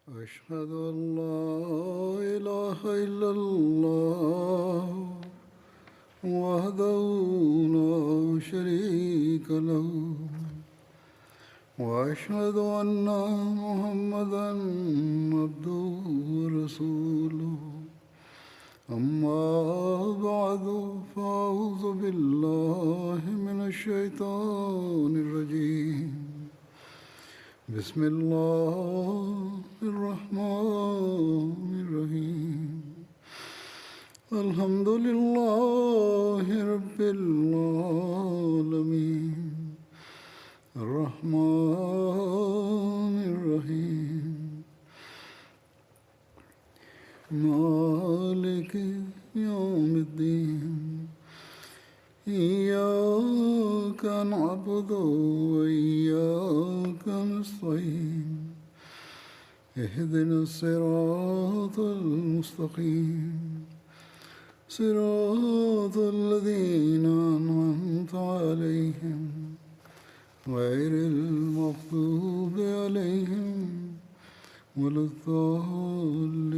أشهد أن لا إله إلا الله وحده لا شريك له وأشهد أن محمدا عبده ورسوله أما بعد فأعوذ بالله من الشيطان الرجيم بسم الله الرحمن الرحيم الحمد لله رب العالمين الرحمن الرحيم مالك يوم الدين إياك نعبد وإياك نستعين اهدنا الصراط المستقيم صراط الذين أنعمت عليهم غير المغضوب عليهم ولا الضالين.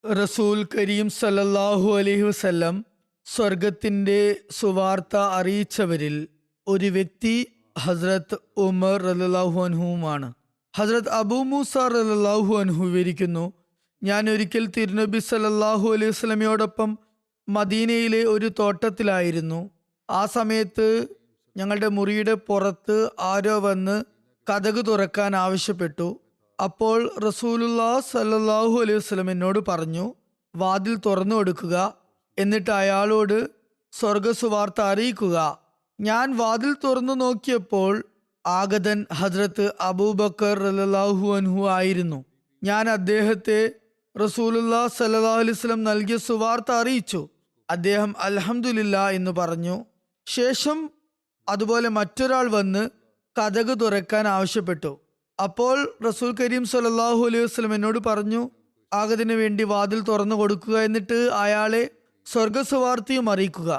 റസൂൽ കരീം സല്ലല്ലാഹു അലൈഹി വസല്ലം സ്വർഗത്തിന്റെ സുവാർത്ത അറിയിച്ചവരിൽ ഒരു വ്യക്തി ഹസ്രത്ത് ഉമർ റളിയല്ലാഹു അൻഹുവുമാണ്. ഹസ്രത്ത് അബൂ മൂസ റളിയല്ലാഹു അൻഹു വിവരിക്കുന്നു, ഞാൻ ഒരിക്കൽ തിരുനബി സല്ലല്ലാഹു അലൈഹി വസല്ലമയോടൊപ്പം മദീനയിലെ ഒരു തോട്ടത്തിലായിരുന്നു. ആ സമയത്ത് ഞങ്ങളുടെ മുറിയുടെ പുറത്ത് ആരോ വന്ന് കതക് തുറക്കാൻ ആവശ്യപ്പെട്ടു. അപ്പോൾ റസൂലുള്ളാഹി സ്വല്ലല്ലാഹു അലൈഹി വസല്ലം എന്നോട് പറഞ്ഞു, വാതിൽ തുറന്നു കൊടുക്കുക, എന്നിട്ട് അയാളോട് സ്വർഗസുവാർത്ത അറിയിക്കുക. ഞാൻ വാതിൽ തുറന്നു നോക്കിയപ്പോൾ ആഗതൻ ഹസ്രത്ത് അബൂബക്കർ റളിയല്ലാഹു അൻഹു ആയിരുന്നു. ഞാൻ അദ്ദേഹത്തെ റസൂലുള്ളാഹി സ്വല്ലല്ലാഹു അലൈഹി വസല്ലം നൽകിയ സുവാർത്ത അറിയിച്ചു. അദ്ദേഹം അൽഹംദുലില്ലാ എന്ന് പറഞ്ഞു. ശേഷം അതുപോലെ മറ്റൊരാൾ വന്ന് കതക് തുറക്കാൻ ആവശ്യപ്പെട്ടു. അപ്പോൾ റസൂൽ കരീം സ്വല്ലല്ലാഹു അലൈഹി വസല്ലം എന്നോട് പറഞ്ഞു, ആഗതിന് വേണ്ടി വാതിൽ തുറന്നു കൊടുക്കുക, എന്നിട്ട് അയാളെ സ്വർഗസുവാർത്തയും അറിയിക്കുക.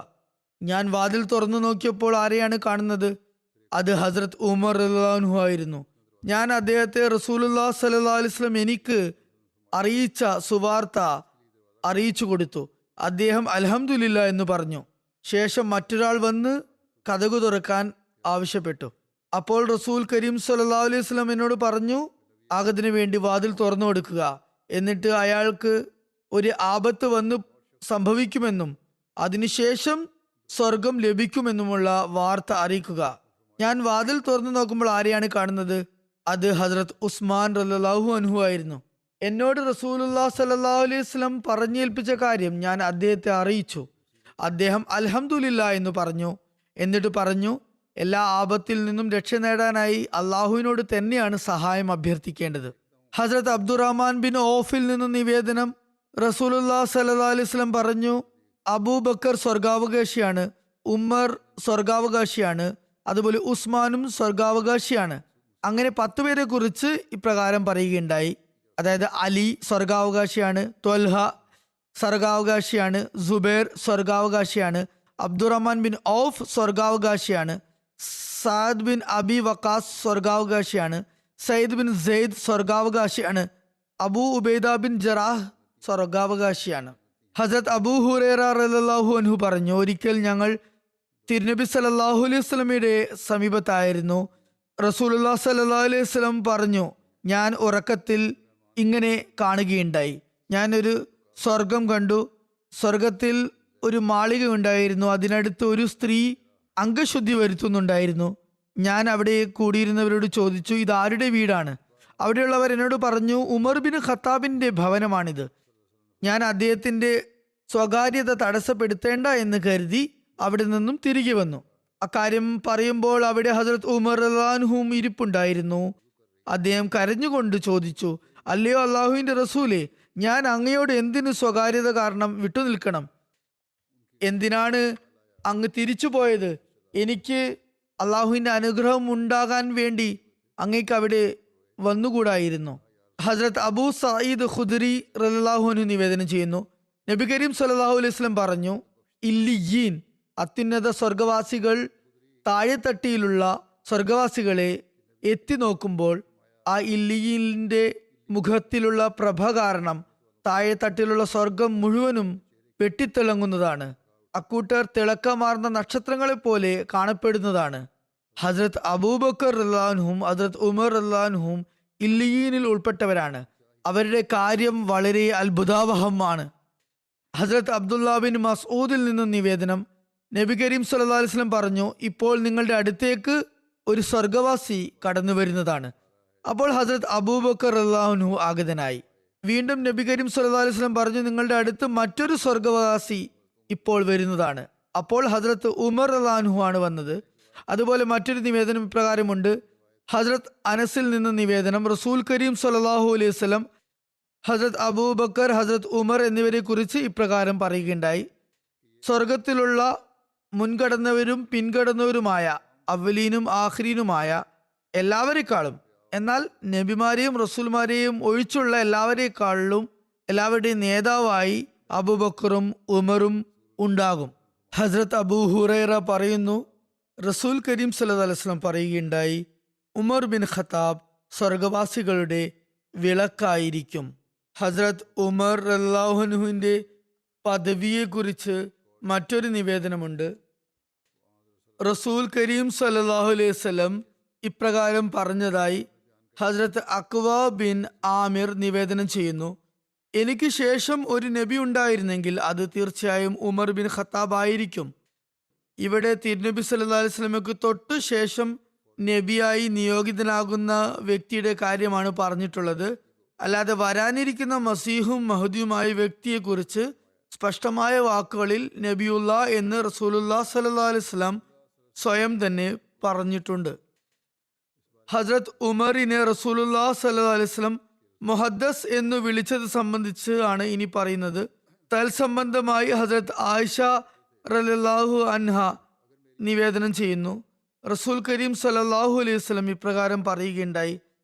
ഞാൻ വാതിൽ തുറന്നു നോക്കിയപ്പോൾ ആരെയാണ് കാണുന്നത്? അത് ഹസ്രത്ത് ഉമർ റളിയല്ലാഹു അൻഹു ആയിരുന്നു. ഞാൻ അദ്ദേഹത്തെ റസൂലുള്ളാഹി സ്വല്ലല്ലാഹു അലൈഹി വസല്ലം എനിക്ക് അറിയിച്ച സുവാർത്ത അറിയിച്ചു കൊടുത്തു. അദ്ദേഹം അൽഹംദുലില്ലാ എന്ന് പറഞ്ഞു. ശേഷം മറ്റൊരാൾ വന്ന് കതക് തുറക്കാൻ ആവശ്യപ്പെട്ടു. അപ്പോൾ റസൂൽ കരീം സ്വല്ലല്ലാഹു അലൈഹി വസല്ലം എന്നോട് പറഞ്ഞു, ആഗതിന് വേണ്ടി വാതിൽ തുറന്നു കൊടുക്കുക, എന്നിട്ട് അയാൾക്ക് ഒരു ആപത്ത് വന്ന് സംഭവിക്കുമെന്നും അതിനുശേഷം സ്വർഗം ലഭിക്കുമെന്നുമുള്ള വാർത്ത അറിയിക്കുക. ഞാൻ വാതിൽ തുറന്നു നോക്കുമ്പോൾ ആരെയാണ് കാണുന്നത്? അത് ഹസ്രത്ത് ഉസ്മാൻ റളിയല്ലാഹു അൻഹു ആയിരുന്നു. എന്നോട് റസൂലുള്ളാഹി സ്വല്ലല്ലാഹു അലൈഹി വസല്ലം പറഞ്ഞേൽപ്പിച്ച കാര്യം ഞാൻ അദ്ദേഹത്തെ അറിയിച്ചു. അദ്ദേഹം അൽഹംദുലില്ലാ എന്ന് പറഞ്ഞു. എന്നിട്ട് പറഞ്ഞു, എല്ലാ ആപത്തിൽ നിന്നും രക്ഷ നേടാനായി അള്ളാഹുവിനോട് തന്നെയാണ് സഹായം അഭ്യർത്ഥിക്കേണ്ടത്. ഹസ്രത്ത് അബ്ദുറഹ്മാൻ ബിൻ ഔഫിൽ നിന്നും നിവേദനം, റസൂലുള്ളാഹി സ്വല്ലല്ലാഹു അലൈഹി വസല്ലം പറഞ്ഞു, അബൂബക്കർ സ്വർഗാവകാശിയാണ്, ഉമർ സ്വർഗാവകാശിയാണ്, അതുപോലെ ഉസ്മാനും സ്വർഗാവകാശിയാണ്. അങ്ങനെ 10 പേരെ കുറിച്ച് ഇപ്രകാരം പറയുകയുണ്ടായി. അതായത് അലി സ്വർഗാവകാശിയാണ്, ത്വൽഹ സ്വർഗാവകാശിയാണ്, സുബൈർ സ്വർഗാവകാശിയാണ്, അബ്ദുറഹ്മാൻ ബിൻ ഔഫ് സ്വർഗാവകാശിയാണ്, സാദ് ബിൻ അബി വക്കാസ് സ്വർഗാവകാശിയാണ്, സയ്യിദ് ബിൻ സെയ്ദ് സ്വർഗാവകാശിയാണ്, അബൂ ഉബൈദ ബിൻ ജറാഹ് സ്വർഗാവകാശിയാണ്. ഹസ്രത്ത് അബൂ ഹുറൈറ റളിയല്ലാഹു അൻഹു പറഞ്ഞു, ഒരിക്കൽ ഞങ്ങൾ തിരുനബി സല്ലല്ലാഹു അലൈഹി വസല്ലമയുടെ സമീപത്തായിരുന്നു. റസൂലുള്ളാഹി സ്വല്ലല്ലാഹു അലൈഹി വസല്ലം പറഞ്ഞു, ഞാൻ ഉറക്കത്തിൽ ഇങ്ങനെ കാണുകയുണ്ടായി. ഞാനൊരു സ്വർഗം കണ്ടു. സ്വർഗത്തിൽ ഒരു മാളിക ഉണ്ടായിരുന്നു. അതിനടുത്ത് ഒരു സ്ത്രീ അംഗശുദ്ധി വരുത്തുന്നുണ്ടായിരുന്നു. ഞാൻ അവിടെ കൂടിയിരുന്നവരോട് ചോദിച്ചു, ഇത് ആരുടെ വീടാണ്? അവിടെയുള്ളവർ എന്നോട് പറഞ്ഞു, ഉമർ ബിൻ ഖത്താബിന്റെ ഭവനമാണിത്. ഞാൻ അദ്ദേഹത്തിന്റെ സ്വകാര്യത തടസ്സപ്പെടുത്തേണ്ട എന്ന് കരുതി അവിടെ നിന്നും തിരികെ വന്നു. അക്കാര്യം പറയുമ്പോൾ അവിടെ ഹസ്രത്ത് ഉമർ റളിയല്ലാഹു അൻഹു ഇരിപ്പുണ്ടായിരുന്നു. അദ്ദേഹം കരഞ്ഞുകൊണ്ട് ചോദിച്ചു, അല്ലയോ അള്ളാഹുവിന്റെ റസൂലേ, ഞാൻ അങ്ങയോട് എന്തിനു സ്വകാര്യത കാരണം വിട്ടുനിൽക്കണം? എന്തിനാണ് അങ്ങ് തിരിച്ചു പോയത്? എനിക്ക് അള്ളാഹുവിന്റെ അനുഗ്രഹം ഉണ്ടാകാൻ വേണ്ടി അങ്ങേക്ക് അവിടെ വന്നുകൂടായിരുന്നു. ഹസ്രത്ത് അബൂ സഈദ് ഖുദ്രി റളിയല്ലാഹു അൻഹു നിവേദനം ചെയ്യുന്നു, നബി കരീം സല്ലല്ലാഹു അലൈഹി വസല്ലം പറഞ്ഞു, ഇല്ലിയീൻ അത്യുന്നത സ്വർഗവാസികൾ താഴെത്തട്ടിയിലുള്ള സ്വർഗവാസികളെ എത്തി നോക്കുമ്പോൾ ആ ഇല്ലിയിലിന്റെ മുഖത്തിലുള്ള പ്രഭ കാരണം താഴെ തട്ടിലുള്ള സ്വർഗം മുഴുവനും വെട്ടിത്തിളങ്ങുന്നതാണ്. അക്കൂട്ടർ തിളക്കമാർന്ന നക്ഷത്രങ്ങളെ പോലെ കാണപ്പെടുന്നതാണ്. ഹസ്രത്ത് അബൂബക്കർ റളിയല്ലാഹുവും ഹസ്രത്ത് ഉമർ റളിയല്ലാഹുവും ഇല്ലിയീനിൽ ഉൾപ്പെട്ടവരാണ്. അവരുടെ കാര്യം വളരെ അത്ഭുതാവഹമാണ്. ഹസ്രത്ത് അബ്ദുല്ല ബിൻ മസ്ഊദിൽ നിന്നും നിവേദനം, നബി കരീം സല്ലല്ലാഹു അലൈഹി വസല്ലം പറഞ്ഞു, ഇപ്പോൾ നിങ്ങളുടെ അടുത്തേക്ക് ഒരു സ്വർഗവാസി കടന്നു വരുന്നതാണ്. അപ്പോൾ ഹസ്രത്ത് അബൂബക്കർ റളിയല്ലാഹു അൻഹു ആഗതനായി. വീണ്ടും നബി കരീം സല്ലല്ലാഹു അലൈഹി വസല്ലം പറഞ്ഞു, നിങ്ങളുടെ അടുത്ത് മറ്റൊരു സ്വർഗവാസി ഇപ്പോൾ വരുന്നതാണ്. അപ്പോൾ ഹസ്രത്ത് ഉമർ റളിയല്ലാഹു അൻഹു ആണ് വന്നത്. അതുപോലെ മറ്റൊരു നിവേദനം ഇപ്രകാരമുണ്ട്. ഹസ്രത്ത് അനസിൽ നിന്ന് നിവേദനം, റസൂൽ കരീം സല്ലല്ലാഹു അലൈഹി വസല്ലം ഹസ്രത്ത് അബൂബക്കർ, ഹസ്രത്ത് ഉമർ എന്നിവരെ കുറിച്ച് ഇപ്രകാരം പറയുകയുണ്ടായി: സ്വർഗത്തിലുള്ള മുൻകടന്നവരും പിൻകടന്നവരുമായ അവലീനും ആഖിരീനുമായ എല്ലാവരെക്കാളും, എന്നാൽ നബിമാരെയും റസൂൽമാരെയും ഒഴിച്ചുള്ള എല്ലാവരുടെയും നേതാവായി അബൂബക്കറും ഉമറും ഉണ്ടാകും. ഹസ്രത്ത് അബൂ ഹുറൈറ പറയുന്നു, റസൂൽ കരീം സല്ലല്ലാഹു അലൈഹി വസല്ലം പറയുകയുണ്ടായി, ഉമർ ബിൻ ഖത്താബ് സ്വർഗവാസികളുടെ വിളക്കായിരിക്കും. ഹസ്രത്ത് ഉമർ റളിയല്ലാഹു അൻഹുവിന്റെ പദവിയെക്കുറിച്ച് മറ്റൊരു നിവേദനമുണ്ട്. റസൂൽ കരീം സല്ലല്ലാഹു അലൈഹി വസല്ലം ഇപ്രകാരം പറഞ്ഞതായി ഹസ്രത്ത് അക്വ ബിൻ ആമിർ നിവേദനം ചെയ്യുന്നു: എനിക്ക് ശേഷം ഒരു നബി ഉണ്ടായിരുന്നെങ്കിൽ അത് തീർച്ചയായും ഉമർ ബിൻ ഖത്താബ് ആയിരിക്കും. ഇവിടെ തിരുനബി സല്ലല്ലാഹു അലൈഹി വസല്ലമയ്ക്ക് തൊട്ടു ശേഷം നബിയായി നിയോഗിതനാകുന്ന വ്യക്തിയുടെ കാര്യമാണ് പറഞ്ഞിട്ടുള്ളത്. അല്ലാതെ വരാനിരിക്കുന്ന മസീഹും മഹദിയുമായ വ്യക്തിയെക്കുറിച്ച് സ്പഷ്ടമായ വാക്കുകളിൽ നബിയുള്ള എന്ന് റസൂലുള്ളാഹി സ്വല്ലല്ലാഹു അലൈഹി വസല്ലം സ്വയം തന്നെ പറഞ്ഞിട്ടുണ്ട്. ഹസ്രത്ത് ഉമറിനെ റസൂലുള്ളാഹി സ്വല്ലല്ലാഹു അലൈഹി വസല്ലം മുഹദ്ദസ് എന്ന് വിളിച്ചത് സംബന്ധിച്ച് ആണ് ഇനി പറയുന്നത്. തൽസംബന്ധമായി ഹസ്രത്ത് ആയിഷ റളിയല്ലാഹു അൻഹ നിവേദനം ചെയ്യുന്നു, റസൂൽ കരീം സല്ലല്ലാഹു അലൈഹി വസല്ലം ഇപ്രകാരം പറയുകയുണ്ടായി: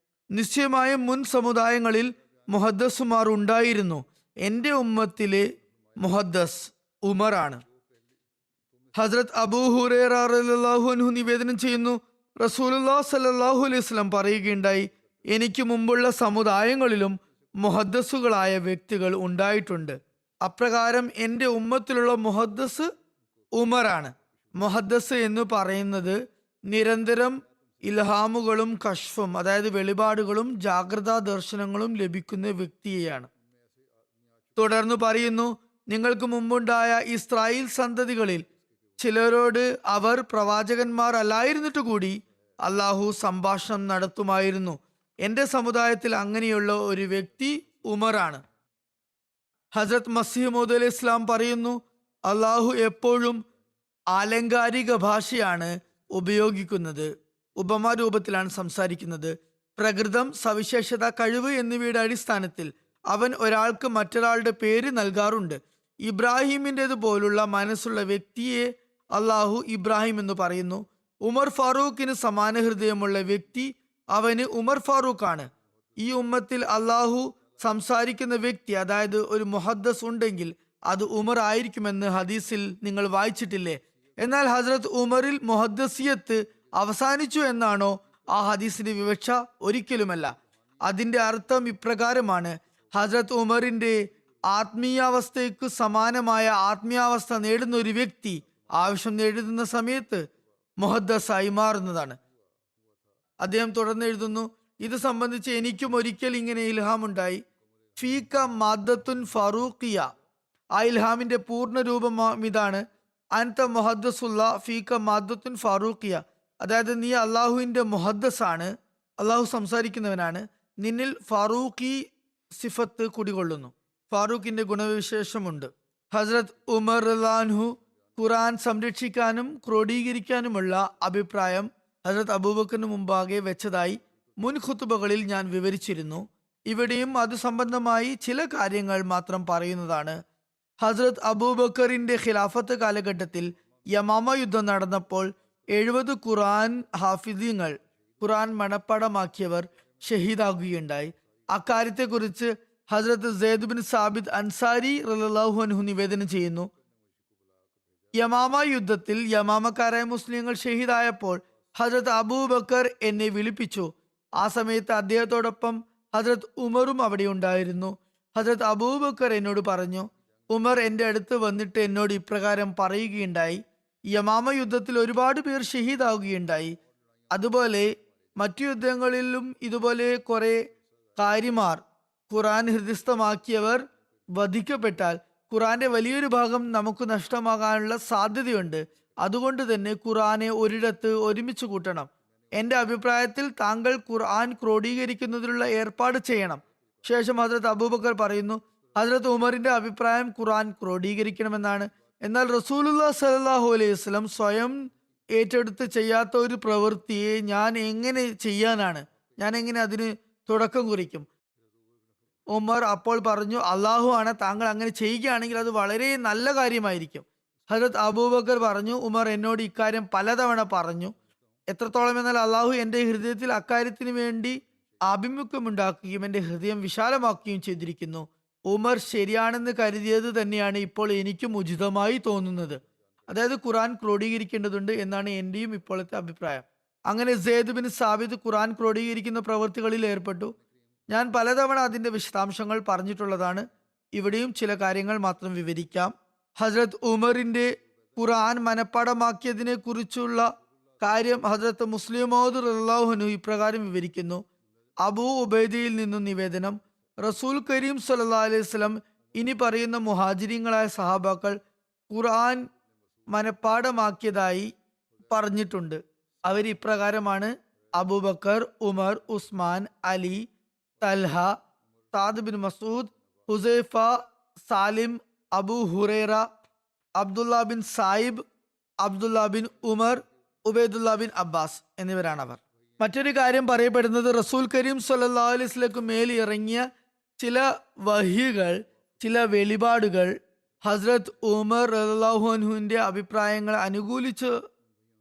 നിശ്ചയമായും മുൻ സമുദായങ്ങളിൽ മുഹദ്ദസുമാർ ഉണ്ടായിരുന്നു. എൻ്റെ ഉമ്മത്തിലെ മുഹദ്ദസ് ഉമറാണ്. ഹസ്രത്ത് അബൂ ഹുറൈറ റളിയല്ലാഹു അൻഹു നിവേദനം ചെയ്യുന്നു, റസൂലുള്ളാഹി സ്വല്ലല്ലാഹു അലൈഹി വസല്ലം പറയുകയുണ്ടായി, എനിക്ക് മുമ്പുള്ള സമുദായങ്ങളിലും മുഹദ്ദസുകളായ വ്യക്തികൾ ഉണ്ടായിട്ടുണ്ട്. അപ്രകാരം എൻ്റെ ഉമ്മത്തിലുള്ള മുഹദ്ദസ് ഉമറാണ്. മുഹദ്ദസ് എന്ന് പറയുന്നത് നിരന്തരം ഇൽഹാമുകളും കഷ്ഫും, അതായത് വെളിപാടുകളും ജാഗ്രതാ ദർശനങ്ങളും ലഭിക്കുന്ന വ്യക്തിയെയാണ്. തുടർന്ന് പറയുന്നു, നിങ്ങൾക്ക് മുമ്പുണ്ടായ ഇസ്രായേൽ സന്തതികളിൽ ചിലരോട് അവർ പ്രവാചകന്മാർ അല്ലായിരുന്നിട്ട് കൂടി അള്ളാഹു സംഭാഷണം നടത്തുമായിരുന്നു. എൻ്റെ സമുദായത്തിൽ അങ്ങനെയുള്ള ഒരു വ്യക്തി ഉമറാണ്. ഹസ്രത്ത് മസീഹ് മൗഊദ് അലൈഹി ഇസ്ലാം പറയുന്നു, അള്ളാഹു എപ്പോഴും ആലങ്കാരിക ഭാഷയാണ് ഉപയോഗിക്കുന്നത്, ഉപമാരൂപത്തിലാണ് സംസാരിക്കുന്നത്. പ്രകൃതം, സവിശേഷത, കഴിവ് എന്നിവയുടെ അടിസ്ഥാനത്തിൽ അവൻ ഒരാൾക്ക് മറ്റൊരാളുടെ പേര് നൽകാറുണ്ട്. ഇബ്രാഹിമിൻ്റെത് പോലുള്ള മനസ്സുള്ള വ്യക്തിയെ അള്ളാഹു ഇബ്രാഹിം എന്ന് പറയുന്നു. ഉമർ ഫാറൂഖിന് സമാന ഹൃദയമുള്ള വ്യക്തി, അവന് ഉമർ ഫാറൂഖ് ആണ്. ഈ ഉമ്മത്തിൽ അള്ളാഹു സംസാരിക്കുന്ന വ്യക്തി, അതായത് ഒരു മുഹദ്ദസ് ഉണ്ടെങ്കിൽ അത് ഉമർ ആയിരിക്കുമെന്ന് ഹദീസിൽ നിങ്ങൾ വായിച്ചിട്ടില്ലേ? എന്നാൽ ഹസ്രത്ത് ഉമറിൽ മുഹദ്ദസിയത്ത് അവസാനിച്ചു എന്നാണോ ആ ഹദീസിന്റെ വിവക്ഷ? ഒരിക്കലുമല്ല. അതിന്റെ അർത്ഥം ഇപ്രകാരമാണ്: ഹസ്രത്ത് ഉമറിന്റെ ആത്മീയാവസ്ഥയ്ക്ക് സമാനമായ ആത്മീയാവസ്ഥ നേടുന്ന ഒരു വ്യക്തി ആവശ്യം നേടുന്ന സമയത്ത് മുഹദ്ദസായി മാറുന്നതാണ്. അദ്ദേഹം തുടർന്ന് എഴുതുന്നു, ഇത് സംബന്ധിച്ച് എനിക്കും ഒരിക്കൽ ഇങ്ങനെ ഇൽഹാം ഉണ്ടായി. ഫീക മാദ്ദത്തുൻ ഫാറൂഖിയ. ആ ഇൽഹാമിന്റെ പൂർണ്ണ രൂപം ഇതാണ്: അൻത മുഹദ്ദസുല്ല ഫീക മാദ്ദത്തുൻ ഫാറൂഖിയ. അതായത് നീ അള്ളാഹുവിന്റെ മുഹദ്ദസ് ആണ്, അള്ളാഹു സംസാരിക്കുന്നവനാണ്, നിന്നിൽ ഫാറൂഖി സിഫത്ത് കുടികൊള്ളുന്നു, ഫാറൂഖിന്റെ ഗുണവിശേഷമുണ്ട്. ഹസ്രത്ത് ഉമർ റളിയല്ലാഹു അൻഹു ഖുർആൻ സംരക്ഷിക്കാനും ക്രോഡീകരിക്കാനുമുള്ള അഭിപ്രായം ഹസ്രത്ത് അബൂബക്കറിന് മുമ്പാകെ വെച്ചതായി മുൻ ഖുതുബകളിൽ ഞാൻ വിവരിച്ചിരുന്നു. ഇവിടെയും അത് സംബന്ധമായി ചില കാര്യങ്ങൾ മാത്രം പറയുന്നതാണ്. ഹസ്രത്ത് അബൂബക്കറിന്റെ ഖിലാഫത്ത് കാലഘട്ടത്തിൽ യമാമ യുദ്ധം നടന്നപ്പോൾ 70 ഖുർആൻ ഹാഫിദീങ്ങൾ, ഖുർആൻ മനഃപ്പാടമാക്കിയവർ ഷഹീദാകുകയുണ്ടായി. അക്കാര്യത്തെക്കുറിച്ച് ഹസ്രത്ത് സെയ്ദ് ബിൻ സാബിദ് അൻസാരി റളിയല്ലാഹു അൻഹു നിവേദനം ചെയ്യുന്നു, യമാമ യുദ്ധത്തിൽ യമാമക്കാരായ മുസ്ലിങ്ങൾ ഷഹീദായപ്പോൾ ഹസ്രത്ത് അബൂബക്കർ എന്നെ വിളിപ്പിച്ചു. ആ സമയത്ത് അദ്ദേഹത്തോടൊപ്പം ഹസ്രത്ത് ഉമറും അവിടെ ഉണ്ടായിരുന്നു. ഹസ്രത്ത് അബൂബക്കർ എന്നോട് പറഞ്ഞു, ഉമർ എൻ്റെ അടുത്ത് വന്നിട്ട് എന്നോട് ഇപ്രകാരം പറയുകയുണ്ടായി: യമാമ യുദ്ധത്തിൽ ഒരുപാട് പേർ ഷഹീദാവുകയുണ്ടായി. അതുപോലെ മറ്റു യുദ്ധങ്ങളിലും ഇതുപോലെ കുറെ കാരിമാർ, ഖുറാൻ ഹൃദയസ്ഥമാക്കിയവർ വധിക്കപ്പെട്ടാൽ ഖുറാന്റെ വലിയൊരു ഭാഗം നമുക്ക് നഷ്ടമാകാനുള്ള സാധ്യതയുണ്ട്. അതുകൊണ്ട് തന്നെ ഖുറാനെ ഒരിടത്ത് ഒരുമിച്ച് കൂട്ടണം. എന്റെ അഭിപ്രായത്തിൽ താങ്കൾ ഖുർആൻ ക്രോഡീകരിക്കുന്നതിനുള്ള ഏർപ്പാട് ചെയ്യണം. ശേഷം ഹസ്രത്ത് അബൂബക്കർ പറയുന്നു, ഹസ്രത്ത് ഉമറിന്റെ അഭിപ്രായം ഖുർആൻ ക്രോഡീകരിക്കണമെന്നാണ്. എന്നാൽ റസൂലുള്ളാഹി സ്വല്ലല്ലാഹു അലൈഹി വസല്ലം സ്വയം ഏറ്റെടുത്ത് ചെയ്യാത്ത ഒരു പ്രവൃത്തിയെ ഞാൻ എങ്ങനെ ചെയ്യാനാണ്? ഞാൻ എങ്ങനെ അതിന് തുടക്കം കുറിക്കും? ഉമർ അപ്പോൾ പറഞ്ഞു, അള്ളാഹു ആണ്, താങ്കൾ അങ്ങനെ ചെയ്യുകയാണെങ്കിൽ അത് വളരെ നല്ല കാര്യമായിരിക്കും. ഹസ്രത്ത് അബൂബക്കർ പറഞ്ഞു, ഉമർ എന്നോട് ഇക്കാര്യം പലതവണ പറഞ്ഞു. എത്രത്തോളം എന്നാൽ അള്ളാഹു എൻ്റെ ഹൃദയത്തിൽ അക്കാര്യത്തിന് വേണ്ടി ആഭിമുഖ്യമുണ്ടാക്കുകയും എൻ്റെ ഹൃദയം വിശാലമാക്കുകയും ചെയ്തിരിക്കുന്നു. ഉമർ ശരിയാണെന്ന് കരുതിയത് തന്നെയാണ് ഇപ്പോൾ എനിക്കും ഉചിതമായി തോന്നുന്നത്. അതായത് ഖുറാൻ ക്രോഡീകരിക്കേണ്ടതുണ്ട് എന്നാണ് എൻ്റെയും ഇപ്പോഴത്തെ അഭിപ്രായം. അങ്ങനെ സെയ്ദ് ബിൻ സാബിത്ത് ഖുറാൻ ക്രോഡീകരിക്കുന്ന പ്രവൃത്തികളിൽ ഏർപ്പെട്ടു. ഞാൻ പലതവണ അതിൻ്റെ വിശദാംശങ്ങൾ പറഞ്ഞിട്ടുള്ളതാണ്. ഇവിടെയും ചില കാര്യങ്ങൾ മാത്രം വിവരിക്കാം. ഹസ്രത്ത് ഉമറിന്റെ ഖുർആൻ മനഃപ്പാടമാക്കിയതിനെ കുറിച്ചുള്ള കാര്യം ഹസ്രത്ത് മുസ്ലിം മൗദ് റളിയല്ലാഹു അൻഹു ഇപ്രകാരം വിവരിക്കുന്നു. അബൂ ഉബൈദയിൽ നിന്നും നിവേദനം, റസൂൽ കരീം സല്ലല്ലാഹു അലൈഹി വസല്ലം ഇനി പറയുന്ന മുഹാജിരിങ്ങളായ സഹാബാക്കൾ ഖുർആൻ മനഃപ്പാടമാക്കിയതായി പറഞ്ഞിട്ടുണ്ട്. അവർ ഇപ്രകാരമാണ്: Abu Bakr, Umar, Usman, Ali, Talha, Saad bin Masood, Huzaifa, Salim, Abu Hurairah, Abdullah bin Saib, Abdullah bin Umar, Ubaidullah bin Abbas എന്നിവരാണവർ. മറ്റൊരു കാര്യം പറയപ്പെടുന്നത്, റസൂൽ കരീം സല്ലല്ലാഹു അലൈഹി വസല്ലമക്ക് മേൽ ഇറങ്ങിയ ചില വഹ്യികൾ, ചില വെളിപാടുകൾ ഹസ്രത്ത് ഉമർ റളിയല്ലാഹു അൻഹുവിന്റെ അഭിപ്രായങ്ങൾ അനുകൂലിച്ച്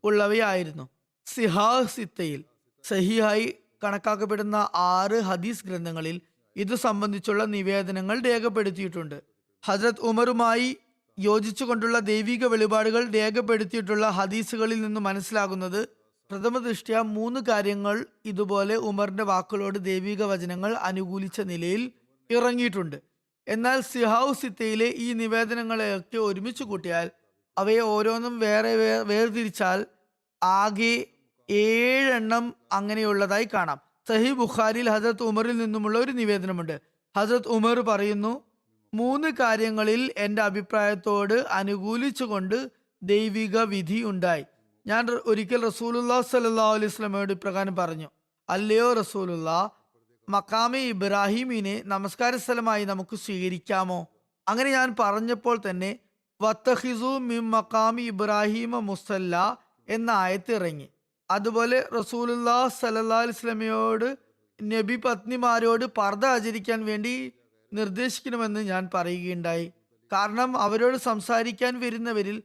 ഉള്ളവയായിരുന്നു. സിഹാഹ് സിത്തയിൽ സഹിഹായി കണക്കാക്കപ്പെടുന്ന 6 ഹദീസ് ഗ്രന്ഥങ്ങളിൽ ഇത് സംബന്ധിച്ചുള്ള നിവേദനങ്ങൾ രേഖപ്പെടുത്തിയിട്ടുണ്ട്. ഹസ്രത്ത് ഉമറുമായി യോജിച്ചുകൊണ്ടുള്ള ദൈവിക വെളിപാടുകൾ രേഖപ്പെടുത്തിയിട്ടുള്ള ഹദീസുകളിൽ നിന്ന് മനസ്സിലാകുന്നത്, പ്രഥമ ദൃഷ്ട്യാ 3 കാര്യങ്ങൾ ഇതുപോലെ ഉമറിന്റെ വാക്കുകളോട് ദൈവിക വചനങ്ങൾ അനുകൂലിച്ച നിലയിൽ ഇറങ്ങിയിട്ടുണ്ട്. എന്നാൽ സിഹാഹു സിത്തയിലെ ഈ നിവേദനങ്ങളെയൊക്കെ ഒരുമിച്ച് കൂട്ടിയാൽ, അവയെ ഓരോന്നും വേർതിരിച്ചാൽ ആകെ 7 എണ്ണം അങ്ങനെയുള്ളതായി കാണാം. സഹി ബുഖാരിയിൽ ഹസ്രത്ത് ഉമറിൽ നിന്നുമുള്ള ഒരു നിവേദനമുണ്ട്. ഹസ്രത്ത് ഉമർ പറയുന്നു, 3 കാര്യങ്ങളിൽ എൻ്റെ അഭിപ്രായത്തോട് അനുകൂലിച്ചുകൊണ്ട് ദൈവിക വിധി ഉണ്ടായി. ഞാൻ ഒരിക്കൽ റസൂലുള്ളാഹി സ്വല്ലല്ലാഹു അലൈഹി വസല്ലമയോട് ഇപ്രകാരം പറഞ്ഞു: അല്ലയോ റസൂലുള്ളാഹ്, മഖാമെ ഇബ്രാഹിമിനെ നമസ്കാര സ്ഥലമായി നമുക്ക് സ്വീകരിക്കാമോ? അങ്ങനെ ഞാൻ പറഞ്ഞപ്പോൾ തന്നെ വത്തഖിസു മിൻ മഖാമി ഇബ്രാഹിമ മുസല്ല എന്ന ആയത്ത് ഇറങ്ങി. അതുപോലെ റസൂലുള്ളാഹി സ്വല്ലല്ലാഹു അലൈഹി വസല്ലമയോട് നബി പത്നിമാരോട് പർദ്ദ ആചരിക്കാൻ വേണ്ടി നിർദ്ദേശിക്കണമെന്ന് ഞാൻ പറയുകയുണ്ടായി. കാരണം അവരോട് സംസാരിക്കാൻ വരുന്നവരിൽ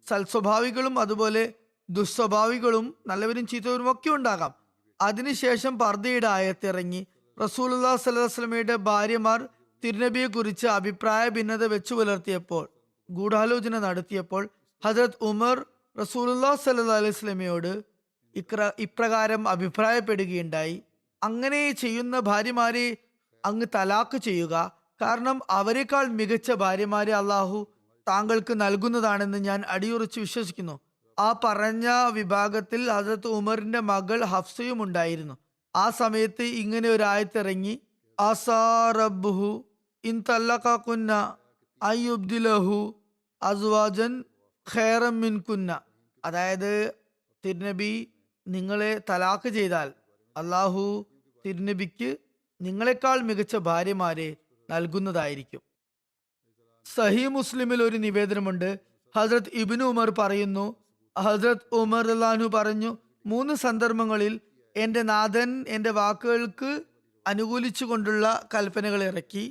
സൽസ്വഭാവികളും അതുപോലെ ദുസ്വഭാവികളും നല്ലവരും ചീത്തവരും ഒക്കെ ഉണ്ടാകാം. അതിനുശേഷം പർദ്ദയുടെ ആയത്തിറങ്ങി. റസൂലുള്ളാഹി സ്വല്ലല്ലാഹു അലൈഹി വസല്ലമയുടെ ഭാര്യമാർ തിരുനബിയെ കുറിച്ച് അഭിപ്രായ ഭിന്നത വെച്ചു പുലർത്തിയപ്പോൾ, ഗൂഢാലോചന നടത്തിയപ്പോൾ ഹസ്രത്ത് ഉമർ റസൂലുള്ളാഹി സ്വല്ലല്ലാഹു അലൈഹി വസല്ലമയോട് ഇപ്രകാരം അഭിപ്രായപ്പെടുകയുണ്ടായി: അങ്ങനെ ചെയ്യുന്ന ഭാര്യമാരെ അങ്ങ് തലാക്ക് ചെയ്യുക. കാരണം അവരെക്കാൾ മികച്ച ഭാര്യമാരെ അള്ളാഹു താങ്കൾക്ക് നൽകുന്നതാണെന്ന് ഞാൻ അടിയുറച്ച് വിശ്വസിക്കുന്നു. ആ പറഞ്ഞ വിഭാഗത്തിൽ ഹസ്രത്ത് ഉമറിന്റെ മകൾ ഹഫ്സയും ഉണ്ടായിരുന്നു. ആ സമയത്ത് ഇങ്ങനെ ഒരു ആയത്തിറങ്ങി: ആസാ റബ്ബുഹു ഇൻ തല്ലഖകുന്ന അയ്യുബ്ദിലഹു അസ്വാജൻ ഖൈറൻ മിൻകുന്ന. അതായത്, തിരുനബി നിങ്ങളെ തലാക്ക് ചെയ്താൽ അള്ളാഹു തിരുനബിക്ക് നിങ്ങളെക്കാൾ മികച്ച ഭാര്യമാരെ നൽകുന്നതായിരിക്കും. സഹീ മുസ്ലിമിൽ ഒരു നിവേദനമുണ്ട്. ഹസ്രത്ത് ഇബ്നു ഉമർ പറയുന്നു, ഹസ്രത്ത് ഉമർ റളിയല്ലാഹു അൻഹു പറഞ്ഞു, 3 സന്ദർഭങ്ങളിൽ എൻ്റെ നാഥൻ എൻ്റെ വാക്കുകൾക്ക് അനുകൂലിച്ചു കൊണ്ടുള്ള കൽപ്പനകൾ ഇറക്കി.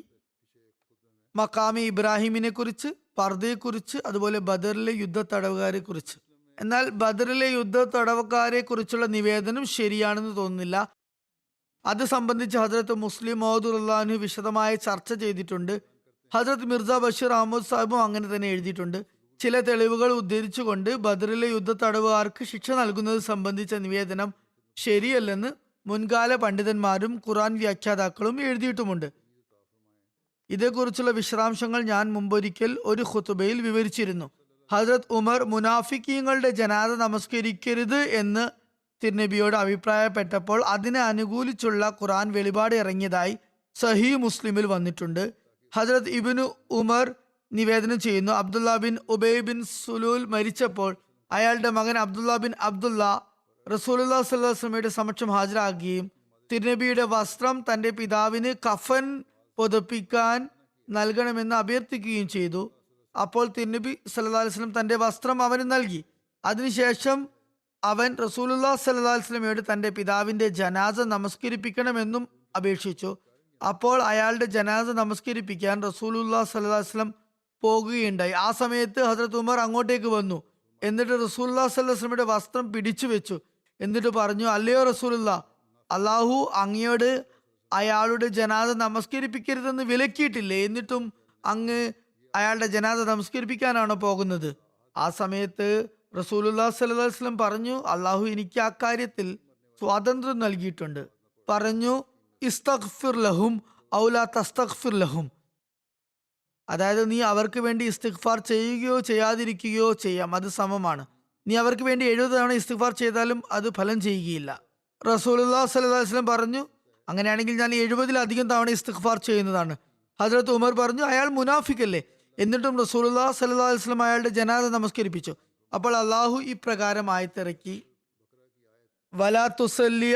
മഖാമി ഇബ്രാഹിമിനെ കുറിച്ച്, പർദ്ദയെക്കുറിച്ച്, അതുപോലെ ബദറിലെ യുദ്ധ തടവുകാരെ കുറിച്ച്. എന്നാൽ ബദറിലെ യുദ്ധ തടവുകാരെ കുറിച്ചുള്ള നിവേദനം ശരിയാണെന്ന് തോന്നുന്നില്ല. അത് സംബന്ധിച്ച് ഹസ്രത്ത് മുസ്ലിം മൗദ് റളിയല്ലാഹു അൻഹു വിശദമായി ചർച്ച ചെയ്തിട്ടുണ്ട്. ഹസ്രത്ത് മിർസ ബഷീർ അഹമ്മദ് സാഹിബും അങ്ങനെ തന്നെ എഴുതിയിട്ടുണ്ട്. ചില തെളിവുകൾ ഉദ്ധരിച്ചുകൊണ്ട് ബദറിലെ യുദ്ധത്തടവുകാർക്ക് ശിക്ഷ നൽകുന്നത് സംബന്ധിച്ച നിവേദനം ശരിയല്ലെന്ന് മുൻകാല പണ്ഡിതന്മാരും ഖുർആൻ വ്യാഖ്യാതാക്കളും എഴുതിയിട്ടുമുണ്ട്. ഇതേക്കുറിച്ചുള്ള വിശദാംശങ്ങൾ ഞാൻ മുമ്പൊരിക്കൽ ഒരു ഖുതുബയിൽ വിവരിച്ചിരുന്നു. ഹസ്രത്ത് ഉമർ മുനാഫിക്കീങ്ങളുടെ ജനാസ നമസ്കരിക്കരുത് എന്ന് തിരുനബിയോട് അഭിപ്രായപ്പെട്ടപ്പോൾ അതിനെ അനുകൂലിച്ചുള്ള ഖുർആൻ വെളിപാട് ഇറങ്ങിയതായി സഹീഹ് മുസ്ലിമിൽ വന്നിട്ടുണ്ട്. ഹസ്രത്ത് ഇബ്നു ഉമർ നിവേദനം ചെയ്യുന്നു, Abdullah bin Ubayy bin Salul മരിച്ചപ്പോൾ അയാളുടെ മകൻ അബ്ദുല്ല ബിൻ അബ്ദുല്ല റസൂലുള്ളാഹി സ്വല്ലല്ലാഹു അലൈഹി വസല്ലമയുടെ സമക്ഷം ഹാജരാകുകയും തിരുനബിയുടെ വസ്ത്രം തന്റെ പിതാവിന് കഫൻ പുതപ്പിക്കാൻ നൽകണമെന്ന് അഭ്യർത്ഥിക്കുകയും ചെയ്തു. അപ്പോൾ തിരുനബി സല്ലല്ലാഹു അലൈഹി വസല്ലം തന്റെ വസ്ത്രം അവന് നൽകി. അതിനുശേഷം അവൻ റസൂലുള്ളാഹി സ്വല്ലല്ലാഹു അലൈഹി വസല്ലമയോട് തന്റെ പിതാവിന്റെ ജനാസ നമസ്കരിപ്പിക്കണമെന്നും അപേക്ഷിച്ചു. അപ്പോൾ അയാളുടെ ജനാസ നമസ്കരിപ്പിക്കാൻ റസൂലുള്ളാഹി സ്വല്ലല്ലാഹു അലൈഹി വസല്ലം പോകുകയുണ്ടായി. ആ സമയത്ത് ഹസ്രത്ത് ഉമർ അങ്ങോട്ടേക്ക് വന്നു. എന്നിട്ട് റസൂലുള്ളാഹി സ്വല്ലല്ലാഹു അലൈഹി വസല്ലമയുടെ വസ്ത്രം പിടിച്ചു വെച്ചു. എന്നിട്ട് പറഞ്ഞു, അല്ലയോ റസൂലുള്ളാഹ്, അള്ളാഹു അങ്ങയോട് അയാളുടെ ജനാസ നമസ്കരിപ്പിക്കരുതെന്ന് വിലക്കിയിട്ടില്ലേ? എന്നിട്ടും അങ്ങ് അയാളുടെ ജനാസ നമസ്കരിപ്പിക്കാനാണോ പോകുന്നത്? ആ സമയത്ത് റസൂലുള്ളാഹി സ്വല്ലല്ലാഹു അലൈഹി വസല്ലം പറഞ്ഞു, അള്ളാഹു എനിക്ക് ആ കാര്യത്തിൽ സ്വാതന്ത്ര്യം നൽകിയിട്ടുണ്ട്. പറഞ്ഞു, ഇസ്തഗ്ഫിർ ലഹും ഔ ലാ തസ്തഗ്ഫിർ ലഹും. അതായത് നീ അവർക്ക് വേണ്ടി ഇസ്തിഗ്ഫാർ ചെയ്യുകയോ ചെയ്യാതിരിക്കുകയോ ചെയ്യാം, അത് സമമാണ്. നീ അവർക്ക് വേണ്ടി 70 തവണ ഇസ്തിഗ്ഫാർ ചെയ്താലും അത് ഫലം ചെയ്യുകയില്ല. റസൂലുള്ളാഹി സ്വല്ലല്ലാഹു അലൈഹി വസല്ലം പറഞ്ഞു, അങ്ങനെയാണെങ്കിൽ ഞാൻ 70-ലധികം തവണ ഇസ്തിഗ്ഫാർ ചെയ്യുന്നതാണ്. ഹസ്രത്ത് ഉമർ പറഞ്ഞു, അയാൾ മുനാഫിക്കല്ലേ? എന്നിട്ടും റസൂലുള്ളാഹി സ്വല്ലല്ലാഹു അലൈഹി വസല്ലം അയാളുടെ ജനാസ നമസ്കരിപ്പിച്ചു. അപ്പോൾ അള്ളാഹു ഇപ്രകാരം ആയത്തിറക്കി, വലാ തുസല്ലി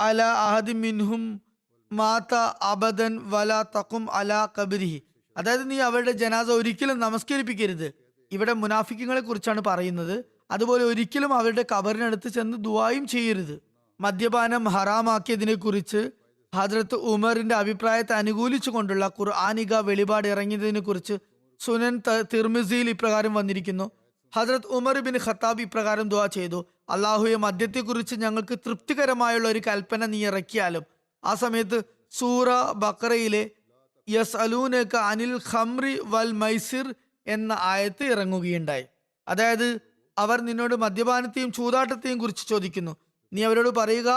അലാ അഹദി മിൻഹും മാത അബദൻ വലാ തഖും അലാ ഖബ്രിഹി. അതായത് നീ അവരുടെ ജനാസ ഒരിക്കലും നമസ്കരിപ്പിക്കരുത്. ഇവിടെ മുനാഫിക്കുകളെ കുറിച്ചാണ് പറയുന്നത്. അതുപോലെ ഒരിക്കലും അവരുടെ കബറിനടുത്ത് ചെന്ന് ദുആയും ചെയ്യരുത്. മദ്യപാനം ഹറാമാക്കിയതിനെ കുറിച്ച് ഹദ്രത്ത് ഉമറിന്റെ അഭിപ്രായത്തെ അനുകൂലിച്ചു കൊണ്ടുള്ള ഖുർആനിക വെളിപാട് ഇറങ്ങിയതിനെ കുറിച്ച് സുനൻ തിർമിസിയിൽ ഇപ്രകാരം വന്നിരിക്കുന്നു. ഹദ്രത്ത് ഉമർ ബിൻ ഖത്താബ് ഇപ്രകാരം ദുആ ചെയ്തു, അള്ളാഹുയെ മദ്യത്തെക്കുറിച്ച് ഞങ്ങൾക്ക് തൃപ്തികരമായുള്ള ഒരു കൽപ്പന നീ ഇറക്കിയാലും. ആ സമയത്ത് സൂറ ബഖറയിലെ യസ്അലൂനക അനിൽ ഖംറി വൽ മൈസിർ എന്ന ആയത്ത് ഇറങ്ങുകയുണ്ടായി. അതായത് അവർ നിന്നോട് മദ്യപാനത്തെയും ചൂതാട്ടത്തെയും കുറിച്ച് ചോദിക്കുന്നു. നീ അവരോട് പറയുക,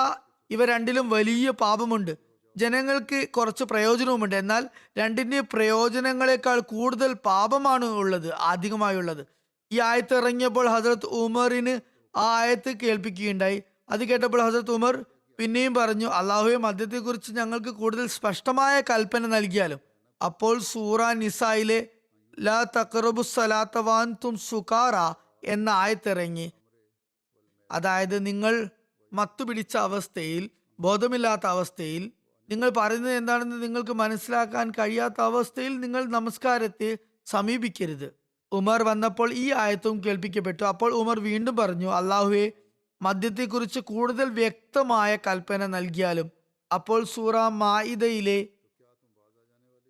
ഇവ രണ്ടിലും വലിയ പാപമുണ്ട്. ജനങ്ങൾക്ക് കുറച്ച് പ്രയോജനവുമുണ്ട്, എന്നാൽ രണ്ടിന്റെ പ്രയോജനങ്ങളെക്കാൾ കൂടുതൽ പാപമാണ് ഉള്ളത്, അധികമായുള്ളത്. ഈ ആയത്ത് ഇറങ്ങിയപ്പോൾ ഹസ്രത്ത് ഉമറിന് ആ ആയത്ത് കേൾപ്പിക്കുകയുണ്ടായി. അത് കേട്ടപ്പോൾ ഹസ്രത്ത് ഉമർ പിന്നെയും പറഞ്ഞു, അള്ളാഹുവെ മദ്യത്തെക്കുറിച്ച് ഞങ്ങൾക്ക് കൂടുതൽ സ്പഷ്ടമായ കൽപ്പന നൽകിയാലും. അപ്പോൾ സൂറ നിസായിലെ ലാ തഖറബു സലാത്ത വഅൻതും സുകാറ എന്ന ആയത്തിറങ്ങി. അതായത് നിങ്ങൾ മത്തുപിടിച്ച അവസ്ഥയിൽ, ബോധമില്ലാത്ത അവസ്ഥയിൽ, നിങ്ങൾ പറയുന്നത് എന്താണെന്ന് നിങ്ങൾക്ക് മനസ്സിലാക്കാൻ കഴിയാത്ത അവസ്ഥയിൽ നിങ്ങൾ നമസ്കാരത്തെ സമീപിക്കരുത്. ഉമർ വന്നപ്പോൾ ഈ ആയത്തും കേൾപ്പിക്കപ്പെട്ടു. അപ്പോൾ ഉമർ വീണ്ടും പറഞ്ഞു, അള്ളാഹുവെ മദ്യത്തെക്കുറിച്ച് കൂടുതൽ വ്യക്തമായ കൽപ്പന നൽകിയാലും. അപ്പോൾ സൂറ മാഇദയിലെ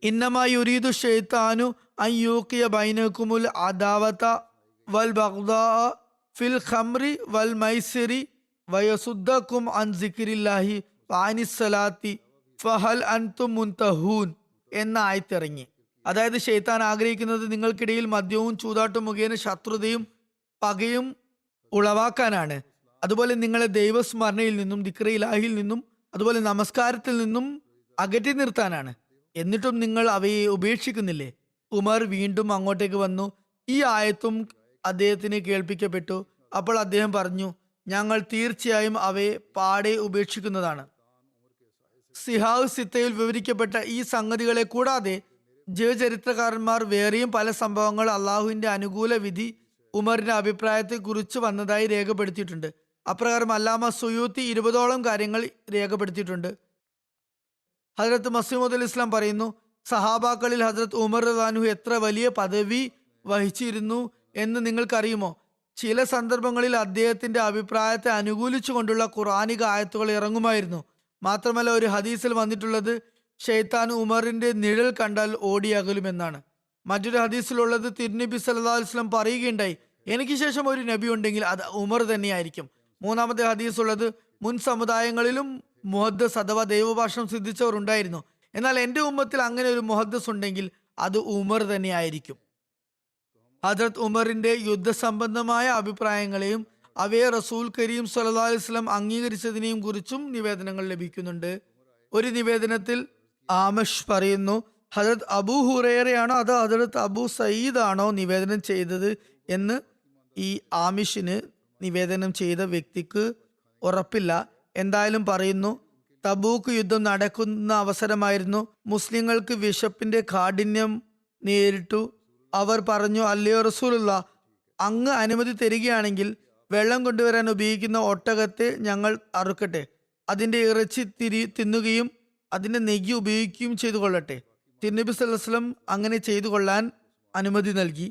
ഇന്നമാ യുരീദു ശൈത്താനു അൻ യൂഖിയ ബൈനകുമുൽ അദാവത വൽ ബഗ്ദാ ഫിൽ ഖംറി വൽ മൈസിരി വയസുദ്ദകും അൻ സിക്രില്ലാഹി വഅനിസ് സലാത്തി ഫഹൽ അൻതും മുൻതഹൂൻ എന്ന ആയത്തിറങ്ങി. അതായത് ശൈത്താൻ ആഗ്രഹിക്കുന്നത് നിങ്ങൾക്കിടയിൽ മദ്യവും ചൂതാട്ടും മുഖേന ശത്രുതയും പകയും ഉളവാക്കാനാണ്. അതുപോലെ നിങ്ങളെ ദൈവസ്മരണയിൽ നിന്നും ദിക്റിലാഹിൽ നിന്നും അതുപോലെ നമസ്കാരത്തിൽ നിന്നും അകറ്റി നിർത്താനാണ്. എന്നിട്ടും നിങ്ങൾ അവയെ ഉപേക്ഷിക്കുന്നില്ലേ? ഉമർ വീണ്ടും അങ്ങോട്ടേക്ക് വന്നു. ഈ ആയത്തും അദ്ദേഹത്തിന് കേൾപ്പിക്കപ്പെട്ടു. അപ്പോൾ അദ്ദേഹം പറഞ്ഞു, ഞങ്ങൾ തീർച്ചയായും അവയെ പാടെ ഉപേക്ഷിക്കുന്നതാണ്. സിഹാവ് സിത്തയിൽ വിവരിക്കപ്പെട്ട ഈ സംഗതികളെ കൂടാതെ ജീവചരിത്രകാരന്മാർ വേറെയും പല സംഭവങ്ങൾ അള്ളാഹുവിന്റെ അനുകൂല വിധി ഉമറിന്റെ അഭിപ്രായത്തെ കുറിച്ച് വന്നതായി രേഖപ്പെടുത്തിയിട്ടുണ്ട്. അപ്രകാരം അല്ലാമ സുയൂത്തി 20ഓളം കാര്യങ്ങൾ രേഖപ്പെടുത്തിയിട്ടുണ്ട്. ഹസ്രത്ത് മസീഹ് അലി ഇസ്ലാം പറയുന്നു, സഹാബാക്കളിൽ ഹസ്രത്ത് ഉമർ റളിയല്ലാഹു എത്ര വലിയ പദവി വഹിച്ചിരുന്നു എന്ന് നിങ്ങൾക്കറിയുമോ? ചില സന്ദർഭങ്ങളിൽ അദ്ദേഹത്തിന്റെ അഭിപ്രായത്തെ അനുകൂലിച്ചു കൊണ്ടുള്ള ഖുർആനിക ആയത്തുകൾ ഇറങ്ങുമായിരുന്നു. മാത്രമല്ല, ഒരു ഹദീസിൽ വന്നിട്ടുള്ളത് ഷെയ്ത്താൻ ഉമറിന്റെ നിഴൽ കണ്ടാൽ ഓടിയകലുമെന്നാണ്. മറ്റൊരു ഹദീസിലുള്ളത് തിരുനബി സല്ലല്ലാഹു അലൈഹി വസല്ലം പറയുകയുണ്ടായി, എനിക്ക് ശേഷം ഒരു നബി ഉണ്ടെങ്കിൽ അത് ഉമർ തന്നെയായിരിക്കും. മൂന്നാമത്തെ ഹദീസ് ഉള്ളത്, മുൻ സമുദായങ്ങളിലും മുഹദ്ദസ് അഥവാ ദൈവഭാഷണം സിദ്ധിച്ചവർ ഉണ്ടായിരുന്നു, എന്നാൽ എൻ്റെ ഉമ്മത്തിൽ അങ്ങനെ ഒരു മുഹദ്ദസ് ഉണ്ടെങ്കിൽ അത് ഉമർ തന്നെയായിരിക്കും. ഹജറത് ഉമറിന്റെ യുദ്ധസംബന്ധമായ അഭിപ്രായങ്ങളെയും അവയെ റസൂൽ കരീം സല്ലല്ലാഹു അലൈഹി വസല്ലം അംഗീകരിച്ചതിനെയും കുറിച്ചും നിവേദനങ്ങൾ ലഭിക്കുന്നുണ്ട്. ഒരു നിവേദനത്തിൽ ആമഷ് പറയുന്നു, ഹജറത് അബൂ ഹുറൈറയാണോ അതോ ഹജറത് അബൂ സയ്യിദ് ആണോ നിവേദനം ചെയ്തത് എന്ന് ഈ ആമിഷിന് നിവേദനം ചെയ്ത വ്യക്തിക്ക് ഉറപ്പില്ല. എന്തായാലും പറയുന്നു, തബൂക്ക് യുദ്ധം നടക്കുന്ന അവസരമായിരുന്നു. മുസ്ലിങ്ങൾക്ക് വിശപ്പിന്റെ കാഠിന്യം നേരിട്ടു. അവർ പറഞ്ഞു, അല്ലയോ റസൂലുള്ള, അങ്ങ് അനുമതി തരികയാണെങ്കിൽ വെള്ളം കൊണ്ടുവരാൻ ഉപയോഗിക്കുന്ന ഒട്ടകത്തെ ഞങ്ങൾ അറുക്കട്ടെ, അതിന്റെ ഇറച്ചി തിന്നുകയും അതിന്റെ നെയ്യ് ഉപയോഗിക്കുകയും ചെയ്തു കൊള്ളട്ടെ. തിരുനബി സല്ലല്ലാഹു അലൈഹി വസല്ലം അങ്ങനെ ചെയ്തു കൊള്ളാൻ അനുമതി നൽകി.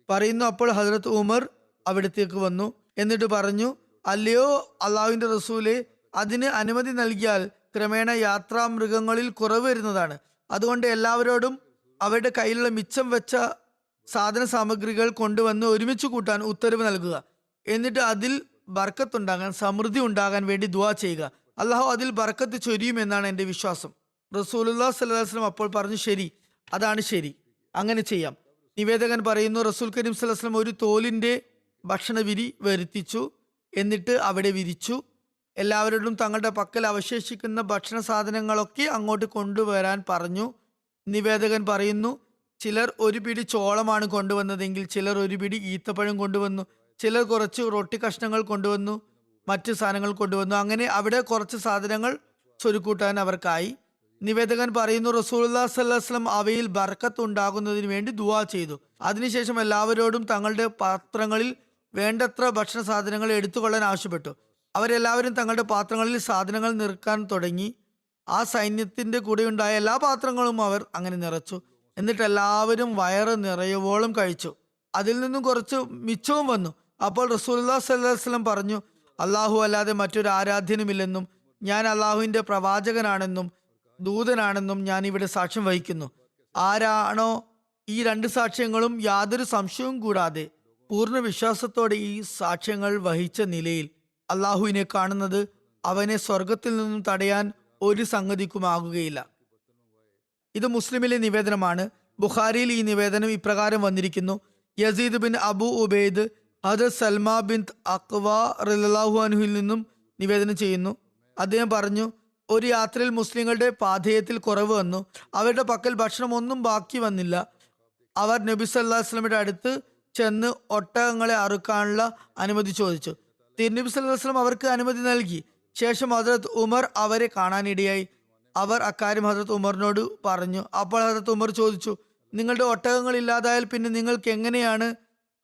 പറയുന്നു, അപ്പോൾ ഹജറത്ത് ഉമർ അവിടത്തേക്ക് വന്നു. എന്നിട്ട് പറഞ്ഞു, അല്ലയോ അള്ളാഹുവിന്റെ റസൂലെ, അതിന് അനുമതി നൽകിയാൽ ക്രമേണ യാത്രാമൃഗങ്ങളിൽ കുറവ് വരുന്നതാണ്. അതുകൊണ്ട് എല്ലാവരോടും അവരുടെ കയ്യിലുള്ള മിച്ചം വെച്ച സാധന സാമഗ്രികൾ കൊണ്ടുവന്ന് ഒരുമിച്ച് കൂട്ടാൻ ഉത്തരവ് നൽകുക. എന്നിട്ട് അതിൽ ബർക്കത്തുണ്ടാകാൻ, സമൃദ്ധി ഉണ്ടാകാൻ വേണ്ടി ദുആ ചെയ്യുക. അള്ളാഹു അതിൽ ബർക്കത്ത് ചൊരിയുമെന്നാണ് എൻ്റെ വിശ്വാസം. റസൂലുള്ളാഹി സ്വല്ലല്ലാഹു അലൈഹി വസല്ലം അപ്പോൾ പറഞ്ഞു, ശരി, അതാണ് ശരി, അങ്ങനെ ചെയ്യാം. നിവേദകൻ പറയുന്നു, റസൂൽ കരീം സ്വല്ലല്ലാഹു അലൈഹി വസല്ലം ഒരു തോലിന്റെ ഭക്ഷണവിരി വരുത്തിച്ചു. എന്നിട്ട് അവിടെ വിരിച്ചു. എല്ലാവരോടും തങ്ങളുടെ പക്കൽ അവശേഷിക്കുന്ന ഭക്ഷണ സാധനങ്ങളൊക്കെ അങ്ങോട്ട് കൊണ്ടുവരാൻ പറഞ്ഞു. നിവേദകൻ പറയുന്നു, ചിലർ ഒരു പിടി ചോളമാണ് കൊണ്ടുവന്നതെങ്കിൽ ചിലർ ഒരു പിടി ഈത്തപ്പഴം കൊണ്ടുവന്നു, ചിലർ കുറച്ച് റൊട്ടി കഷ്ണങ്ങൾ കൊണ്ടുവന്നു, മറ്റ് സാധനങ്ങൾ കൊണ്ടുവന്നു. അങ്ങനെ അവിടെ കുറച്ച് സാധനങ്ങൾ ചൊരുക്കൂട്ടാൻ അവർക്കായി. നിവേദകൻ പറയുന്നു, റസൂലുള്ളാഹി സ്വല്ലല്ലാഹു അലൈഹി വസല്ലം അവയിൽ ബർക്കത്ത് ഉണ്ടാകുന്നതിന് വേണ്ടി ദുആ ചെയ്തു. അതിനുശേഷം എല്ലാവരോടും തങ്ങളുടെ പാത്രങ്ങളിൽ വേണ്ടത്ര ഭക്ഷണ സാധനങ്ങൾ എടുത്തുകൊള്ളാൻ ആവശ്യപ്പെട്ടു. അവരെല്ലാവരും തങ്ങളുടെ പാത്രങ്ങളിൽ സാധനങ്ങൾ നിറക്കാൻ തുടങ്ങി. ആ സൈന്യത്തിന്റെ കൂടെയുണ്ടായ എല്ലാ പാത്രങ്ങളും അവർ അങ്ങനെ നിറച്ചു. എന്നിട്ട് എല്ലാവരും വയറ് നിറയുവോളം കഴിച്ചു. അതിൽ നിന്നും കുറച്ച് മിച്ചവും വന്നു. അപ്പോൾ റസൂലുള്ളാഹി സ്വല്ലല്ലാഹു അലൈഹി വസല്ലം പറഞ്ഞു, അള്ളാഹു അല്ലാതെ മറ്റൊരു ആരാധ്യനുമില്ലെന്നും ഞാൻ അള്ളാഹുവിന്റെ പ്രവാചകനാണെന്നും ദൂതനാണെന്നും ഞാൻ ഇവിടെ സാക്ഷ്യം വഹിക്കുന്നു. ആരാണോ ഈ രണ്ട് സാക്ഷ്യങ്ങളും യാതൊരു സംശയവും കൂടാതെ പൂർണ്ണ വിശ്വാസത്തോടെ ഈ സാക്ഷ്യങ്ങൾ വഹിച്ച നിലയിൽ അള്ളാഹുവിനെ കാണുന്നത്, അവനെ സ്വർഗത്തിൽ നിന്നും തടയാൻ ഒരു സംഗതിക്കുമാകുകയില്ല. ഇത് മുസ്ലിമിലെ നിവേദനമാണ്. ബുഖാരിയിൽ ഈ നിവേദനം ഇപ്രകാരം വന്നിരിക്കുന്നു. യസീദ് ബിൻ അബു ഉബൈദ് ഹദരത്ത് സൽമ ബിൻ അഖ്വ റളിയല്ലാഹു അൻഹുവിൽ നിന്നും നിവേദനം ചെയ്യുന്നു. അദ്ദേഹം പറഞ്ഞു, ഒരു യാത്രയിൽ മുസ്ലിങ്ങളുടെ പാഥേയത്തിൽ കുറവ് വന്നു. അവരുടെ പക്കൽ ഭക്ഷണം ഒന്നും ബാക്കി വന്നില്ല. അവർ നബി സല്ലല്ലാഹു അലൈഹി വസല്ലമയുടെ അടുത്ത് ചെന്ന് ഒട്ടകങ്ങളെ അറുക്കാനുള്ള അനുമതി ചോദിച്ചു. തിരുനബി സല്ലല്ലാഹു അലൈഹി വസല്ലം അവർക്ക് അനുമതി നൽകി. ശേഷം ഹദരത്ത് ഉമർ അവരെ കാണാനിടയായി. അവർ അക്കാര്യം ഹദരത്ത് ഉമറിനോട് പറഞ്ഞു. അപ്പോൾ ഹദരത്ത് ഉമർ ചോദിച്ചു, നിങ്ങളുടെ ഒട്ടകങ്ങൾ ഇല്ലാതായാൽ പിന്നെ നിങ്ങൾക്ക് എങ്ങനെയാണ്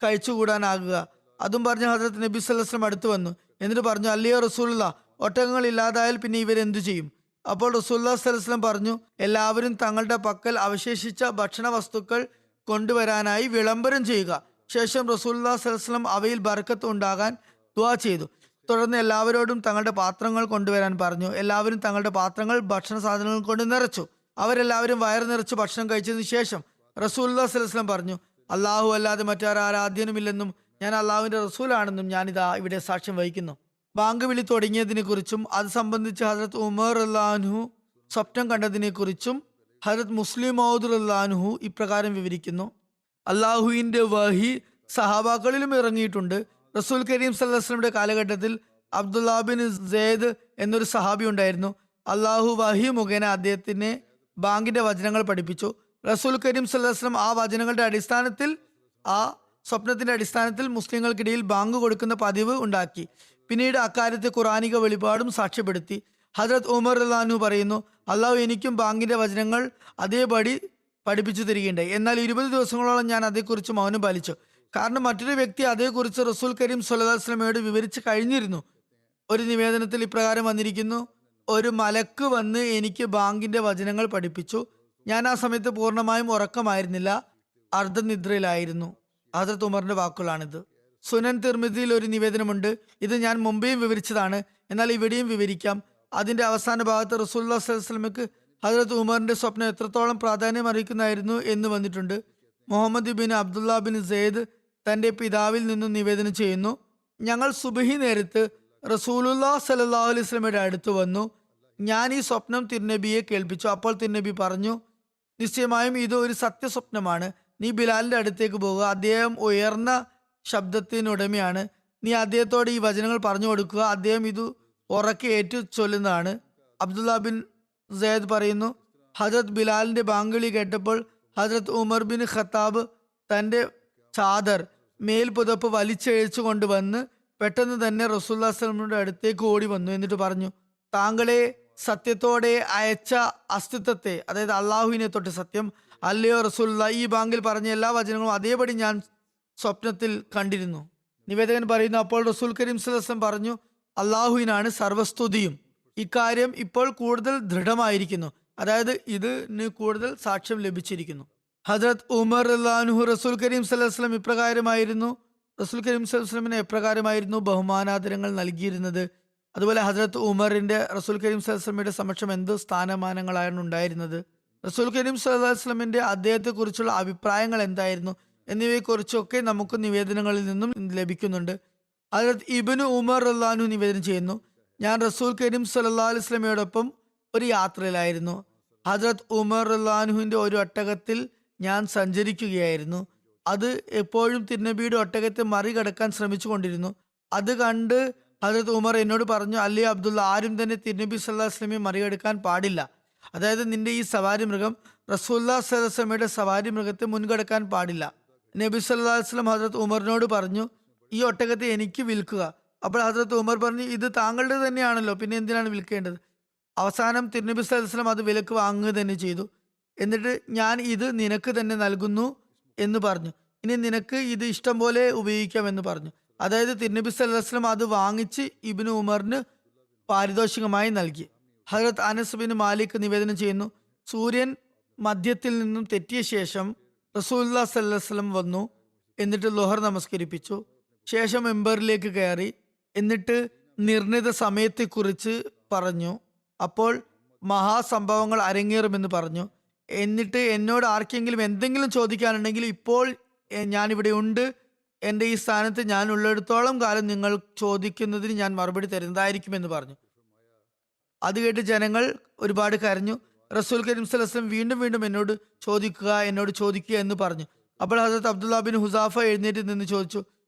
കഴിച്ചുകൂടാനാകുക? അതും പറഞ്ഞ് ഹദരത്ത് നബി സല്ലല്ലാഹു അലൈഹി വസല്ലം അടുത്ത് വന്നു. എന്നിട്ട് പറഞ്ഞു, അല്ലയോ റസൂലുള്ളാഹ്, ഒട്ടകങ്ങൾ ഇല്ലാതായാൽ പിന്നെ ഇവരെന്തു ചെയ്യും? അപ്പോൾ റസൂലുള്ളാഹി സ്വല്ലല്ലാഹു അലൈഹി വസല്ലം പറഞ്ഞു, എല്ലാവരും തങ്ങളുടെ പക്കൽ അവശേഷിച്ച ഭക്ഷണ വസ്തുക്കൾ കൊണ്ടുവരാനായി വിളംബരം ചെയ്യുക. ശേഷം റസൂലുള്ളാഹി സ്വല്ലല്ലാഹു അലൈഹി വസല്ലം അവയിൽ ബർക്കത്ത് ഉണ്ടാകാൻ ദുആ ചെയ്തു. തുടർന്ന് എല്ലാവരോടും തങ്ങളുടെ പാത്രങ്ങൾ കൊണ്ടുവരാൻ പറഞ്ഞു. എല്ലാവരും തങ്ങളുടെ പാത്രങ്ങൾ ഭക്ഷണ സാധനങ്ങൾ കൊണ്ട് നിറച്ചു. അവരെല്ലാവരും വയറ് നിറച്ച് ഭക്ഷണം കഴിച്ചതിന് ശേഷം റസൂലുള്ളാഹി സ്വല്ലല്ലാഹു അലൈഹി വസല്ലം പറഞ്ഞു, അള്ളാഹു അല്ലാതെ മറ്റാരാധ്യനുമില്ലെന്നും ഞാൻ അള്ളാഹുവിന്റെ റസൂലാണെന്നും ഞാനിതാ ഇവിടെ സാക്ഷ്യം വഹിക്കുന്നു. ബാങ്ക് വിളി തുടങ്ങിയതിനെ കുറിച്ചും അത് സംബന്ധിച്ച് ഹദരത്ത് ഉമർ റളിയല്ലാഹു അൻഹു സ്വപ്നം കണ്ടതിനെ കുറിച്ചും ഹദരത്ത് മുസ്ലിം മൗദ് റളിയല്ലാഹു അൻഹു ഇപ്രകാരം വിവരിക്കുന്നു. അള്ളാഹുവിന്റെ വഹി സഹാബാക്കളിലും ഇറങ്ങിയിട്ടുണ്ട്. റസൂൽ കരീം സല്ലല്ലാഹു അലൈഹി വസല്ലമയുടെ കാലഘട്ടത്തിൽ അബ്ദുല്ലാ ബിൻ സെയ്ദ് എന്നൊരു സഹാബി ഉണ്ടായിരുന്നു. അള്ളാഹു വഹി മുഖേന അദ്ദേഹത്തിനെ ബാങ്കിന്റെ വചനങ്ങൾ പഠിപ്പിച്ചു. റസൂൽ കരീം സല്ലല്ലാഹു അലൈഹി വസല്ലം ആ വചനങ്ങളുടെ അടിസ്ഥാനത്തിൽ, ആ സ്വപ്നത്തിന്റെ അടിസ്ഥാനത്തിൽ മുസ്ലിങ്ങൾക്കിടയിൽ ബാങ്ക് കൊടുക്കുന്ന പതിവ് ഉണ്ടാക്കി. പിന്നീട് അക്കാര്യത്തെ ഖുറാനിക വെളിപാടും സാക്ഷ്യപ്പെടുത്തി. ഹദരത്ത് ഉമർ റളിയല്ലാഹു അൻഹു പറയുന്നു, അള്ളാഹു എനിക്കും ബാങ്കിന്റെ വചനങ്ങൾ അതേപടി പഠിപ്പിച്ചു തരികയുണ്ടായി. എന്നാൽ 20 ദിവസങ്ങളോളം ഞാൻ അതേക്കുറിച്ച് മൗനം പാലിച്ചു. കാരണം മറ്റൊരു വ്യക്തി അതേക്കുറിച്ച് റസൂൽ കരീം സ്വല്ലല്ലാഹു അലൈഹി വസല്ലമയോട് വിവരിച്ച് കഴിഞ്ഞിരുന്നു. ഒരു നിവേദനത്തിൽ ഇപ്രകാരം വന്നിരിക്കുന്നു, ഒരു മലക്ക് വന്ന് എനിക്ക് ബാങ്കിന്റെ വചനങ്ങൾ പഠിപ്പിച്ചു. ഞാൻ ആ സമയത്ത് പൂർണ്ണമായും ഉറക്കമായിരുന്നില്ല, അർദ്ധനിദ്രയിലായിരുന്നു. ഹദരത്ത് ഉമറിന്റെ വാക്കുകളാണിത്. സുനൻ തിർമിദിയിൽ ഒരു നിവേദനമുണ്ട്. ഇത് ഞാൻ മുമ്പേയും വിവരിച്ചതാണ്, എന്നാൽ ഇവിടെയും വിവരിക്കാം. അതിന്റെ അവസാന ഭാഗത്ത് റസൂലുള്ളാഹി സ്വല്ലല്ലാഹു അലൈഹി വസല്ലമയ്ക്ക് ഹദരത്ത് ഉമറിന്റെ സ്വപ്നം എത്രത്തോളം പ്രാധാന്യം അറിയിക്കുന്നതായിരുന്നു എന്ന് വന്നിട്ടുണ്ട്. Muhammad bin Abdullah bin Zaid തന്റെ പിതാവിൽ നിന്നും നിവേദനം ചെയ്യുന്നു, ഞങ്ങൾ സുബഹി നേരത്ത് റസൂലുള്ളാഹി സ്വല്ലല്ലാഹു അലൈഹി വസല്ലമയുടെ അടുത്ത് വന്നു. ഞാൻ ഈ സ്വപ്നം തിരുനബിയെ കേൾപ്പിച്ചു. അപ്പോൾ തിരുനബി പറഞ്ഞു, നിശ്ചയമായും ഇത് ഒരു സത്യസ്വപ്നമാണ്. നീ ബിലാലിന്റെ അടുത്തേക്ക് പോകുക. അദ്ദേഹം ഉയർന്ന ശബ്ദത്തിനുടമയാണ്. നീ അദ്ദേഹത്തോട് ഈ വചനങ്ങൾ പറഞ്ഞു കൊടുക്കുക. അദ്ദേഹം ഇത് ഉറക്കെ ഏറ്റു ചൊല്ലുന്നതാണ്. അബ്ദുള്ള ബിൻ സെയ്ദ് പറയുന്നു, ഹജരത് ബിലാലിന്റെ ബാങ്കുളി കേട്ടപ്പോൾ ഹജരത് ഉമർ ബിൻ ഖത്താബ് തന്റെ ചാദർ മേൽപുതപ്പ് വലിച്ചഴിച്ചു കൊണ്ടുവന്ന് പെട്ടെന്ന് തന്നെ റസൂലുള്ളാഹി സ്വല്ലല്ലാഹു അലൈഹി വസല്ലമയുടെ അടുത്തേക്ക് ഓടി വന്നു. എന്നിട്ട് പറഞ്ഞു, താങ്കളെ സത്യത്തോടെ അയച്ച അസ്തിത്വത്തെ, അതായത് അള്ളാഹുവിനെ തൊട്ട് സത്യം, അല്ലയോ റസൂലുള്ളാഹി, ഈ ബാങ്കിൽ പറഞ്ഞ എല്ലാ വചനങ്ങളും അതേപടി ഞാൻ സ്വപ്നത്തിൽ കണ്ടിരുന്നു. നിവേദകൻ പറയുന്നു, അപ്പോൾ റസൂൽ കരീം സ്വല്ലല്ലാഹു അലൈഹി വസല്ലം പറഞ്ഞു, അള്ളാഹുവിനാണ് സർവസ്തുതിയും. ഇക്കാര്യം ഇപ്പോൾ കൂടുതൽ ദൃഢമായിരിക്കുന്നു, അതായത് ഇതിന് കൂടുതൽ സാക്ഷ്യം ലഭിച്ചിരിക്കുന്നു. ഹജരത് ഉമർ റളിയല്ലാഹു റസൂൽ കരീം സ്വല്ലല്ലാഹു അലൈഹി വസല്ലം ഇപ്രകാരമായിരുന്നു റസൂൽ കരീം സ്വല്ലല്ലാഹു അലൈഹി വസല്ലമിന് എപ്രകാരമായിരുന്നു ബഹുമാനാദരങ്ങൾ നൽകിയിരുന്നത്. അതുപോലെ ഹജരത്ത് ഉമറിന്റെ റസൂൽ കരീം സ്വല്ലല്ലാഹു അലൈഹി വസല്ലമയുടെ സമക്ഷം എന്ത് സ്ഥാനമാനങ്ങളാണ് ഉണ്ടായിരുന്നത്, റസൂൽ കരീം സ്വല്ലല്ലാഹു അലൈഹി വസല്ലമിന്റെ അദ്ദേഹത്തെക്കുറിച്ചുള്ള അഭിപ്രായങ്ങൾ എന്തായിരുന്നു എന്നിവയെക്കുറിച്ചൊക്കെ നമുക്ക് നിവേദനങ്ങളിൽ നിന്നും ലഭിക്കുന്നുണ്ട്. ഹജരത്ത് ഇബ്നു ഉമർ റളിയല്ലാഹു അൻഹു നിവേദനം ചെയ്യുന്നു, ഞാൻ റസൂൽ കരീം സ്വല്ലല്ലാഹു അലൈഹി വസല്ലമയോടൊപ്പം ഒരു യാത്രയിലായിരുന്നു. ഹജരത്ത് ഉമർ റളിയല്ലാഹു അൻഹുവിന്റെ ഒരു ഒട്ടകത്തിൽ ഞാൻ സഞ്ചരിക്കുകയായിരുന്നു. അത് എപ്പോഴും തിരുനബിയുടെ ഒട്ടകത്തെ മറികടക്കാൻ ശ്രമിച്ചു കൊണ്ടിരുന്നു. അത് കണ്ട് ഹജരത്ത് ഉമർ എന്നോട് പറഞ്ഞു, അല്ലയോ അബ്ദുള്ള, ആരും തന്നെ തിരുനബി സല്ലല്ലാഹു അലൈഹി വസല്ലമയെ മറികടക്കാൻ പാടില്ല. അതായത് നിന്റെ ഈ സവാരി മൃഗം റസൂലുള്ളാഹി സ്വല്ലല്ലാഹു അലൈഹി വസല്ലമയുടെ സവാരി മൃഗത്തെ മുൻകടക്കാൻ പാടില്ല. നബി സല്ലല്ലാഹു അലൈഹി വസല്ലം ഹജരത്ത് ഉമറിനോട് പറഞ്ഞു, ഈ ഒട്ടകത്തെ എനിക്ക് വിൽക്കുക. അപ്പോൾ ഹജരത്ത് ഉമർ പറഞ്ഞു, ഇത് താങ്കളുടെ തന്നെയാണല്ലോ, പിന്നെ എന്തിനാണ് വിൽക്കേണ്ടത്? അവസാനം തിരുനബി സല്ലല്ലാഹു അലൈഹി വസല്ലം അത് വിലക്ക് വാങ്ങുക തന്നെ ചെയ്തു. എന്നിട്ട് ഞാൻ ഇത് നിനക്ക് തന്നെ നൽകുന്നു എന്ന് പറഞ്ഞു. ഇനി നിനക്ക് ഇത് ഇഷ്ടം പോലെ ഉപയോഗിക്കാമെന്ന് പറഞ്ഞു. അതായത് തിരുനബി സല്ലല്ലാഹു അലൈഹി വസല്ലം അത് വാങ്ങിച്ച് ഇബ്നു ഉമറിന് പാരിതോഷികമായി നൽകി. ഹജരത്ത് അനസ് ബിൻ മാലിക് നിവേദനം ചെയ്യുന്നു, സൂര്യൻ മധ്യത്തിൽ നിന്നും തെറ്റിയ ശേഷം റസൂലുള്ളാഹി സ്വല്ലല്ലാഹു അലൈഹി വസല്ലം വന്നു. എന്നിട്ട് ളുഹർ നമസ്കരിപ്പിച്ചു. ശേഷം മെമ്പറിലേക്ക് കയറി. എന്നിട്ട് നിർണിത സമയത്തെക്കുറിച്ച് പറഞ്ഞു. അപ്പോൾ മഹാസംഭവങ്ങൾ അരങ്ങേറുമെന്ന് പറഞ്ഞു. എന്നിട്ട് എന്നോട് ആർക്കെങ്കിലും എന്തെങ്കിലും ചോദിക്കാനുണ്ടെങ്കിൽ ഇപ്പോൾ ഞാനിവിടെ ഉണ്ട്, എൻ്റെ ഈ സ്ഥാനത്ത് ഞാൻ ഉള്ളിടത്തോളം കാലം നിങ്ങൾ ചോദിക്കുന്നതിന് ഞാൻ മറുപടി തരുന്നതായിരിക്കുമെന്ന് പറഞ്ഞു. അത് കേട്ട് ജനങ്ങൾ ഒരുപാട് കരഞ്ഞു. റസൂൽ കരീം സ്വല്ലല്ലാഹു അലൈഹി വസല്ലം വീണ്ടും വീണ്ടും എന്നോട് ചോദിക്കുക എന്ന് പറഞ്ഞു. അപ്പോൾ ഹസരത്ത് അബ്ദുള്ള ബിൻ ഹുസാഫ എഴുന്നേറ്റ് നിന്ന് ചോദിച്ചു,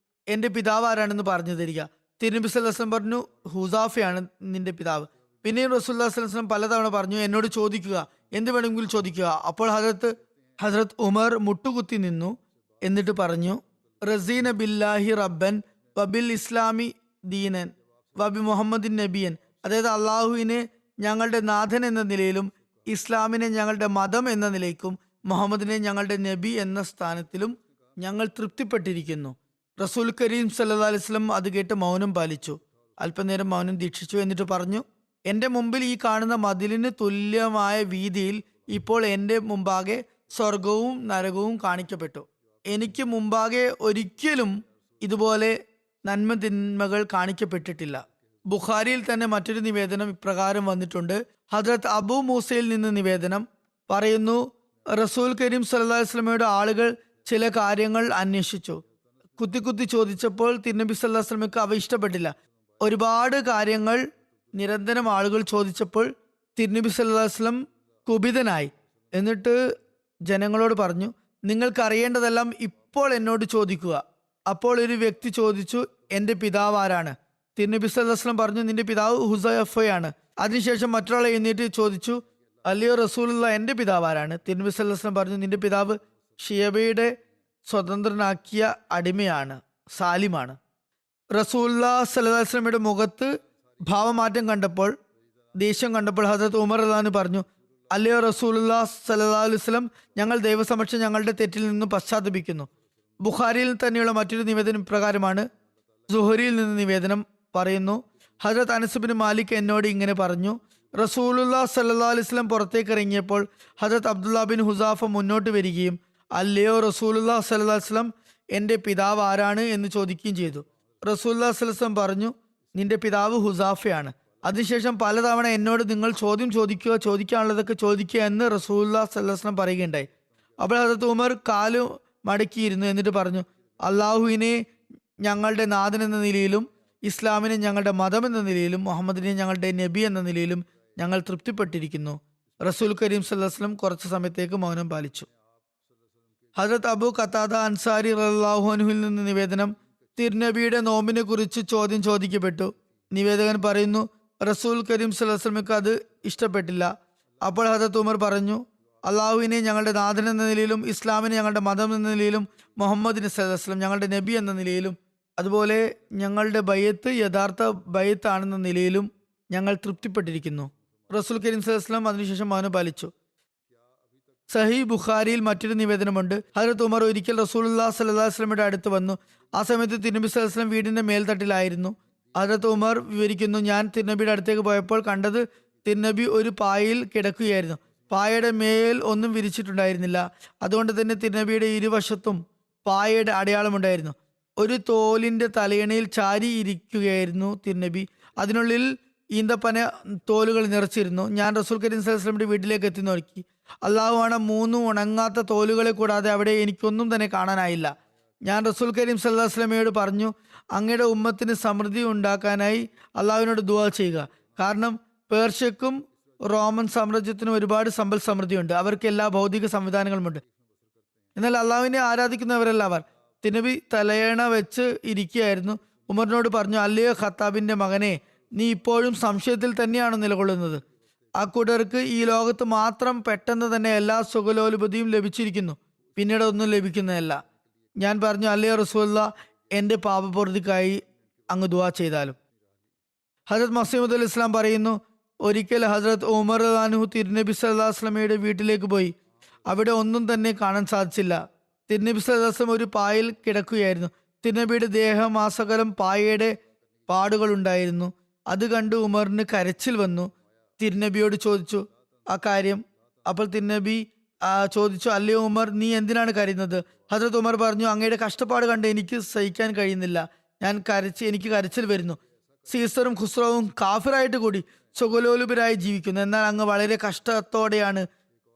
എൻ്റെ പിതാവ് ആരാണെന്ന് പറഞ്ഞു തരിക. തിരുനബി സല്ലല്ലാഹു അലൈഹി വസല്ലം പറഞ്ഞു, ഹുസാഫയാണ് നിന്റെ പിതാവ്. പിന്നെയും റസൂലുള്ളാഹി സ്വല്ലല്ലാഹു അലൈഹി വസല്ലം പലതവണ പറഞ്ഞു, എന്നോട് ചോദിക്കുക, എന്ത് വേണമെങ്കിലും ചോദിക്കുക. അപ്പോൾ ഹസരത്ത് ഉമർ മുട്ടുകുത്തി നിന്നു. എന്നിട്ട് പറഞ്ഞു, റസീന ബില്ലാഹി റബ്ബൻ വബിൽ ഇസ്ലാമി ദീനൻ വബി മുഹമ്മദിൻ നബിയൻ, അതായത് അള്ളാഹുവിനെ ഞങ്ങളുടെ നാഥൻ എന്ന നിലയിലും ഇസ്ലാമിനെ ഞങ്ങളുടെ മതം എന്ന നിലയ്ക്കും മുഹമ്മദിനെ ഞങ്ങളുടെ നബി എന്ന സ്ഥാനത്തിലും ഞങ്ങൾ തൃപ്തിപ്പെട്ടിരിക്കുന്നു. റസൂൽ കരീം സല്ലല്ലാഹു അലൈഹി വസല്ലം അത് കേട്ട് മൗനം പാലിച്ചു. അല്പനേരം മൗനം ദീക്ഷിച്ചു. എന്നിട്ട് പറഞ്ഞു, എൻ്റെ മുമ്പിൽ ഈ കാണുന്ന മതിലിന് തുല്യമായ വീതിയിൽ ഇപ്പോൾ എൻ്റെ മുമ്പാകെ സ്വർഗവും നരകവും കാണിക്കപ്പെട്ടു. എനിക്ക് മുമ്പാകെ ഒരിക്കലും ഇതുപോലെ നന്മ തിന്മകൾ കാണിക്കപ്പെട്ടിട്ടില്ല. ബുഖാരിയിൽ തന്നെ മറ്റൊരു നിവേദനം ഇപ്രകാരം വന്നിട്ടുണ്ട്. ഹദ്രത്ത് അബൂ മൂസയിൽ നിന്ന് നിവേദനം പറയുന്നു, റസൂൽ കരീം സല്ലല്ലാഹു അലൈഹി വസല്ലമയുടെ ആളുകൾ ചില കാര്യങ്ങൾ അന്വേഷിച്ചു. കുത്തി ചോദിച്ചപ്പോൾ തിരുനബി സല്ലല്ലാഹു അലൈഹി വസല്ലമയ്ക്ക് അവ ഇഷ്ടപ്പെട്ടില്ല. ഒരുപാട് കാര്യങ്ങൾ നിരന്തരം ആളുകൾ ചോദിച്ചപ്പോൾ തിരുനബി സല്ലല്ലാഹു അലൈഹി വസല്ലം കുപിതനായി. എന്നിട്ട് ജനങ്ങളോട് പറഞ്ഞു, നിങ്ങൾക്ക് അറിയേണ്ടതെല്ലാം ഇപ്പോൾ എന്നോട് ചോദിക്കുക. അപ്പോൾ ഒരു വ്യക്തി ചോദിച്ചു, എൻ്റെ പിതാവ് ആരാണ്? തിരുനബി സല്ലല്ലാഹു അലൈഹി വസല്ലം പറഞ്ഞു, നിന്റെ പിതാവ് ഹുസൈഫയാണ്. അതിനുശേഷം മറ്റൊരാളെ എഴുന്നേറ്റ് ചോദിച്ചു, അല്ലയോ റസൂലുള്ള, എൻ്റെ പിതാവ് ആരാണ്? തിരുനബി സല്ലല്ലാഹു അലൈഹി വസല്ലം പറഞ്ഞു, നിന്റെ പിതാവ് ഷിയബയുടെ സ്വതന്ത്രനാക്കിയ അടിമയാണ്, സാലിമാണ്. റസൂലുള്ളാഹി സ്വല്ലല്ലാഹു അലൈഹി വസല്ലമയുടെ മുഖത്ത് ഭാവമാറ്റം കണ്ടപ്പോൾ, ദേഷ്യം കണ്ടപ്പോൾ ഹസരത്ത് ഉമർ റളിയല്ലാഹു അൻഹു പറഞ്ഞു, അല്ലയോ റസൂലുള്ളാഹി സ്വല്ലല്ലാഹു അലൈഹി വസല്ലം, ഞങ്ങൾ ദൈവസമക്ഷം ഞങ്ങളുടെ തെറ്റിൽ നിന്നും പശ്ചാത്തപിക്കുന്നു. ബുഖാരിയിൽ തന്നെയുള്ള മറ്റൊരു നിവേദനം പ്രകാരമാണ്. സുഹരിയിൽ നിന്ന് നിവേദനം പറയുന്നു, ഹജരത്ത് അനസ് ബിൻ മാലിക് എന്നോട് ഇങ്ങനെ പറഞ്ഞു, റസൂലുള്ളാഹി സ്വല്ലല്ലാഹു അലൈഹി വസല്ലം പുറത്തേക്ക് ഇറങ്ങിയപ്പോൾ ഹജരത്ത് അബ്ദുള്ള ബിൻ ഹുസാഫ മുന്നോട്ട് വരികയും, അല്ലയോ റസൂലുള്ളാഹി സ്വല്ലല്ലാഹു അലൈഹി വസല്ലം, എൻ്റെ പിതാവ് ആരാണ് എന്ന് ചോദിക്കുകയും ചെയ്തു. റസൂലുള്ളാഹി സ്വല്ലല്ലാഹു അലൈഹി വസല്ലം പറഞ്ഞു, നിന്റെ പിതാവ് ഹുസാഫയാണ്. അതിനുശേഷം പലതവണ എന്നോട് നിങ്ങൾ ചോദിക്കാനുള്ളതൊക്കെ ചോദിക്കുക എന്ന് റസൂലുള്ളാഹി സ്വല്ലല്ലാഹു അലൈഹി വസല്ലം പറയുകയുണ്ടായി. അപ്പോൾ ഹജരത്ത് ഉമർ കാല് മടക്കിയിരുന്നു. എന്നിട്ട് പറഞ്ഞു, അള്ളാഹുവിനെ ഞങ്ങളുടെ നാഥൻ എന്ന നിലയിലും ഇസ്ലാമിനെ ഞങ്ങളുടെ മതം എന്ന നിലയിലും മുഹമ്മദിനെ ഞങ്ങളുടെ നബി എന്ന നിലയിലും ഞങ്ങൾ തൃപ്തിപ്പെട്ടിരിക്കുന്നു. റസൂൽ കരീം സല്ലല്ലാഹു അലൈഹി വസല്ലം കുറച്ചു സമയത്തേക്ക് മൗനം പാലിച്ചു. ഹസ്രത്ത് അബു ഖതാദ അൻസാരി റളിയല്ലാഹു അൻഹുവിൽ നിന്ന് നിവേദനം, തിരുനബിയുടെ നോമ്പിനെ കുറിച്ച് ചോദ്യം ചോദിക്കപ്പെട്ടു. നിവേദകൻ പറയുന്നു, റസൂൽ കരീം സ്വല്ലല്ലാഹു അലൈഹി വസല്ലമയ്ക്ക് അത് ഇഷ്ടപ്പെട്ടില്ല. അപ്പോൾ ഹസ്രത്ത് ഉമർ പറഞ്ഞു, അള്ളാഹുവിനെ ഞങ്ങളുടെ നാഥൻ എന്ന നിലയിലും ഇസ്ലാമിനെ ഞങ്ങളുടെ മതം എന്ന നിലയിലും മുഹമ്മദിന് സ്വല്ലല്ലാഹു അലൈഹി വസല്ലം ഞങ്ങളുടെ നബി എന്ന നിലയിലും അതുപോലെ ഞങ്ങളുടെ ബയ്യത്ത് യഥാർത്ഥ ബയ്യത്ത് ആണെന്ന നിലയിലും ഞങ്ങൾ തൃപ്തിപ്പെട്ടിരിക്കുന്നു. റസൂൽ കരീം സ്വല്ലല്ലാഹു അലൈഹി വസല്ലം അതിനുശേഷം മൗനം പാലിച്ചു. സഹീ ബുഖാരിയിൽ മറ്റൊരു നിവേദനമുണ്ട്. ഹജറത്ത് ഉമർ ഒരിക്കൽ റസൂലുള്ളാഹി സ്വല്ലല്ലാഹു അലൈഹി വസല്ലമയുടെ അടുത്ത് വന്നു. ആ സമയത്ത് തിരുനബി സ്വല്ലല്ലാഹു അലൈഹി വസല്ലം വീടിന്റെ മേൽത്തട്ടിലായിരുന്നു. ഹജറത്ത് ഉമർ വിവരിക്കുന്നു, ഞാൻ തിരുനബിയുടെ അടുത്തേക്ക് പോയപ്പോൾ കണ്ടത് തിരുനബി ഒരു പായയിൽ കിടക്കുകയായിരുന്നു. പായയുടെ മേൽ ഒന്നും വിരിച്ചിട്ടുണ്ടായിരുന്നില്ല. അതുകൊണ്ട് തന്നെ തിരുനബിയുടെ ഇരുവശത്തും പായയുടെ അടയാളമുണ്ടായിരുന്നു. ഒരു തോലിന്റെ തലയണയിൽ ചാരി ഇരിക്കുകയായിരുന്നു തിരുനബി. അതിനുള്ളിൽ ഈന്തപ്പന തോലുകൾ നിറച്ചിരുന്നു. ഞാൻ റസൂൽ കരീം സ്വല്ലല്ലാഹു അലൈഹി വസല്ലമയുടെ വീട്ടിലേക്ക് എത്തി നോക്കി. അള്ളാഹുവാണ് 3 ഉണങ്ങാത്ത തോലുകളെ കൂടാതെ അവിടെ എനിക്കൊന്നും തന്നെ കാണാനായില്ല. ഞാൻ റസൂൽ കരീം സ്വല്ലല്ലാഹു അലൈഹി വസല്ലമയോട് പറഞ്ഞു, അങ്ങയുടെ ഉമ്മത്തിന് സമൃദ്ധി ഉണ്ടാക്കാനായി അള്ളാഹുവിനോട് ദുആ ചെയ്യുക. കാരണം പേർഷ്യക്കും റോമൻ സാമ്രാജ്യത്തിനും ഒരുപാട് സമ്പൽ സമൃദ്ധിയുണ്ട്. അവർക്ക് എല്ലാ ഭൗതിക സംവിധാനങ്ങളുമുണ്ട്. എന്നാൽ അള്ളാഹുവിനെ ആരാധിക്കുന്നവരല്ല അവർ. തിരുനബി തലയണ വെച്ച് ഇരിക്കുകയായിരുന്നു. ഉമറിനോട് പറഞ്ഞു, അല്ലയോ ഖത്താബിന്റെ മകനെ, നീ ഇപ്പോഴും സംശയത്തിൽ തന്നെയാണ് നിലകൊള്ളുന്നത്. ആ കൂട്ടർക്ക് ഈ ലോകത്ത് മാത്രം പെട്ടെന്ന് തന്നെ എല്ലാ സുഖലോലുപതിയും ലഭിച്ചിരിക്കുന്നു, പിന്നീട് ഒന്നും ലഭിക്കുന്നതല്ല. ഞാൻ പറഞ്ഞു, അല്ലയോ റസൂലുള്ളാഹ്, എൻ്റെ പാപപൂർത്തിക്കായി അങ്ങ് ദുആ ചെയ്താലും. ഹജരത് മസീഹ് അൽ ഇസ്ലാം പറയുന്നു, ഒരിക്കൽ ഹജരത് ഉമർ റളിയല്ലാഹു തിരുനബി സല്ലല്ലാഹു അലൈഹി വസല്ലമയുടെ വീട്ടിലേക്ക് പോയി. അവിടെ ഒന്നും തന്നെ കാണാൻ സാധിച്ചില്ല. തിരുനബി സല്ലല്ലാഹു അലൈഹി വസല്ലം ഒരു പായയിൽ കിടക്കുകയായിരുന്നു. തിരുനബിയുടെ ദേഹമാസകലം പായയുടെ പാടുകൾ ഉണ്ടായിരുന്നു. അത് കണ്ട് ഉമറിന് കരച്ചിൽ വന്നു. തിരുനബിയോട് ചോദിച്ചു ആ കാര്യം. അപ്പോൾ തിരുനബി ചോദിച്ചു, അല്ലയോ ഉമർ, നീ എന്തിനാണ് കരയുന്നത്? ഹജരത് ഉമർ പറഞ്ഞു, അങ്ങയുടെ കഷ്ടപ്പാട് കണ്ട് എനിക്ക് സഹിക്കാൻ കഴിയുന്നില്ല. എനിക്ക് കരച്ചിൽ വരുന്നു. സീസറും ഖുസ്രവും കാഫിറായിട്ട് കൂടി സുഖലോലുപരായി ജീവിക്കുന്നു, എന്നാൽ അങ്ങ് വളരെ കഷ്ടത്തോടെയാണ്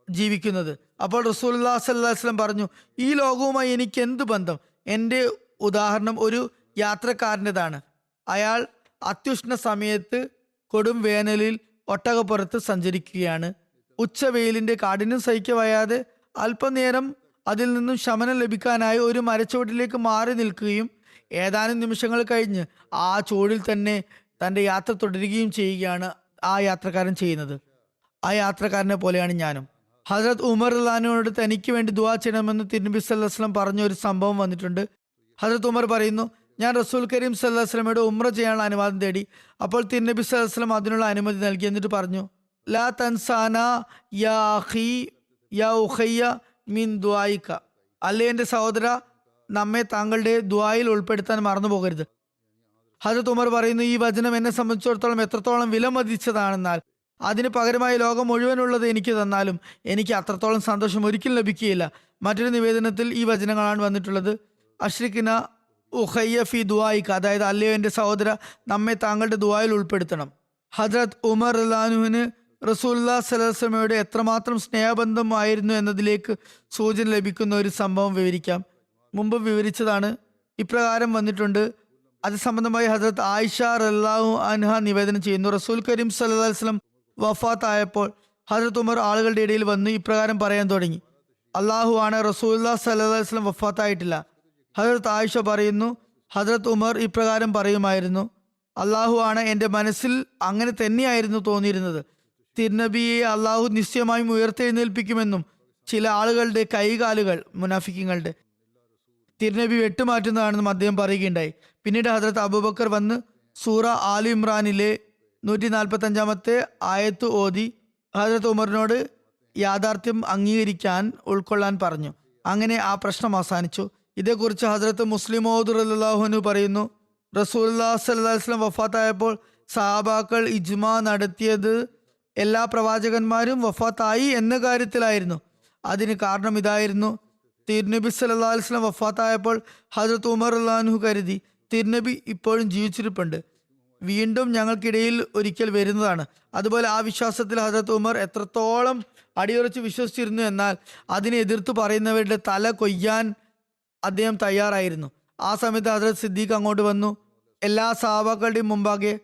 ജീവിക്കുന്നത്. അപ്പോൾ റസൂലുള്ളാഹി സ്വല്ലല്ലാഹു അലൈഹി വസല്ലം പറഞ്ഞു, ഈ ലോകവുമായി എനിക്ക് എന്ത് ബന്ധം? എൻ്റെ ഉദാഹരണം ഒരു യാത്രക്കാരൻ്റെതാണ്. അയാൾ അത്യുഷ്ണ സമയത്ത് കൊടും വേനലിൽ ഒട്ടകപ്പുറത്ത് സഞ്ചരിക്കുകയാണ്. ഉച്ചവെയിലിന്റെ കാഠിന്യം സഹിക്കവയ്യാതെ അല്പനേരം അതിൽ നിന്നും ശമനം ലഭിക്കാനായി ഒരു മരച്ചുവട്ടിലേക്ക് മാറി നിൽക്കുകയും ഏതാനും നിമിഷങ്ങൾ കഴിഞ്ഞ് ആ ചൂടിൽ തന്നെ തൻ്റെ യാത്ര തുടരുകയും ചെയ്യുകയാണ് ആ യാത്രക്കാരൻ ചെയ്യുന്നത്. ആ യാത്രക്കാരനെ പോലെയാണ് ഞാനും. ഹജരത് ഉമർ റളിയല്ലാഹുവിനോട് തനിക്ക് വേണ്ടി ദുആ ചെയ്യണമെന്ന് തിരുനബി സല്ലല്ലാഹു അലൈഹി വസല്ലം പറഞ്ഞ ഒരു സംഭവം വന്നിട്ടുണ്ട്. ഹജരത് ഉമർ പറയുന്നു, ഞാൻ റസൂൽ കരീം സല്ലല്ലാഹു അലൈഹി വസല്ലമയോട് ഉംറ ചെയ്യാനുള്ള അനുവാദം തേടി. അപ്പോൾ തിരുനബി സല്ലല്ലാഹു അലൈഹി വസല്ലം അതിനുള്ള അനുമതി നൽകി. എന്നിട്ട് പറഞ്ഞു, ലാ തൻസാന യാ അഖി യാ ഉഖയ്യ മിൻ ദുആയിക. അല്ലേ എൻ്റെ സഹോദര, നമ്മെ താങ്കളുടെ ദുആയിൽ ഉൾപ്പെടുത്താൻ മറന്നു പോകരുത്. ഹജരത് ഉമർ പറയുന്നു, ഈ വചനം എന്നെ സംബന്ധിച്ചിടത്തോളം എത്രത്തോളം വിലമതിച്ചതാണെന്നാൽ അതിന് പകരമായി ലോകം മുഴുവനുള്ളത് എനിക്ക് തന്നാലും എനിക്ക് അത്രത്തോളം സന്തോഷം ഒരിക്കലും ലഭിക്കുകയില്ല. മറ്റൊരു നിവേദനത്തിൽ ഈ വചനങ്ങളാണ് വന്നിട്ടുള്ളത്, അഷ്രിഖിന ഉഖയ്യ ഫി ദുആയിക, അതായത് അല്ലയോ എൻ്റെ സഹോദര, നമ്മെ താങ്കളുടെ ദുആയിൽ ഉൾപ്പെടുത്തണം. ഹജരത് ഉമർ റളിയല്ലാഹുവിന് റസൂലുള്ളാഹി സ്വല്ലല്ലാഹു അലൈഹി വസല്ലമയോട് എത്രമാത്രം സ്നേഹബന്ധമായിരുന്നു എന്നതിലേക്ക് സൂചന ലഭിക്കുന്ന ഒരു സംഭവം വിവരിക്കാം. മുമ്പ് വിവരിച്ചതാണ്. ഇപ്രകാരം വന്നിട്ടുണ്ട്. അത് സംബന്ധമായി ഹജരത് ആയിഷ റളിയല്ലാഹു അൻഹ നിവേദനം ചെയ്യുന്നു, റസൂൽ കരീം സല്ലല്ലാഹു അലൈഹി വസല്ലം വഫാത്ത് ആയപ്പോൾ ഹജരത് ഉമർ ആളുകളുടെ ഇടയിൽ വന്ന് ഇപ്രകാരം പറയാൻ തുടങ്ങി, അള്ളാഹു ആണ്, റസൂലുള്ളാഹി സ്വല്ലല്ലാഹു അലൈഹി വസല്ലം വഫാത്തായിട്ടില്ല. ഹജരത് ആയിഷ പറയുന്നു, ഹജരത് ഉമർ ഇപ്രകാരം പറയുമായിരുന്നു, അള്ളാഹു ആണ്, എൻ്റെ മനസ്സിൽ അങ്ങനെ തന്നെയായിരുന്നു തോന്നിയിരുന്നത്. തിരുനബിയെ അള്ളാഹു നിശ്ചയമായും ഉയർത്തെഴുന്നേൽപ്പിക്കുമെന്നും ചില ആളുകളുടെ കൈകാലുകൾ മുനാഫിക്കുകളുടെ തിരുനബി വെട്ടുമാറ്റുന്നതാണെന്നും അദ്ദേഹം പറയുകയുണ്ടായി. പിന്നീട് ഹജരത്ത് അബൂബക്കർ വന്ന് സൂറ ആലി ഇമ്രാനിലെ 145 ആയത്ത് ഓതി ഹജരത്ത് ഉമറിനോട് യാഥാർത്ഥ്യം അംഗീകരിക്കാൻ ഉൾക്കൊള്ളാൻ പറഞ്ഞു. അങ്ങനെ ആ പ്രശ്നം അവസാനിച്ചു. ഇതേക്കുറിച്ച് ഹജരത്ത് മുസ്ലിം മൗദ് റളിയല്ലാഹു അൻഹു പറയുന്നു, റസൂലുള്ളാഹി സ്വല്ലല്ലാഹു അലൈഹി വസല്ലം വഫാത്തായപ്പോൾ സഹാബാക്കൾ ഇജ്മാ നടത്തിയത് എല്ലാ പ്രവാചകന്മാരും വഫാത്തായി എന്ന കാര്യത്തിലായിരുന്നു. അതിന് കാരണം ഇതായിരുന്നു, തിരുനബി സല്ലല്ലാഹു അലൈഹി വസല്ലം വഫാത്തായപ്പോൾ ഹജരത്ത് ഉമർ റളിയല്ലാഹു അൻഹു കരുതി, തിരുനബി ഇപ്പോഴും ജീവിച്ചിരിപ്പുണ്ട്, വീണ്ടും ഞങ്ങൾക്കിടയിൽ ഒരിക്കൽ വരുന്നതാണ്. അതുപോലെ ആ വിശ്വാസത്തിൽ ഹജരത്ത് ഉമർ എത്രത്തോളം അടിയുറച്ച് വിശ്വസിച്ചിരുന്നു എന്നാൽ അതിനെ എതിർത്ത് പറയുന്നവരുടെ തല കൊയ്യാൻ അദ്ദേഹം തയ്യാറായിരുന്നു. ആ സമയത്ത് ഹജരത്ത് സിദ്ദീഖ് അങ്ങോട്ട് വന്നു എല്ലാ സഹാബാക്കളുടെയും മുമ്പാകെ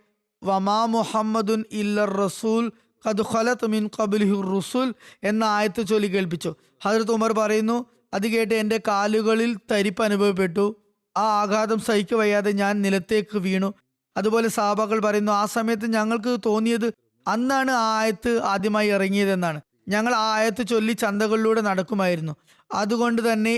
വമാ മുഹമ്മദുൻ ഇല്ലർ റസൂൽ ഖദ് ഖലത് മിൻ ഖബ്ലിഹി റുസുൽ എന്ന ആയത്ത് ചൊല്ലി കേൾപ്പിച്ചു. ഹജരത്ത് ഉമർ പറയുന്നു, അത് കേട്ട് എൻ്റെ കാലുകളിൽ തരിപ്പ് അനുഭവപ്പെട്ടു. ആ ആഘാതം സഹിക്കവയ്യാതെ ഞാൻ നിലത്തേക്ക് വീണു. അതുപോലെ സഹാബാക്കൾ പറയുന്നു, ആ സമയത്ത് ഞങ്ങൾക്ക് തോന്നിയത് അന്നാണ് ആ ആയത്ത് ആദ്യമായി ഇറങ്ങിയതെന്നാണ്. ഞങ്ങൾ ആ ആയത്ത് ചൊല്ലി ചന്തകളിലൂടെ നടക്കുമായിരുന്നു. അതുകൊണ്ട് തന്നെ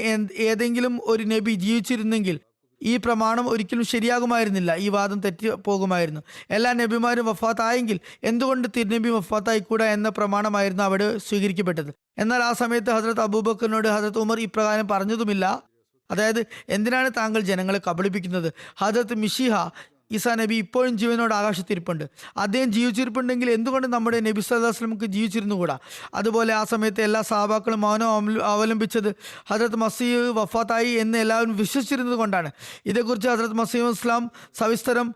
ഏതെങ്കിലും ഒരു നബി ജീവിച്ചിരുന്നെങ്കിൽ ഈ പ്രമാണം ഒരിക്കലും ശരിയാകുമായിരുന്നില്ല, ഈ വാദം തെറ്റി പോകുമായിരുന്നു. എല്ലാ നബിമാരും വഫാത്തായെങ്കിൽ എന്തുകൊണ്ട് തിരുനബി വഫാത്തായിക്കൂടാ എന്ന പ്രമാണമായിരുന്നു അവിടെ സ്വീകരിക്കപ്പെട്ടത്. എന്നാൽ ആ സമയത്ത് ഹസ്രത്ത് അബൂബക്കറിനോട് ഹസ്രത്ത് ഉമർ ഇപ്രകാരം പറഞ്ഞതുമില്ല. അതായത്, എന്തിനാണ് താങ്കൾ ജനങ്ങളെ കബളിപ്പിക്കുന്നത്? ഹസ്രത്ത് മിഷിഹ ഈസാ നബി ഇപ്പോഴും ജീവനോട് ആകാശത്തിരിപ്പുണ്ട്. അദ്ദേഹം ജീവിച്ചിരിപ്പുണ്ടെങ്കിൽ എന്തുകൊണ്ട് നമ്മുടെ നബി സല്ലല്ലാഹു അലൈഹി വസല്ലമക്ക് ജീവിച്ചിരുന്നുകൂടാ? അതുപോലെ ആ സമയത്ത് എല്ലാ സഹാബാക്കളും മൗനം അവലംബിച്ചത് ഹസ്രത്ത് മസീഹ് വഫാത്തായി എന്ന് എല്ലാവരും വിശ്വസിച്ചിരുന്നത് കൊണ്ടാണ്. ഇതേക്കുറിച്ച് ഹസ്രത്ത് മസീഹ് ഇസ്ലാം സവിസ്തരം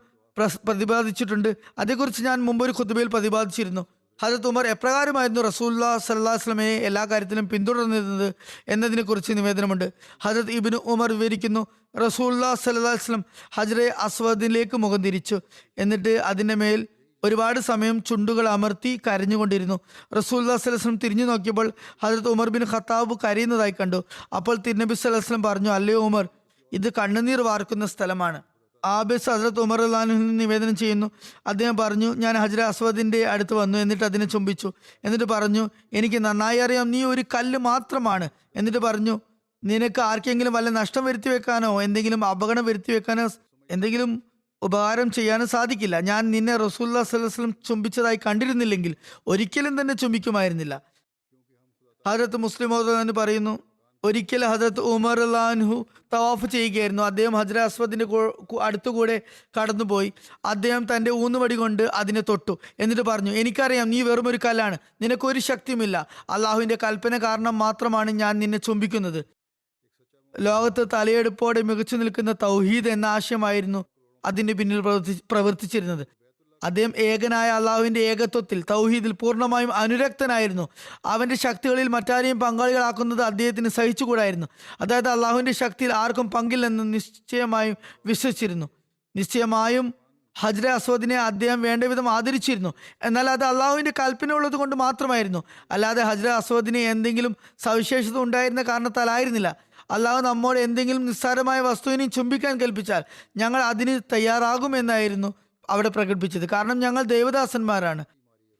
പ്രതിപാദിച്ചിട്ടുണ്ട്. അതേക്കുറിച്ച് ഞാൻ മുമ്പൊരു ഖുതുബയിൽ പ്രതിപാദിച്ചിരുന്നു. ഹസ്രത്ത് ഉമർ എപ്രകാരമായിരുന്നു റസൂലുള്ളാഹി സ്വല്ലല്ലാഹു അലൈഹി വസല്ലമയെ എല്ലാ കാര്യത്തിലും പിന്തുടർന്നിരുന്നത് എന്നതിനെ കുറിച്ച് നിവേദനമുണ്ട്. ഹസ്രത്ത് ഇബ്നു ഉമർ വിവരിക്കുന്നു, റസൂലുള്ളാഹി സ്വല്ലല്ലാഹു അലൈഹി വസല്ലം ഹജറെ അസ്വദിലേക്ക് മുഖം തിരിച്ചു. എന്നിട്ട് അതിൻ്റെ മേൽ ഒരുപാട് സമയം ചുണ്ടുകൾ അമർത്തി കരഞ്ഞുകൊണ്ടിരുന്നു. റസൂലുള്ളാഹി സ്വല്ലല്ലാഹു അലൈഹി വസല്ലം തിരിഞ്ഞു നോക്കിയപ്പോൾ ഹസ്രത്ത് ഉമർ ബിൻ ഖത്താബ് കരയുന്നതായി കണ്ടു. അപ്പോൾ തിരുനബി സല്ലല്ലാഹു അലൈഹി വസല്ലം പറഞ്ഞു, അല്ലയോ ഉമർ, ഇത് കണ്ണുനീർ വാർക്കുന്ന സ്ഥലമാണ്. ആബിസ് ഹസ്രത്ത് ഉമർ റളിയല്ലാഹു അൻഹു നിവേദനം ചെയ്യുന്നു, അദ്ദേഹം പറഞ്ഞു, ഞാൻ ഹജറെ അസ്വദിൻ്റെ അടുത്ത് വന്നു. എന്നിട്ട് അതിനെ ചുംബിച്ചു. എന്നിട്ട് പറഞ്ഞു, എനിക്ക് നന്നായി അറിയാം നീ ഒരു കല്ല് മാത്രമാണ്. എന്നിട്ട് പറഞ്ഞു, നിനക്ക് ആർക്കെങ്കിലും വല്ല നഷ്ടം വരുത്തി വെക്കാനോ എന്തെങ്കിലും അപകടം വരുത്തി വെക്കാനോ എന്തെങ്കിലും ഉപകാരം ചെയ്യാനോ സാധിക്കില്ല. ഞാൻ നിന്നെ റസൂലുള്ളാഹി സ്വല്ലല്ലാഹു അലൈഹി വസല്ലം ചുംബിച്ചതായി കണ്ടിരുന്നില്ലെങ്കിൽ ഒരിക്കലും തന്നെ ചുംബിക്കുമായിരുന്നില്ല. ഹജറത്ത് മുസ്ലിം എന്ന് പറയുന്നു, ഒരിക്കൽ ഹജറത്ത് ഉമർ റളിയല്ലാഹു അൻഹു തവാഫ് ചെയ്യുകയായിരുന്നു. അദ്ദേഹം ഹജറെ അസ്വദിന്റെ അടുത്തുകൂടെ കടന്നുപോയി. അദ്ദേഹം തന്റെ ഊന്നുവടി കൊണ്ട് അതിനെ തൊട്ടു. എന്നിട്ട് പറഞ്ഞു, എനിക്കറിയാം നീ വെറും ഒരു കല്ലാണ്, നിനക്കൊരു ശക്തിയുമില്ല. അള്ളാഹുവിന്റെ കൽപ്പന കാരണം മാത്രമാണ് ഞാൻ നിന്നെ ചുംബിക്കുന്നത്. ലോകത്ത് തലയെടുപ്പോടെ മികച്ചു നിൽക്കുന്ന തൗഹീദ് എന്ന ആശയമായിരുന്നു അതിന്റെ പിന്നിൽ പ്രവർത്തിച്ചിരുന്നത്. അദ്ദേഹം ഏകനായ അള്ളാഹുവിന്റെ ഏകത്വത്തിൽ തൗഹീദിൽ പൂർണ്ണമായും അനുരക്തനായിരുന്നു. അവന്റെ ശക്തികളിൽ മറ്റാരെയും പങ്കാളികളാക്കുന്നത് അദ്ദേഹത്തിന് സഹിച്ചുകൂടായിരുന്നു. അതായത് അള്ളാഹുവിന്റെ ശക്തിയിൽ ആർക്കും പങ്കില്ലെന്ന് നിശ്ചയമായും വിശ്വസിച്ചിരുന്നു. നിശ്ചയമായും ഹജ്റെ അസ്വദിനെ അദ്ദേഹം വേണ്ട വിധം ആദരിച്ചിരുന്നു. എന്നാൽ അത് അള്ളാഹുവിന്റെ കൽപ്പന ഉള്ളത് കൊണ്ട് മാത്രമായിരുന്നു, അല്ലാതെ ഹജ്റെ അസ്വദിന് എന്തെങ്കിലും സവിശേഷത ഉണ്ടായിരുന്ന കാരണത്താലായിരുന്നില്ല. അള്ളാഹു നമ്മോട് എന്തെങ്കിലും നിസ്സാരമായ വസ്തുവിനെയും ചുംബിക്കാൻ കൽപ്പിച്ചാൽ ഞങ്ങൾ അതിന് തയ്യാറാകുമെന്നായിരുന്നു അവിടെ പ്രകടിപ്പിച്ചത്. കാരണം ഞങ്ങൾ ദൈവദാസന്മാരാണ്,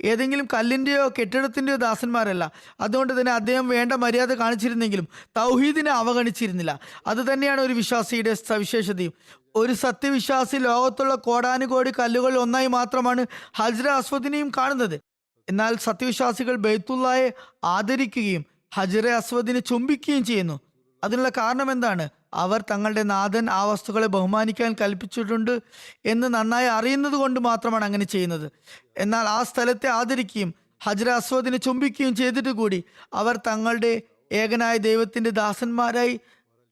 ഏതെങ്കിലും കല്ലിൻ്റെയോ കെട്ടിടത്തിൻ്റെയോ ദാസന്മാരല്ല. അതുകൊണ്ട് തന്നെ അദ്ദേഹം വേണ്ട മര്യാദ കാണിച്ചിരുന്നെങ്കിലും തൗഹീദിനെ അവഗണിച്ചിരുന്നില്ല. അത് തന്നെയാണ് ഒരു വിശ്വാസിയുടെ സവിശേഷതയും. ഒരു സത്യവിശ്വാസി ലോകത്തുള്ള കോടാനുകോടി കല്ലുകളിൽ ഒന്നായി മാത്രമാണ് ഹജ്റെ അസ്വദിനെയും കാണുന്നത്. എന്നാൽ സത്യവിശ്വാസികൾ ബൈത്തുള്ളായെ ആദരിക്കുകയും ഹജ്റെ അസ്വദിനെ ചുംബിക്കുകയും ചെയ്യുന്നു. അതിനുള്ള കാരണം എന്താണ്? അവർ തങ്ങളുടെ നാഥൻ ആ വസ്തുക്കളെ ബഹുമാനിക്കാൻ കൽപ്പിച്ചിട്ടുണ്ട് എന്ന് നന്നായി അറിയുന്നത് കൊണ്ട് മാത്രമാണ് അങ്ങനെ ചെയ്യുന്നത്. എന്നാൽ ആ സ്ഥലത്തെ ആദരിക്കുകയും ഹജ്റെ അസ്വദിനെ ചുംബിക്കുകയും ചെയ്തിട്ട് കൂടി അവർ തങ്ങളുടെ ഏകനായ ദൈവത്തിന്റെ ദാസന്മാരായി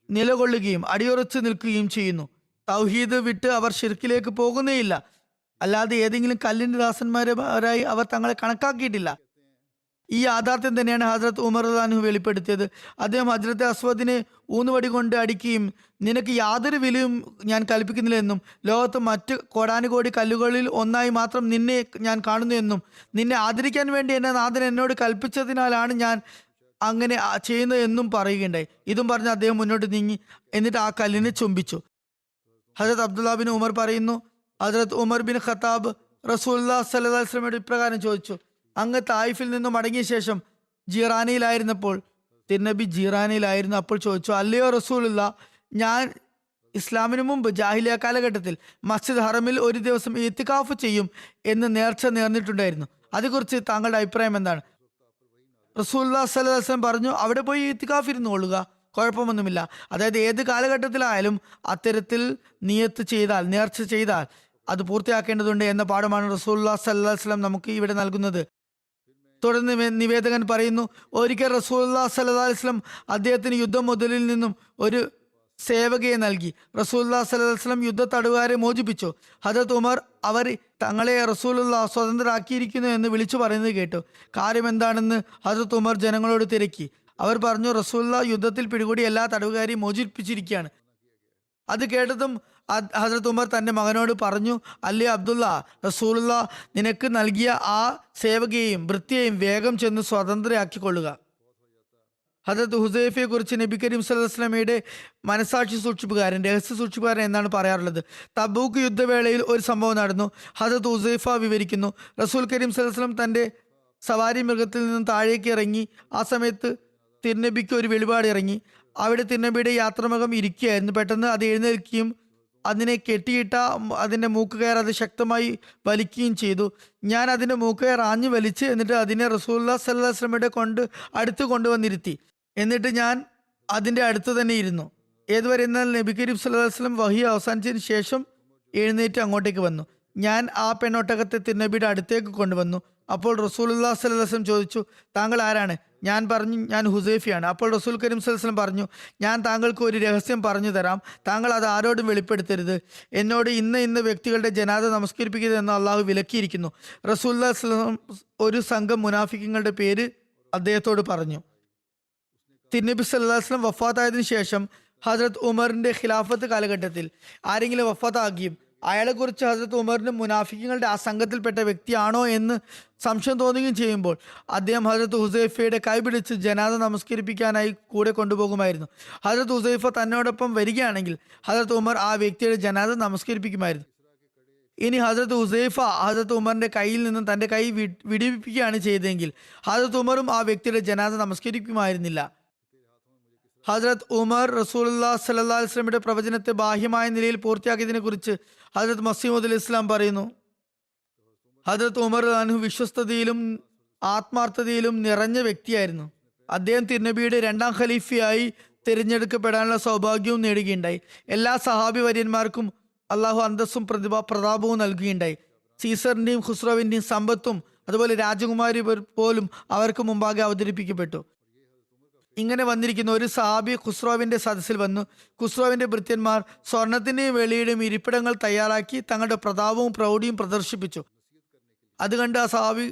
നിലകൊള്ളുകയും അടിയുറച്ചു നിൽക്കുകയും ചെയ്യുന്നു. തൗഹീദ് വിട്ട് അവർ ഷിർക്കിലേക്ക് പോകുന്നേയില്ല. അല്ലാതെ ഏതെങ്കിലും കല്ലിന്റെ ദാസന്മാരായി അവർ തങ്ങളെ കണക്കാക്കിയിട്ടില്ല. ഈ യാഥാർത്ഥ്യം തന്നെയാണ് ഹസ്രത്ത് ഉമർ റളിയല്ലാഹു അൻഹു വെളിപ്പെടുത്തിയത്. അദ്ദേഹം ഹജ്റത്തെ അസ്വദിനെ ഊന്നുവടി കൊണ്ട് അടിക്കുകയും നിനക്ക് യാതൊരു വിലയും ഞാൻ കൽപ്പിക്കുന്നില്ല എന്നും ലോകത്ത് മറ്റ് കോടാനുകോടി കല്ലുകളിൽ ഒന്നായി മാത്രം നിന്നെ ഞാൻ കാണുന്നു എന്നും നിന്നെ ആദരിക്കാൻ വേണ്ടി എന്നെ നാഥൻ എന്നോട് കൽപ്പിച്ചതിനാലാണ് ഞാൻ അങ്ങനെ ചെയ്യുന്നത് എന്നും പറയുകയുണ്ടായി. ഇതും പറഞ്ഞ് അദ്ദേഹം മുന്നോട്ട് നീങ്ങി. എന്നിട്ട് ആ കല്ലിനെ ചുംബിച്ചു. ഹസ്രത്ത് അബ്ദുല്ലാ ബിൻ ഉമർ പറയുന്നു, ഹസ്രത്ത് ഉമർ ബിൻ ഖത്താബ് റസൂലുള്ളാഹി സ്വല്ലല്ലാഹു അലൈഹി വസല്ലമയോട് ഇപ്രകാരം ചോദിച്ചു, അങ്ങ് തായിഫിൽ നിന്നും മടങ്ങിയ ശേഷം ജീറാനിയിലായിരുന്നപ്പോൾ, തിരുനബി ജീറാനിയിലായിരുന്നു, അപ്പോൾ ചോദിച്ചു, അല്ലയോ റസൂലുള്ളാഹ്, ഞാൻ ഇസ്ലാമിന് മുമ്പ് ജാഹിലിയ കാലഘട്ടത്തിൽ മസ്ജിദ് ഹറമിൽ ഒരു ദിവസം ഇത്തികാഫ് ചെയ്യും എന്ന് നേർച്ച നേർന്നിട്ടുണ്ടായിരുന്നു. അതേക്കുറിച്ച് താങ്കളുടെ അഭിപ്രായം എന്താണ്? റസൂലുള്ളാഹി സ്വല്ലല്ലാഹു അലൈഹി വസല്ലം പറഞ്ഞു, അവിടെ പോയി ഇത്തികാഫ് ഇരുന്ന് കൊള്ളുക, കുഴപ്പമൊന്നുമില്ല. അതായത് ഏത് കാലഘട്ടത്തിലായാലും അത്തരത്തിൽ നിയത്ത് ചെയ്താൽ, നേർച്ച ചെയ്താൽ അത് പൂർത്തിയാക്കേണ്ടതുണ്ട് എന്ന പാഠമാണ് റസൂലുള്ളാഹി സ്വല്ലല്ലാഹു അലൈഹി വസല്ലം നമുക്ക് ഇവിടെ നൽകുന്നത്. തുടർന്ന് നിവേദകൻ പറയുന്നു, ഒരിക്കൽ റസൂലുള്ളാഹി സ്വല്ലല്ലാഹു അലൈഹി വസല്ലം അദ്ദേഹത്തിന് യുദ്ധം മുതലിൽ നിന്നും ഒരു സേവകയെ നൽകി. റസൂലുള്ളാഹി സ്വല്ലല്ലാഹു അലൈഹി വസല്ലം യുദ്ധ തടവുകാരെ മോചിപ്പിച്ചു. ഹദരത്ത് ഉമർ അവർ തങ്ങളെ റസൂലുള്ളാഹി സ്വതന്ത്രരാക്കിയിരിക്കുന്നു എന്ന് വിളിച്ചു പറയുന്നത് കേട്ടു. കാര്യം എന്താണെന്ന് ഹദരത്ത് ഉമർ ജനങ്ങളോട് തിരക്കി. അവർ പറഞ്ഞു, റസൂലുള്ളാഹി യുദ്ധത്തിൽ പിടികൂടി എല്ലാ തടവുകാരെയും മോചിപ്പിച്ചിരിക്കുകയാണ്. അത് കേട്ടതും ഹസ്രത്ത് ഉമർ തന്റെ മകനോട് പറഞ്ഞു, അല്ലേ അബ്ദുള്ള, റസൂലുള്ളാഹി നിനക്ക് നൽകിയ ആ സേവകയെയും ഭൃത്യയെയും വേഗം ചെന്ന് സ്വതന്ത്രയാക്കിക്കൊള്ളുക. ഹദരത്ത് ഹുസൈഫയെ കുറിച്ച് നബി കരീം സല്ലല്ലാഹു അലൈഹി വസല്ലമയുടെ മനസാക്ഷി സൂക്ഷിപ്പുകാരൻ, രഹസ്യ സൂക്ഷിപ്പുകാരൻ എന്നാണ് പറയാറുള്ളത്. തബൂക്ക് യുദ്ധവേളയിൽ ഒരു സംഭവം നടന്നു. ഹദരത്ത് ഹുസൈഫ വിവരിക്കുന്നു, റസൂൽ കരീം സല്ലല്ലാഹു അലൈഹി വസല്ലം തൻ്റെ സവാരി മൃഗത്തിൽ നിന്നും താഴേക്ക് ഇറങ്ങി. ആ സമയത്ത് തിരുനബിക്ക് ഒരു വെളിപാട് ഇറങ്ങി. അവിടെ തിരുനബിയുടെ യാത്രാമൃഗം ഇരിക്കുകയായിരുന്നു. പെട്ടെന്ന് അത് എഴുന്നേൽക്കുകയും അതിനെ കെട്ടിയിട്ട അതിൻ്റെ മൂക്കുകയർ അത് ശക്തമായി വലിക്കുകയും ചെയ്തു. ഞാൻ അതിൻ്റെ മൂക്കുകയർ ആഞ്ഞു വലിച്ച് എന്നിട്ട് അതിനെ റസൂലുള്ളാഹി സ്വല്ലല്ലാഹു അലൈഹി വസല്ലമയുടെ അടുത്ത് കൊണ്ടുവന്നിരുത്തി. എന്നിട്ട് ഞാൻ അതിൻ്റെ അടുത്ത് തന്നെ ഇരുന്നു. ഏതുവരെ എന്നാൽ നബി കരീം സല്ലല്ലാഹു അലൈഹി വസല്ലം വഹി അവസാനിച്ചതിന് ശേഷം എഴുന്നേറ്റ് അങ്ങോട്ടേക്ക് വന്നു. ഞാൻ ആ പെണ്ണൊട്ടകത്തെ തിരുനബിയുടെ അടുത്തേക്ക് കൊണ്ടുവന്നു. അപ്പോൾ റസൂലുള്ളാഹി സ്വല്ലല്ലാഹു അലൈഹി വസല്ലം ചോദിച്ചു, താങ്കൾ ആരാണ്? ഞാൻ പറഞ്ഞു, ഞാൻ ഹുസൈഫയാണ്. അപ്പോൾ റസൂൽ കരീം സല്ലല്ലാഹു അലൈഹി വസല്ലം പറഞ്ഞു, ഞാൻ താങ്കൾക്ക് ഒരു രഹസ്യം പറഞ്ഞു തരാം. താങ്കൾ അത് ആരോടും വെളിപ്പെടുത്തരുത്. എന്നോട് ഇന്ന വ്യക്തികളുടെ ജനാദ നമസ്കരിപ്പിക്കരുതെന്ന് അള്ളാഹു വിലക്കിയിരിക്കുന്നു. റസൂലുള്ളാഹി സ്വല്ലല്ലാഹു അലൈഹി വസല്ലം ഒരു സംഘം മുനാഫിക്കുകളുടെ പേര് അദ്ദേഹത്തോട് പറഞ്ഞു. തിരുനബി സല്ലല്ലാഹു അലൈഹി വസല്ലം വഫാത്തായതിനു ശേഷം ഹസ്രത്ത് ഉമറിന്റെ ഖിലാഫത്ത് കാലഘട്ടത്തിൽ ആരെങ്കിലും വഫാത്താകുകയും അയാളെക്കുറിച്ച് ഹസ്രത്ത് ഉമറിന് മുനാഫിക്കുകളുടെ ആ സംഘത്തിൽപ്പെട്ട വ്യക്തിയാണോ എന്ന് സംശയം തോന്നുകയും ചെയ്യുമ്പോൾ അദ്ദേഹം ഹസ്രത്ത് ഹുസൈഫയുടെ കൈപിടിച്ച് ജനാദ നമസ്കരിപ്പിക്കാനായി കൂടെ കൊണ്ടുപോകുമായിരുന്നു. ഹസ്രത്ത് ഹുസൈഫ തന്നോടൊപ്പം വരികയാണെങ്കിൽ ഹസ്രത്ത് ഉമർ ആ വ്യക്തിയുടെ ജനാദ നമസ്കരിപ്പിക്കുമായിരുന്നു. ഇനി ഹസ്രത്ത് ഹുസൈഫ ഹസ്രത്ത് ഉമറിന്റെ കയ്യിൽ നിന്നും തൻ്റെ കൈ വിടിവിപ്പിക്കുകയാണ് ചെയ്തതെങ്കിൽ ഹസ്രത്ത് ഉമറും ആ വ്യക്തിയുടെ ജനാദ നമസ്കരിക്കുമായിരുന്നില്ല. ഹസ്രത്ത് ഉമർ റസൂലുള്ളാഹി സ്വല്ലല്ലാഹു അലൈഹി വസല്ലമയുടെ പ്രവചനത്തെ ബാഹ്യമായ നിലയിൽ പൂർത്തിയാക്കിയതിനെ കുറിച്ച് ഹസ്രത്ത് മസീഹുൽ ഇസ്ലാം പറയുന്നു, ഹസ്രത്ത് ഉമർ അൻഹു വിശ്വസ്തതയിലും ആത്മാർത്ഥതയിലും നിറഞ്ഞ വ്യക്തിയായിരുന്നു. അദ്ദേഹം തിരുനബിയുടെ രണ്ടാം ഖലീഫയായി തിരഞ്ഞെടുക്കപ്പെടാനുള്ള സൗഭാഗ്യവും നേടുകയുണ്ടായി. എല്ലാ സഹാബി വര്യന്മാർക്കും അള്ളാഹു അന്തസ്സും പ്രതാപവും നൽകുകയുണ്ടായി. സീസറിന്റെയും ഖുസ്രോവിന്റെയും സമ്പത്തും അതുപോലെ രാജകുമാരി പോലും അവർക്ക് മുമ്പാകെ അവതരിപ്പിക്കപ്പെട്ടു. ഇങ്ങനെ വന്നിരിക്കുന്ന ഒരു സഹാബി ഖുസ്രോവിന്റെ സദസ്സിൽ വന്നു. ഖുസ്രോവിന്റെ ഭൃത്യന്മാർ സ്വർണത്തിന്റെയും വെള്ളിയുടെയും ഇരിപ്പിടങ്ങൾ തയ്യാറാക്കി തങ്ങളുടെ പ്രതാപവും പ്രൗഢിയും പ്രദർശിപ്പിച്ചു. അത് കണ്ട് ആ സഹാബി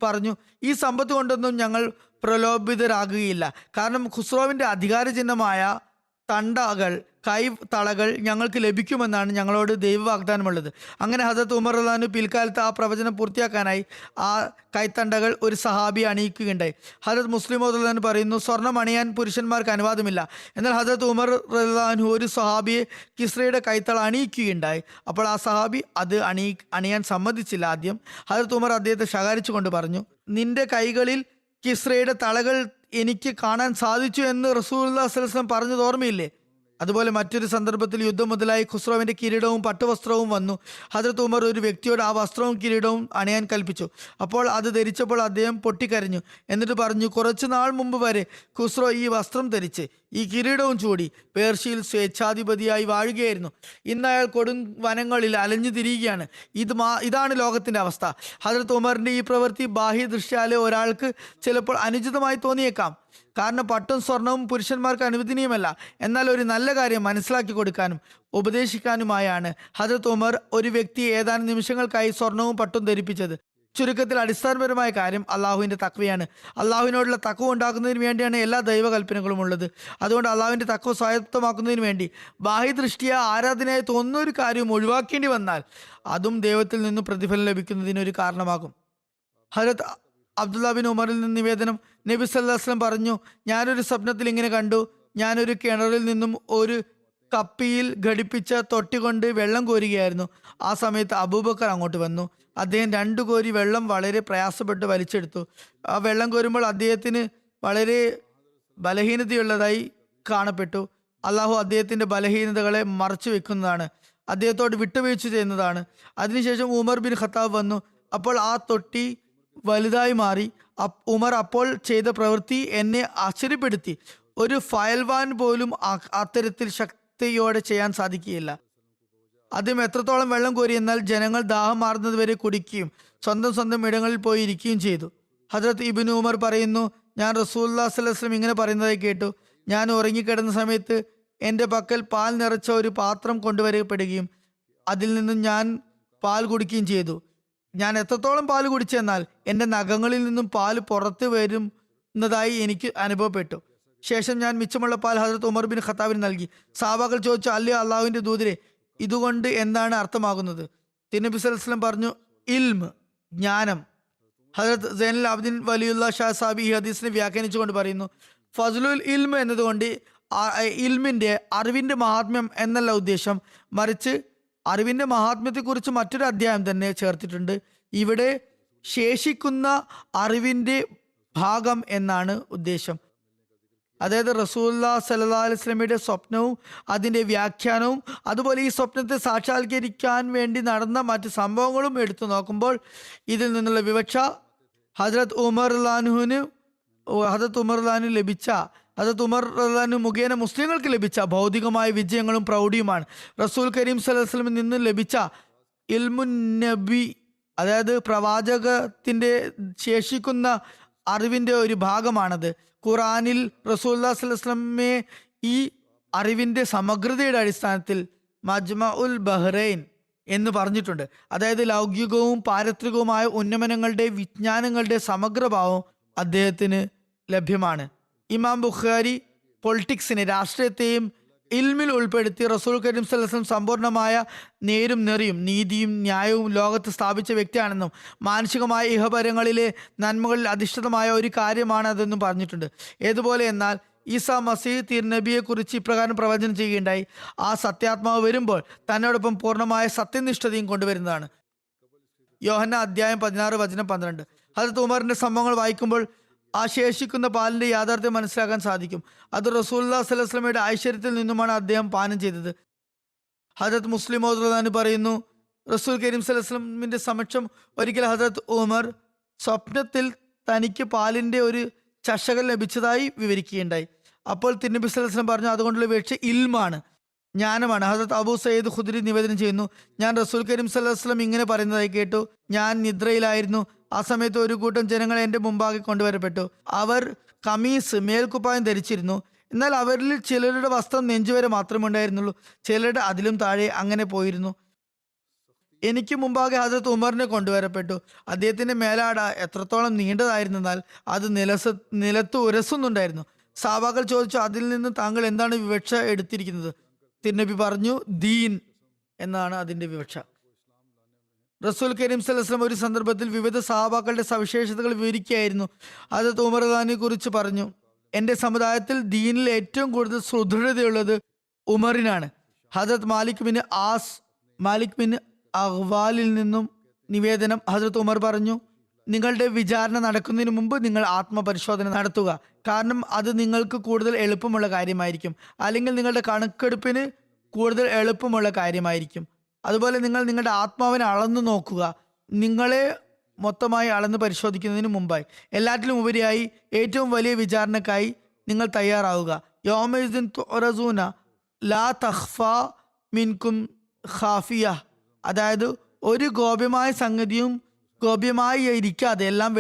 പറഞ്ഞു, ഈ സമ്പത്ത് കൊണ്ടൊന്നും ഞങ്ങൾ പ്രലോഭിതരാകുകയില്ല. കാരണം ഖുസ്രോവിന്റെ അധികാര ചിഹ്നമായ തണ്ടകൾ, കൈത്തളകൾ ഞങ്ങൾക്ക് ലഭിക്കുമെന്നാണ് ഞങ്ങളോട് ദൈവ വാഗ്ദാനമുള്ളത്. അങ്ങനെ ഹസരത്ത് ഉമർ റളിയല്ലാഹു അൻഹു പിൽക്കാലത്ത് ആ പ്രവചനം പൂർത്തിയാക്കാനായി ആ കൈത്തണ്ടകൾ ഒരു സഹാബി അണിയിക്കുകയുണ്ടായി. ഹസരത്ത് മുസ്ലിം റളിയല്ലാഹു അൻഹു പറയുന്നു, സ്വർണം അണിയാൻ പുരുഷന്മാർക്ക് അനുവാദമില്ല. എന്നാൽ ഹസരത്ത് ഉമർ റളിയല്ലാഹു അൻഹു ഒരു സഹാബിയെ കിസ്രയുടെ കൈത്തള അണിയിക്കുകയുണ്ടായി. അപ്പോൾ ആ സഹാബി അത് അണിയാൻ സമ്മതിച്ചില്ല. ആദ്യം ഹസരത്ത് ഉമർ അദ്ദേഹത്തെ ശകാരിച്ചു കൊണ്ട് പറഞ്ഞു, നിന്റെ കൈകളിൽ കിസ്രയുടെ തളകൾ എനിക്ക് കാണാൻ സാധിച്ചു എന്ന് റസൂലുള്ളാഹി സ്വല്ലല്ലാഹു അലൈഹി വസല്ലം പറഞ്ഞത് ഓർമ്മയില്ലേ? അതുപോലെ മറ്റൊരു സന്ദർഭത്തിൽ യുദ്ധം മുതലായി ഖുസ്രോവിന്റെ കിരീടവും പട്ടുവസ്ത്രവും വന്നു. ഹദ്രത്ത് ഉമർ ഒരു വ്യക്തിയോട് ആ വസ്ത്രവും കിരീടവും അണിയാൻ കൽപ്പിച്ചു. അപ്പോൾ അത് ധരിച്ചപ്പോൾ അദ്ദേഹം പൊട്ടിക്കരഞ്ഞു. എന്നിട്ട് പറഞ്ഞു, കുറച്ചു നാൾ മുമ്പ് വരെ ഖുസ്രോ ഈ വസ്ത്രം ധരിച്ച് ഈ കിരീടവും ചൂടി പേർഷ്യയിൽ സ്വേച്ഛാധിപതിയായി വാഴുകയായിരുന്നു. ഇന്ന് അയാൾ കൊടും വനങ്ങളിൽ അലഞ്ഞു തിരിയുകയാണ്. ഇതാണ് ലോകത്തിന്റെ അവസ്ഥ. ഹദ്രത്ത് ഉമറിന്റെ ഈ പ്രവൃത്തി ബാഹ്യ ദൃഷ്ട്യാലെ ഒരാൾക്ക് ചിലപ്പോൾ അനുചിതമായി തോന്നിയേക്കാം. കാരണം പട്ടും സ്വർണവും പുരുഷന്മാർക്ക് അനുവദനീയമല്ല. എന്നാൽ ഒരു നല്ല കാര്യം മനസ്സിലാക്കി കൊടുക്കാനും ഉപദേശിക്കാനുമായാണ് ഹദ്രത്ത് ഉമർ ഒരു വ്യക്തിയെ ഏതാനും നിമിഷങ്ങൾക്കായി സ്വർണവും പട്ടും ധരിപ്പിച്ചത്. ചുരുക്കത്തിൽ അടിസ്ഥാനപരമായ കാര്യം അള്ളാഹുവിൻ്റെ തഖ്വയാണ്. അള്ളാഹുവിനോടുള്ള തഖ്വ ഉണ്ടാക്കുന്നതിന് വേണ്ടിയാണ് എല്ലാ ദൈവകൽപ്പനകളും ഉള്ളത്. അതുകൊണ്ട് അള്ളാഹുവിൻ്റെ തഖ്വ സ്വായത്തമാക്കുന്നതിന് വേണ്ടി ബാഹ്യദൃഷ്ടിയ ആരാധനയായി തോന്നുന്ന ഒരു കാര്യവും ഒഴിവാക്കേണ്ടി വന്നാൽ അതും ദൈവത്തിൽ നിന്ന് പ്രതിഫലം ലഭിക്കുന്നതിനൊരു കാരണമാകും. ഹദ്രത്ത് അബ്ദുല്ല ബിൻ ഉമറിൽ നിന്ന് നിവേദനം, നബി സല്ലല്ലാഹു അലൈഹി വസല്ലം പറഞ്ഞു, ഞാനൊരു സ്വപ്നത്തിൽ ഇങ്ങനെ കണ്ടു. ഞാനൊരു കിണറിൽ നിന്നും ഒരു കപ്പിയിൽ ഘടിപ്പിച്ച തൊട്ടി കൊണ്ട് വെള്ളം കോരുകയായിരുന്നു. ആ സമയത്ത് അബൂബക്കർ അങ്ങോട്ട് വന്നു. അദ്ദേഹം 2 കോരി വെള്ളം വളരെ പ്രയാസപ്പെട്ട് വലിച്ചെടുത്തു. ആ വെള്ളം കോരുമ്പോൾ അദ്ദേഹത്തിന് വളരെ ബലഹീനതയുള്ളതായി കാണപ്പെട്ടു. അള്ളാഹു അദ്ദേഹത്തിന്റെ ബലഹീനതകളെ മറച്ചു വെക്കുന്നതാണ്, അദ്ദേഹത്തോട് വിട്ടുവീഴ്ച ചെയ്യുന്നതാണ്. അതിനുശേഷം ഉമർ ബിൻ ഖത്താബ് വന്നു. അപ്പോൾ ആ തൊട്ടി വലുതായി മാറി. ഉമർ അപ്പോൾ ചെയ്ത പ്രവൃത്തി എന്നെ ആശ്ചര്യപ്പെടുത്തി. ഒരു ഫയൽവാൻ പോലും അത്തരത്തിൽ ശക്തിയോടെ ചെയ്യാൻ സാധിക്കുകയില്ല. ആദ്യം എത്രത്തോളം വെള്ളം കോരി എന്നാൽ ജനങ്ങൾ ദാഹം മാറുന്നത് വരെ കുടിക്കുകയും സ്വന്തം ഇടങ്ങളിൽ പോയി ഇരിക്കുകയും ചെയ്തു. ഹദ്രത്ത് ഇബ്നു ഉമർ പറയുന്നു, ഞാൻ റസൂലുള്ളാഹി സ്വല്ലല്ലാഹു അലൈഹി വസല്ലം ഇങ്ങനെ പറയുന്നതായി കേട്ടു. ഞാൻ ഉറങ്ങിക്കിടന്ന സമയത്ത് എൻ്റെ പക്കൽ പാൽ നിറച്ച ഒരു പാത്രം കൊണ്ടുവരപ്പെടുകയും അതിൽ നിന്നും ഞാൻ പാൽ കുടിക്കുകയും ചെയ്തു. ഞാൻ എത്രത്തോളം പാൽ കുടിച്ചെന്നാൽ എൻ്റെ നഖങ്ങളിൽ നിന്നും പാൽ പുറത്ത് വരുന്നതായി എനിക്ക് അനുഭവപ്പെട്ടു. ശേഷം ഞാൻ മിച്ചമുള്ള പാൽ ഹദ്രത്ത് ഉമർ ബിൻ ഖത്താബിന് നൽകി. സഹാബാക്കൾ ചോദിച്ചു, അല്ലയോ അള്ളാഹുവിൻ്റെ ദൂതരെ, ഇതുകൊണ്ട് എന്താണ് അർത്ഥമാകുന്നത്? തിരുനബി സല്ലല്ലാഹു അലൈഹി വസല്ലം പറഞ്ഞു, ഇൽമ്, ജ്ഞാനം. ഹദ്രത്ത് സൈനുൽ ആബിദീൻ വലിയുള്ള ഷാ സാബി ഈ ഹദീസിനെ വ്യാഖ്യാനിച്ചുകൊണ്ട് പറയുന്നു, ഫസ്ലുൽ ഇൽമ എന്നതുകൊണ്ട് ഇൽമിന്റെ അറിവിന്റെ മഹാത്മ്യം എന്നല്ല ഉദ്ദേശം, മറിച്ച് അറിവിന്റെ മഹാത്മ്യത്തെക്കുറിച്ച് മറ്റൊരു അധ്യായം തന്നെ ചേർത്തിട്ടുണ്ട്. ഇവിടെ ശേഷിക്കുന്ന അറിവിന്റെ ഭാഗം എന്നാണ് ഉദ്ദേശം. അതായത് റസൂലുള്ളാഹി സ്വല്ലല്ലാഹു അലൈഹി വസല്ലമയുടെ സ്വപ്നവും അതിന്റെ വ്യാഖ്യാനവും അതുപോലെ ഈ സ്വപ്നത്തെ സാക്ഷാത്കരിക്കാൻ വേണ്ടി നടന്ന മറ്റ് സംഭവങ്ങളും എടുത്തു നോക്കുമ്പോൾ ഇതിൽ നിന്നുള്ള വിവക്ഷ ഹദ്രത്ത് ഉമർ റളിയല്ലാഹു ലഭിച്ച ഹദ്രത്ത് ഉമർ റളിയല്ലാഹു മുഖേന മുസ്ലിങ്ങൾക്ക് ലഭിച്ച ഭൗതികമായ വിജയങ്ങളും പ്രൗഢിയുമാണ്. റസൂൽ കരീം സ്വല്ലല്ലാഹു അലൈഹി വസല്ലമയിൽ നിന്ന് ലഭിച്ച ഇൽമുൻ നബി, അതായത് പ്രവാചകത്തിന്റെ ശേഷിക്കുന്ന അറിവിന്റെ ഒരു ഭാഗമാണത്. ഖുറാനിൽ റസൂലുള്ളാഹി സ്വല്ലല്ലാഹു അലൈഹി വസല്ലമയെ ഈ അറിവിന്റെ സമഗ്രതയുടെ അടിസ്ഥാനത്തിൽ മജ്മഉൽ ബഹ്റൈൻ എന്ന് പറഞ്ഞിട്ടുണ്ട്. അതായത് ലൗകികവും പാരത്രികവുമായ ഉന്നമനങ്ങളുടെ വിജ്ഞാനങ്ങളുടെ സമഗ്രഭാവം അദ്ദേഹത്തിന് ലഭ്യമാണ്. ഇമാം ബുഖാരി പൊളിറ്റിക്സിനെ, രാഷ്ട്രീയത്തെയും ഇൽമിൽ ഉൾപ്പെടുത്തി റസൂൽ കരീം സ്വല്ലല്ലാഹു അലൈഹി വസല്ലം സമ്പൂർണ്ണമായ നേരും നെറിയും നീതിയും ന്യായവും ലോകത്ത് സ്ഥാപിച്ച വ്യക്തിയാണെന്നും മാനസികമായ ഇഹപരങ്ങളിലെ നന്മകളിൽ അധിഷ്ഠിതമായ ഒരു കാര്യമാണ് അതെന്നും പറഞ്ഞിട്ടുണ്ട്. ഏതുപോലെ എന്നാൽ ഈസാ മസീഹ് തിരുനബിയെ കുറിച്ച് ഇപ്രകാരം പ്രവചനം ചെയ്യുകയുണ്ടായി: ആ സത്യാത്മാവ് വരുമ്പോൾ തന്നോടൊപ്പം പൂർണ്ണമായ സത്യനിഷ്ഠതയും കൊണ്ടുവരുന്നതാണ്. യോഹന്ന അധ്യായം 16:12. ഹദ്രത്ത് ഉമറിന്റെ സംഭവങ്ങൾ വായിക്കുമ്പോൾ ആ ശേഷിക്കുന്ന പാലിന്റെ യാഥാർത്ഥ്യം മനസ്സിലാക്കാൻ സാധിക്കും. അത് റസൂലുള്ളാഹി സ്വല്ലല്ലാഹു അലൈഹി വസല്ലമയുടെ ഐശ്വര്യത്തിൽ നിന്നുമാണ് അദ്ദേഹം പാനം ചെയ്തത്. ഹദ്രത്ത് മുസ്ലിം റളിയല്ലാഹു പറയുന്നു, റസൂൽ കരീം സ്വല്ലല്ലാഹു അലൈഹി വസല്ലമിന്റെ സമക്ഷം ഒരിക്കൽ ഹദ്രത്ത് ഉമർ സ്വപ്നത്തിൽ തനിക്ക് പാലിന്റെ ഒരു ചഷകം ലഭിച്ചതായി വിവരിക്കുകയുണ്ടായി. അപ്പോൾ തിരുനബി സ്വല്ലല്ലാഹു അലൈഹി വസല്ലം പറഞ്ഞു, അതുകൊണ്ടുള്ള വീഴ്ച ഇൽമാണ്, ജ്ഞാനമാണ്. ഹദ്രത്ത് അബൂ സയ്യിദ് ഖുദ്രി നിവേദനം ചെയ്യുന്നു, ഞാൻ റസൂൽ കരീം സ്വല്ലല്ലാഹു അലൈഹി വസല്ലം ഇങ്ങനെ പറയുന്നതായി കേട്ടു: ഞാൻ നിദ്രയിലായിരുന്നു. ആ സമയത്ത് ഒരു കൂട്ടം ജനങ്ങൾ എൻ്റെ മുമ്പാകെ കൊണ്ടുവരപ്പെട്ടു. അവർ കമീസ്, മേൽക്കുപ്പായം ധരിച്ചിരുന്നു. എന്നാൽ അവരിൽ ചിലരുടെ വസ്ത്രം നെഞ്ചുവരെ മാത്രമേ ഉണ്ടായിരുന്നുള്ളൂ, ചിലരുടെ അതിലും താഴെ അങ്ങനെ പോയിരുന്നു. എനിക്ക് മുമ്പാകെ ഹദ്രത്ത് ഉമറിനെ കൊണ്ടുവരപ്പെട്ടു. അദ്ദേഹത്തിന്റെ മേലാട എത്രത്തോളം നീണ്ടതായിരുന്നാൽ അത് നിലത്ത് ഉരസുന്നുണ്ടായിരുന്നു. സഹാബാക്കൾ ചോദിച്ചു, അതിൽ നിന്ന് താങ്കൾ എന്താണ് വിവക്ഷ എടുത്തിരിക്കുന്നത്? തിരുനബി പറഞ്ഞു, ദീൻ എന്നാണ് അതിന്റെ വിവക്ഷ. റസൂൽ കരീം സ്വല്ലല്ലാഹു അലൈഹി വസല്ലം ഒരു സന്ദർഭത്തിൽ വിവിധ സഹാബാക്കളുടെ സവിശേഷതകൾ വിവരിക്കുകയായിരുന്നു. ഹദ്രത്ത് ഉമർ റളിയല്ലാഹുവിനെ കുറിച്ച് പറഞ്ഞു, എന്റെ സമുദായത്തിൽ ദീനിൽ ഏറ്റവും കൂടുതൽ സുദൃഢതയുള്ളത് ഉമറിനാണ്. ഹദ്രത്ത് മാലിക് ബിൻ അഖ്വാലിൽ നിന്നും നിവേദനം, ഹദ്രത്ത് ഉമർ പറഞ്ഞു, നിങ്ങളുടെ വിചാരണ നടക്കുന്നതിന് മുമ്പ് നിങ്ങൾ ആത്മപരിശോധന നടത്തുക. കാരണം അത് നിങ്ങൾക്ക് കൂടുതൽ എളുപ്പമുള്ള കാര്യമായിരിക്കും. അല്ലെങ്കിൽ നിങ്ങളുടെ കണക്കെടുപ്പിന് കൂടുതൽ എളുപ്പമുള്ള കാര്യമായിരിക്കും. അതുപോലെ നിങ്ങൾ നിങ്ങളുടെ ആത്മാവിനെ അളന്നു നോക്കുക, നിങ്ങളെ മൊത്തമായി അളന്ന് പരിശോധിക്കുന്നതിന് മുമ്പായി. എല്ലാറ്റിലും ഉപരിയായി ഏറ്റവും വലിയ വിചാരണക്കായി നിങ്ങൾ തയ്യാറാവുക. യൗമഇദിൻ തുറസൂന ലാ തഖ്ഫാ മിൻകും ഖാഫിയ, അതായത് ഒരു ഗോപ്യമായ സംഗതിയും ഗോപ്യമായി ഇരിക്കാതെ എല്ലാം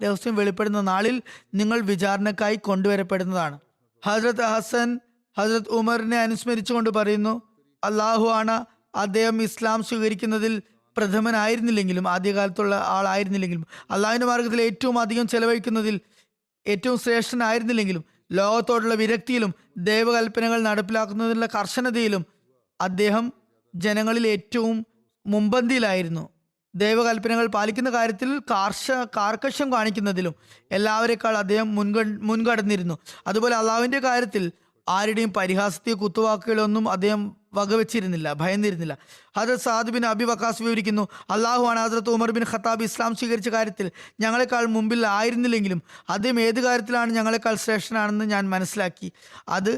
രഹസ്യം വെളിപ്പെടുന്ന നാളിൽ നിങ്ങൾ വിചാരണക്കായി കൊണ്ടുവരപ്പെടുന്നതാണ്. ഹസ്രത്ത് ഹസൻ ഹസ്രത്ത് ഉമറിനെ അനുസ്മരിച്ചുകൊണ്ട് പറയുന്നു, അള്ളാഹു ആണ്, അദ്ദേഹം ഇസ്ലാം സ്വീകരിക്കുന്നതിൽ പ്രഥമനായിരുന്നില്ലെങ്കിലും, ആദ്യകാലത്തുള്ള ആളായിരുന്നില്ലെങ്കിലും, അള്ളാഹുവിന്റെ മാർഗത്തിൽ ഏറ്റവും അധികം ചെലവഴിക്കുന്നതിൽ ഏറ്റവും ശ്രേഷ്ഠനായിരുന്നില്ലെങ്കിലും, ലോകത്തോടുള്ള വിരക്തിയിലും ദൈവകൽപ്പനകൾ നടപ്പിലാക്കുന്നതിലുള്ള കർശനതയിലും അദ്ദേഹം ജനങ്ങളിൽ ഏറ്റവും മുമ്പന്തിയിലായിരുന്നു. ദൈവകൽപ്പനകൾ പാലിക്കുന്ന കാര്യത്തിൽ കാർക്കശ്യം കാണിക്കുന്നതിലും എല്ലാവരെക്കാൾ അദ്ദേഹം മുൻകടന്നിരുന്നു. അതുപോലെ അള്ളാഹുവിന്റെ കാര്യത്തിൽ ആരുടെയും പരിഹാസത്തെയോ കുത്തുവാക്കുകളൊന്നും അദ്ദേഹം വകവെച്ചിരുന്നില്ല, ഭയന്നിരുന്നില്ല. ഹദ്രത്ത് സഅദ് ബിൻ അബി വക്കാസ് വിവരിക്കുന്നു, അള്ളാഹു ആണ് ഹദ്രത്ത് ഉമർ ബിൻ ഖത്താബ് ഇസ്ലാം സ്വീകരിച്ച കാര്യത്തിൽ ഞങ്ങളെക്കാൾ മുമ്പിൽ ആയിരുന്നില്ലെങ്കിലും അദ്ദേഹം ഏത് കാര്യത്തിലാണ് ഞങ്ങളെക്കാൾ ശ്രേഷ്ഠനാണെന്ന് ഞാൻ മനസ്സിലാക്കി. അത്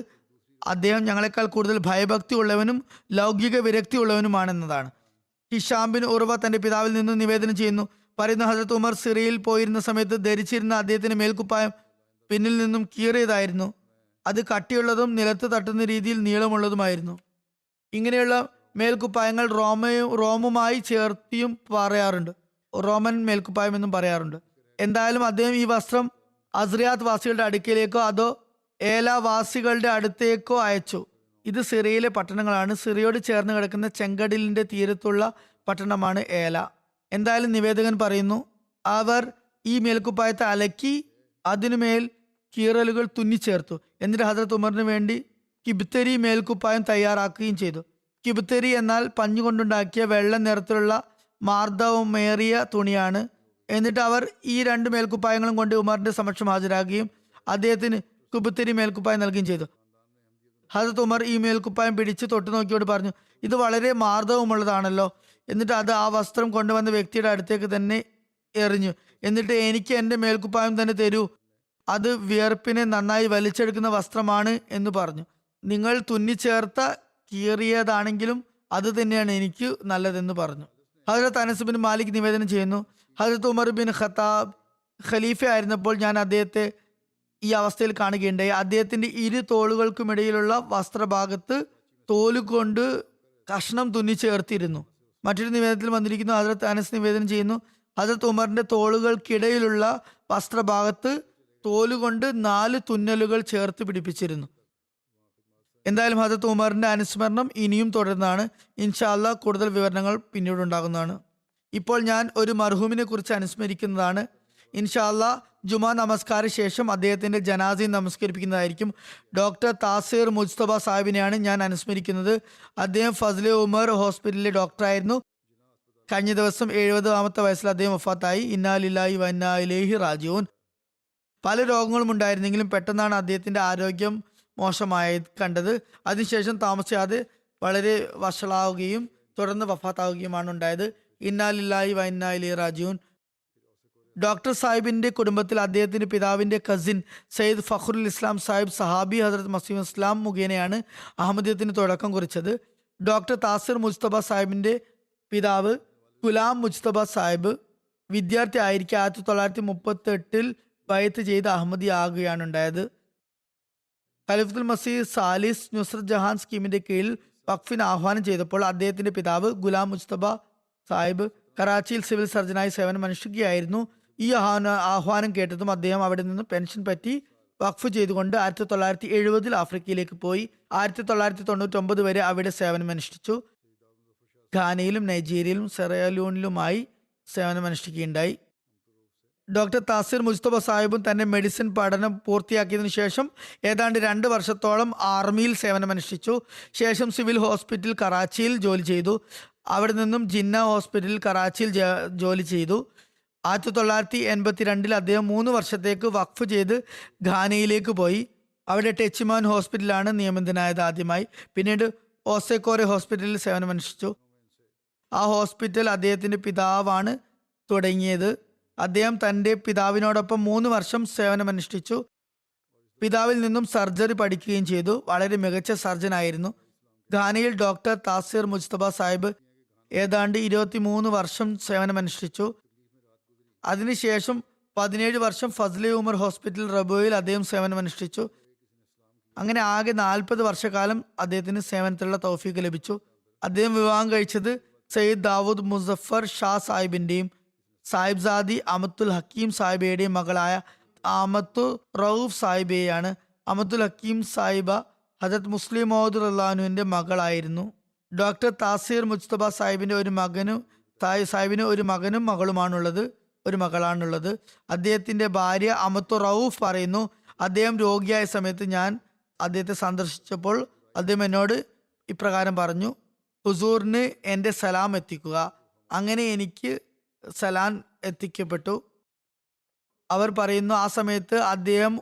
അദ്ദേഹം ഞങ്ങളെക്കാൾ കൂടുതൽ ഭയഭക്തി ഉള്ളവനും ലൗകിക വിരക്തി ഉള്ളവനുമാണെന്നതാണ്. ഹിഷാം ബിൻ ഉർവ തന്റെ പിതാവിൽ നിന്ന് നിവേദനം ചെയ്യുന്നു, പറയുന്നു, ഹദ്രത്ത് ഉമർ സിറിയയിൽ പോയിരുന്ന സമയത്ത് ധരിച്ചിരുന്ന അദ്ദേഹത്തിന്റെ മേൽക്കുപ്പായം പിന്നിൽ നിന്നും കീറിയതായിരുന്നു. അത് കട്ടിയുള്ളതും നിലത്ത് തട്ടുന്ന രീതിയിൽ നീളമുള്ളതുമായിരുന്നു. ഇങ്ങനെയുള്ള മേൽക്കുപ്പായങ്ങൾ റോമുമായി ചേർത്തിയും പറയാറുണ്ട്, റോമൻ മേൽക്കുപ്പായം എന്നും പറയാറുണ്ട്. എന്തായാലും അദ്ദേഹം ഈ വസ്ത്രം അസ്രിയാത്ത് വാസികളുടെ അടുക്കലേക്കോ അതോ ഏലാവാസികളുടെ അടുത്തേക്കോ അയച്ചു. ഇത് സിറിയയിലെ പട്ടണങ്ങളാണ്. സിറിയയോട് ചേർന്ന് കിടക്കുന്ന ചെങ്കടലിന്റെ തീരത്തുള്ള പട്ടണമാണ് ഏല. എന്തായാലും നിവേദകൻ പറയുന്നു, അവർ ഈ മേൽക്കുപ്പായത്തെ അലക്കി അതിനുമേൽ കീറലുകൾ തുന്നിച്ചേർത്തു. എന്നിട്ട് ഹദ്രത്ത് ഉമറിന് വേണ്ടി കിബ്തരി മേൽക്കുപ്പായം തയ്യാറാക്കുകയും ചെയ്തു. കിബ്തരി എന്നാൽ പഞ്ഞുകൊണ്ടുണ്ടാക്കിയ വെള്ള നിറത്തിലുള്ള മാർദ്ദവമേറിയ തുണിയാണ്. എന്നിട്ട് അവർ ഈ രണ്ട് മേൽക്കുപ്പായങ്ങളും കൊണ്ട് ഉമറിന്റെ സമക്ഷം ഹാജരാകുകയും അദ്ദേഹത്തിന് കുബുത്തിരി മേൽക്കുപ്പായം നൽകുകയും ചെയ്തു. ഹസരത്ത് ഉമർ ഈ മേൽക്കുപ്പായം പിടിച്ച് തൊട്ടു നോക്കിയോട് പറഞ്ഞു, ഇത് വളരെ മാർദ്ദവമുള്ളതാണല്ലോ. എന്നിട്ട് അത് ആ വസ്ത്രം കൊണ്ടുവന്ന വ്യക്തിയുടെ അടുത്തേക്ക് തന്നെ എറിഞ്ഞു. എന്നിട്ട് എനിക്ക് എൻ്റെ മേൽക്കുപ്പായം തന്നെ തരൂ, അത് വിയർപ്പിനെ നന്നായി വലിച്ചെടുക്കുന്ന വസ്ത്രമാണ് എന്ന് പറഞ്ഞു. നിങ്ങൾ തുന്നിച്ചേർത്ത കീറിയതാണെങ്കിലും അത് തന്നെയാണ് എനിക്ക് നല്ലതെന്ന് പറഞ്ഞു. ഹജറത്ത് അനസ് ബിൻ മാലിക് നിവേദനം ചെയ്യുന്നു, ഹജറത്ത് ഉമർ ബിൻ ഖത്താബ് ഖലീഫ ആയിരുന്നപ്പോൾ ഞാൻ അദ്ദേഹത്തെ ഈ അവസ്ഥയിൽ കാണുകയുണ്ടായി. അദ്ദേഹത്തിന്റെ ഇരു തോളുകൾക്കുമിടയിലുള്ള വസ്ത്രഭാഗത്ത് തോലുകൊണ്ട് കഷ്ണം തുന്നിച്ചേർത്തിരുന്നു. മറ്റൊരു നിവേദനത്തിൽ വന്നിരിക്കുന്നു, ഹജറത്ത് അനസ് നിവേദനം ചെയ്യുന്നു, ഹജറത്ത് ഉമറിന്റെ തോളുകൾക്കിടയിലുള്ള വസ്ത്രഭാഗത്ത് തോലുകൊണ്ട് 4 തുന്നലുകൾ ചേർത്ത് പിടിപ്പിച്ചിരുന്നു. എന്തായാലും ഹജറത്ത് ഉമറിന്റെ അനുസ്മരണം ഇനിയും തുടർന്നാണ്. ഇൻഷാ അല്ലാഹ് കൂടുതൽ വിവരണങ്ങൾ പിന്നീട് ഉണ്ടാകുന്നതാണ്. ഇപ്പോൾ ഞാൻ ഒരു മർഹൂമിനെ കുറിച്ച് അനുസ്മരിക്കുന്നതാണ്. ഇൻഷാ അല്ലാഹ് ജുമാ നമസ്കാര ശേഷം അദ്ദേഹത്തിന്റെ ജനാസയും നമസ്കരിപ്പിക്കുന്നതായിരിക്കും. ഡോക്ടർ താസിർ മുജ്തബ സാഹിബിനെയാണ് ഞാൻ അനുസ്മരിക്കുന്നത്. അദ്ദേഹം ഫസ്ലെ ഉമർ ഹോസ്പിറ്റലിലെ ഡോക്ടറായിരുന്നു. കഴിഞ്ഞ ദിവസം 70-ാമത്തെ വയസ്സിൽ അദ്ദേഹം വഫാത്തായി. ഇന്നാ ലില്ലാഹി വ ഇന്നാ ഇലൈഹി റാജിഊൻ. പല രോഗങ്ങളും ഉണ്ടായിരുന്നെങ്കിലും പെട്ടെന്നാണ് അദ്ദേഹത്തിന്റെ ആരോഗ്യം മോശമായി കണ്ടത്. അതിനുശേഷം താമസിയാതെ വളരെ വഷളാവുകയും തുടർന്ന് വഫാത്താവുകയുമാണ് ഉണ്ടായത്. ഇന്നാ ലില്ലാഹി വ ഇന്നാ ഇലൈഹി റാജിഊൻ. ഡോക്ടർ സാഹിബിന്റെ കുടുംബത്തിൽ അദ്ദേഹത്തിന്റെ പിതാവിന്റെ കസിൻ സയ്യിദ് ഫഖറുൽ ഇസ്ലാം സാഹിബ് സഹാബി ഹജറത്ത് മസീഹ് ഇസ്ലാം മുഖേനയാണ് അഹമ്മദിയത്തിന് തുടക്കം കുറിച്ചത്. ഡോക്ടർ താസിർ മുജ്തബ സാഹിബിന്റെ പിതാവ് ഗുലാം മുജ്തബ സാഹിബ് വിദ്യാർത്ഥി ആയിരിക്കെ 1938 ബൈത്ത് ചെയ്ത് അഹമ്മദി ആകുകയാണ് ഉണ്ടായത്. ഖലീഫത്തുൽ മസീഹ് സാലിസ് നുസ്രത് ജഹാൻ സ്കീമിന്റെ കീഴിൽ വഖഫിന് ആഹ്വാനം ചെയ്തപ്പോൾ അദ്ദേഹത്തിന്റെ പിതാവ് ഗുലാം മുജ്തബ സാഹിബ് കറാച്ചിയിൽ സിവിൽ സർജനായി സേവനമനുഷ്ഠിക്കുകയായിരുന്നു. ഈ ആഹ്വാനം കേട്ടതും അദ്ദേഹം അവിടെ നിന്ന് പെൻഷൻ പറ്റി വഖഫ് ചെയ്തുകൊണ്ട് 1970 ആഫ്രിക്കയിലേക്ക് പോയി. 1999 വരെ അവിടെ സേവനമനുഷ്ഠിച്ചു. ഘാനയിലും നൈജീരിയയിലും സെറലിയോണിലുമായി സേവനമനുഷ്ഠിക്കുകയുണ്ടായി. ഡോക്ടർ താസിർ മുജ്തബ സാഹിബും തന്റെ മെഡിസിൻ പഠനം പൂർത്തിയാക്കിയതിനു ശേഷം ഏതാണ്ട് 2 വർഷത്തോളം ആർമിയിൽ സേവനമനുഷ്ഠിച്ചു. ശേഷം സിവിൽ ഹോസ്പിറ്റൽ കറാച്ചിയിൽ ജോലി ചെയ്തു. അവിടെ നിന്നും ജിന്ന ഹോസ്പിറ്റലിൽ കറാച്ചിയിൽ ജോലി ചെയ്തു. 1982 അദ്ദേഹം 3 വർഷത്തേക്ക് വഖഫ് ചെയ്ത് ഘാനയിലേക്ക് പോയി. അവിടെ ടെച്ചിമാൻ ഹോസ്പിറ്റലാണ് നിയമിതനായത് ആദ്യമായി. പിന്നീട് ഓസെക്കോറെ ഹോസ്പിറ്റലിൽ സേവനമനുഷ്ഠിച്ചു. ആ ഹോസ്പിറ്റൽ അദ്ദേഹത്തിന്റെ പിതാവാണ് തുടങ്ങിയത്. അദ്ദേഹം തന്റെ പിതാവിനോടൊപ്പം 3 വർഷം സേവനമനുഷ്ഠിച്ചു. പിതാവിൽ നിന്നും സർജറി പഠിക്കുകയും ചെയ്തു. വളരെ മികച്ച സർജൻ ആയിരുന്നു. ഘാനയിൽ ഡോക്ടർ താസിർ മുജ്തബ സാഹിബ് ഏതാണ്ട് 23 വർഷം സേവനമനുഷ്ഠിച്ചു. അതിനുശേഷം 17 വർഷം ഫസ്ലെ ഉമർ ഹോസ്പിറ്റൽ റബോയിൽ അദ്ദേഹം സേവനമനുഷ്ഠിച്ചു. അങ്ങനെ ആകെ 40 വർഷക്കാലം അദ്ദേഹത്തിന് സേവനത്തിലുള്ള തൗഫീഖ് ലഭിച്ചു. അദ്ദേഹം വിവാഹം കഴിച്ചത് സയ്യിദ് ദാവൂദ് മുസഫർ ഷാ സാഹിബിന്റെയും സാഹിബ്സാദി അമത്തുൽ ഹക്കീം സാഹിബയുടെയും മകളായ അമത്തു റൌഫ് സാഹിബയെയാണ്. അമത്തുൽ ഹക്കീം സാഹിബ ഹജരത്ത് മുസ്ലിം മൗദ് റഹ്ലാനുവിന്റെ മകളായിരുന്നു. ഡോക്ടർ താസിർ മുജ്തബ സാഹിബിന്റെ സാഹിബിന് ഒരു മകനും ഒരു മകളാണുള്ളത്. അദ്ദേഹത്തിന്റെ ഭാര്യ അമത്തു റൌഫ് പറയുന്നു, അദ്ദേഹം രോഗിയായ സമയത്ത് ഞാൻ അദ്ദേഹത്തെ സന്ദർശിച്ചപ്പോൾ അദ്ദേഹം എന്നോട് ഇപ്രകാരം പറഞ്ഞു, ഹുസൂറിന് എൻ്റെ സലാം എത്തിക്കുക. അങ്ങനെ എനിക്ക് സലാം എത്തിക്കപ്പെട്ടു. അവർ പറയുന്നു, ആ സമയത്ത് അദ്ദേഹം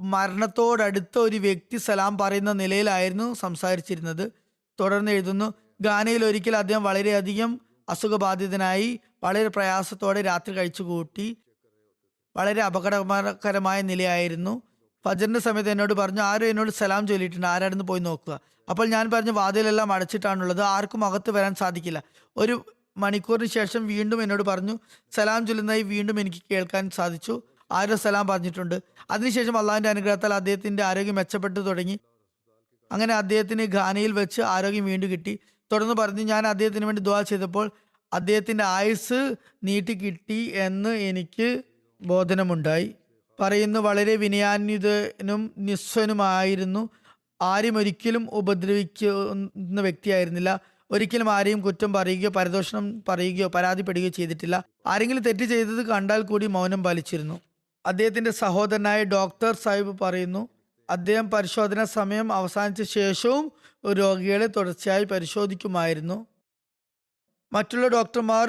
മരണത്തോടടുത്ത ഒരു വ്യക്തി സലാം പറയുന്ന നിലയിലായിരുന്നു സംസാരിച്ചിരുന്നത്. തുടർന്ന് എഴുതുന്നു, ഘാനയിൽ ഒരിക്കൽ അദ്ദേഹം വളരെയധികം അസുഖബാധിതനായി വളരെ പ്രയാസത്തോടെ രാത്രി കഴിച്ചു കൂട്ടി. വളരെ അപകടകരമായ നിലയായിരുന്നു. ഫജറിന്റെ സമയത്ത് എന്നോട് പറഞ്ഞു, ആരും എന്നോട് സലാം ചൊല്ലിയിട്ടുണ്ട്, ആരാണെന്ന് പോയി നോക്കുക. അപ്പോൾ ഞാൻ പറഞ്ഞു, വാതിലെല്ലാം അടച്ചിട്ടാണുള്ളത്, ആർക്കും അകത്ത് വരാൻ സാധിക്കില്ല. ഒരു മണിക്കൂറിന് ശേഷം വീണ്ടും എന്നോട് പറഞ്ഞു, സലാം ചൊല്ലുന്നതായി വീണ്ടും എനിക്ക് കേൾക്കാൻ സാധിച്ചു. ആരോ സലാം പറഞ്ഞിട്ടുണ്ട്. അതിനുശേഷം അള്ളാഹിന്റെ അനുഗ്രഹത്താൽ അദ്ദേഹത്തിന്റെ ആരോഗ്യം മെച്ചപ്പെട്ടു തുടങ്ങി. അങ്ങനെ അദ്ദേഹത്തിന് ഘാനയിൽ വെച്ച് ആരോഗ്യം വീണ്ടും കിട്ടി. തുടർന്ന് പറഞ്ഞു, ഞാൻ അദ്ദേഹത്തിന് വേണ്ടി ദുആ ചെയ്തപ്പോൾ അദ്ദേഹത്തിന്റെ ആയുസ് നീട്ടി കിട്ടി എന്ന് എനിക്ക് ബോധനമുണ്ടായി. പറയുന്നു, വളരെ വിനയാന്വിതനും നിസ്വനുമായിരുന്നു. ആരും ഒരിക്കലും ഉപദ്രവിക്കുന്ന വ്യക്തിയായിരുന്നില്ല. ഒരിക്കലും ആരെയും കുറ്റം പറയുകയോ പരിദോഷണം പറയുകയോ പരാതിപ്പെടുകയോ ചെയ്തിട്ടില്ല. ആരെങ്കിലും തെറ്റ് ചെയ്തത് കണ്ടാൽ കൂടി മൗനം പാലിച്ചിരുന്നു. അദ്ദേഹത്തിന്റെ സഹോദരനായ ഡോക്ടർ സാഹിബ് പറയുന്നു, അദ്ദേഹം പരിശോധന സമയം അവസാനിച്ച ശേഷവും രോഗികളെ തുടർച്ചയായി പരിശോധിക്കുമായിരുന്നു. മറ്റുള്ള ഡോക്ടർമാർ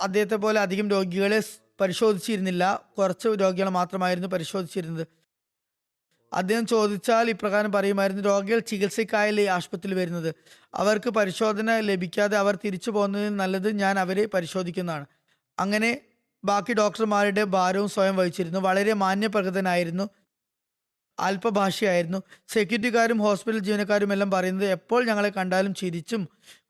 അദ്ദേഹത്തെ പോലെ അധികം രോഗികളെ പരിശോധിച്ചിരുന്നില്ല. കുറച്ച് രോഗികളെ മാത്രമായിരുന്നു പരിശോധിച്ചിരുന്നത്. അദ്ദേഹം ചോദിച്ചാൽ ഇപ്രകാരം പറയുമായിരുന്നു: രോഗികൾ ചികിത്സയ്ക്കായല്ലേ ഈ ആശുപത്രിയിൽ വരുന്നത്, അവർക്ക് പരിശോധന ലഭിക്കാതെ അവർ തിരിച്ചു പോകുന്നതിന് നല്ലത് ഞാൻ അവരെ പരിശോധിക്കുന്നതാണ്. അങ്ങനെ ബാക്കി ഡോക്ടർമാരുടെ ഭാരവും സ്വയം വഹിച്ചിരുന്നു. വളരെ മാന്യപ്രകൃതനായിരുന്നു, അല്പഭാഷയായിരുന്നു. സെക്യൂരിറ്റിക്കാരും ഹോസ്പിറ്റൽ ജീവനക്കാരും എല്ലാം പറയുന്നത് എപ്പോൾ ഞങ്ങളെ കണ്ടാലും ചിരിച്ചും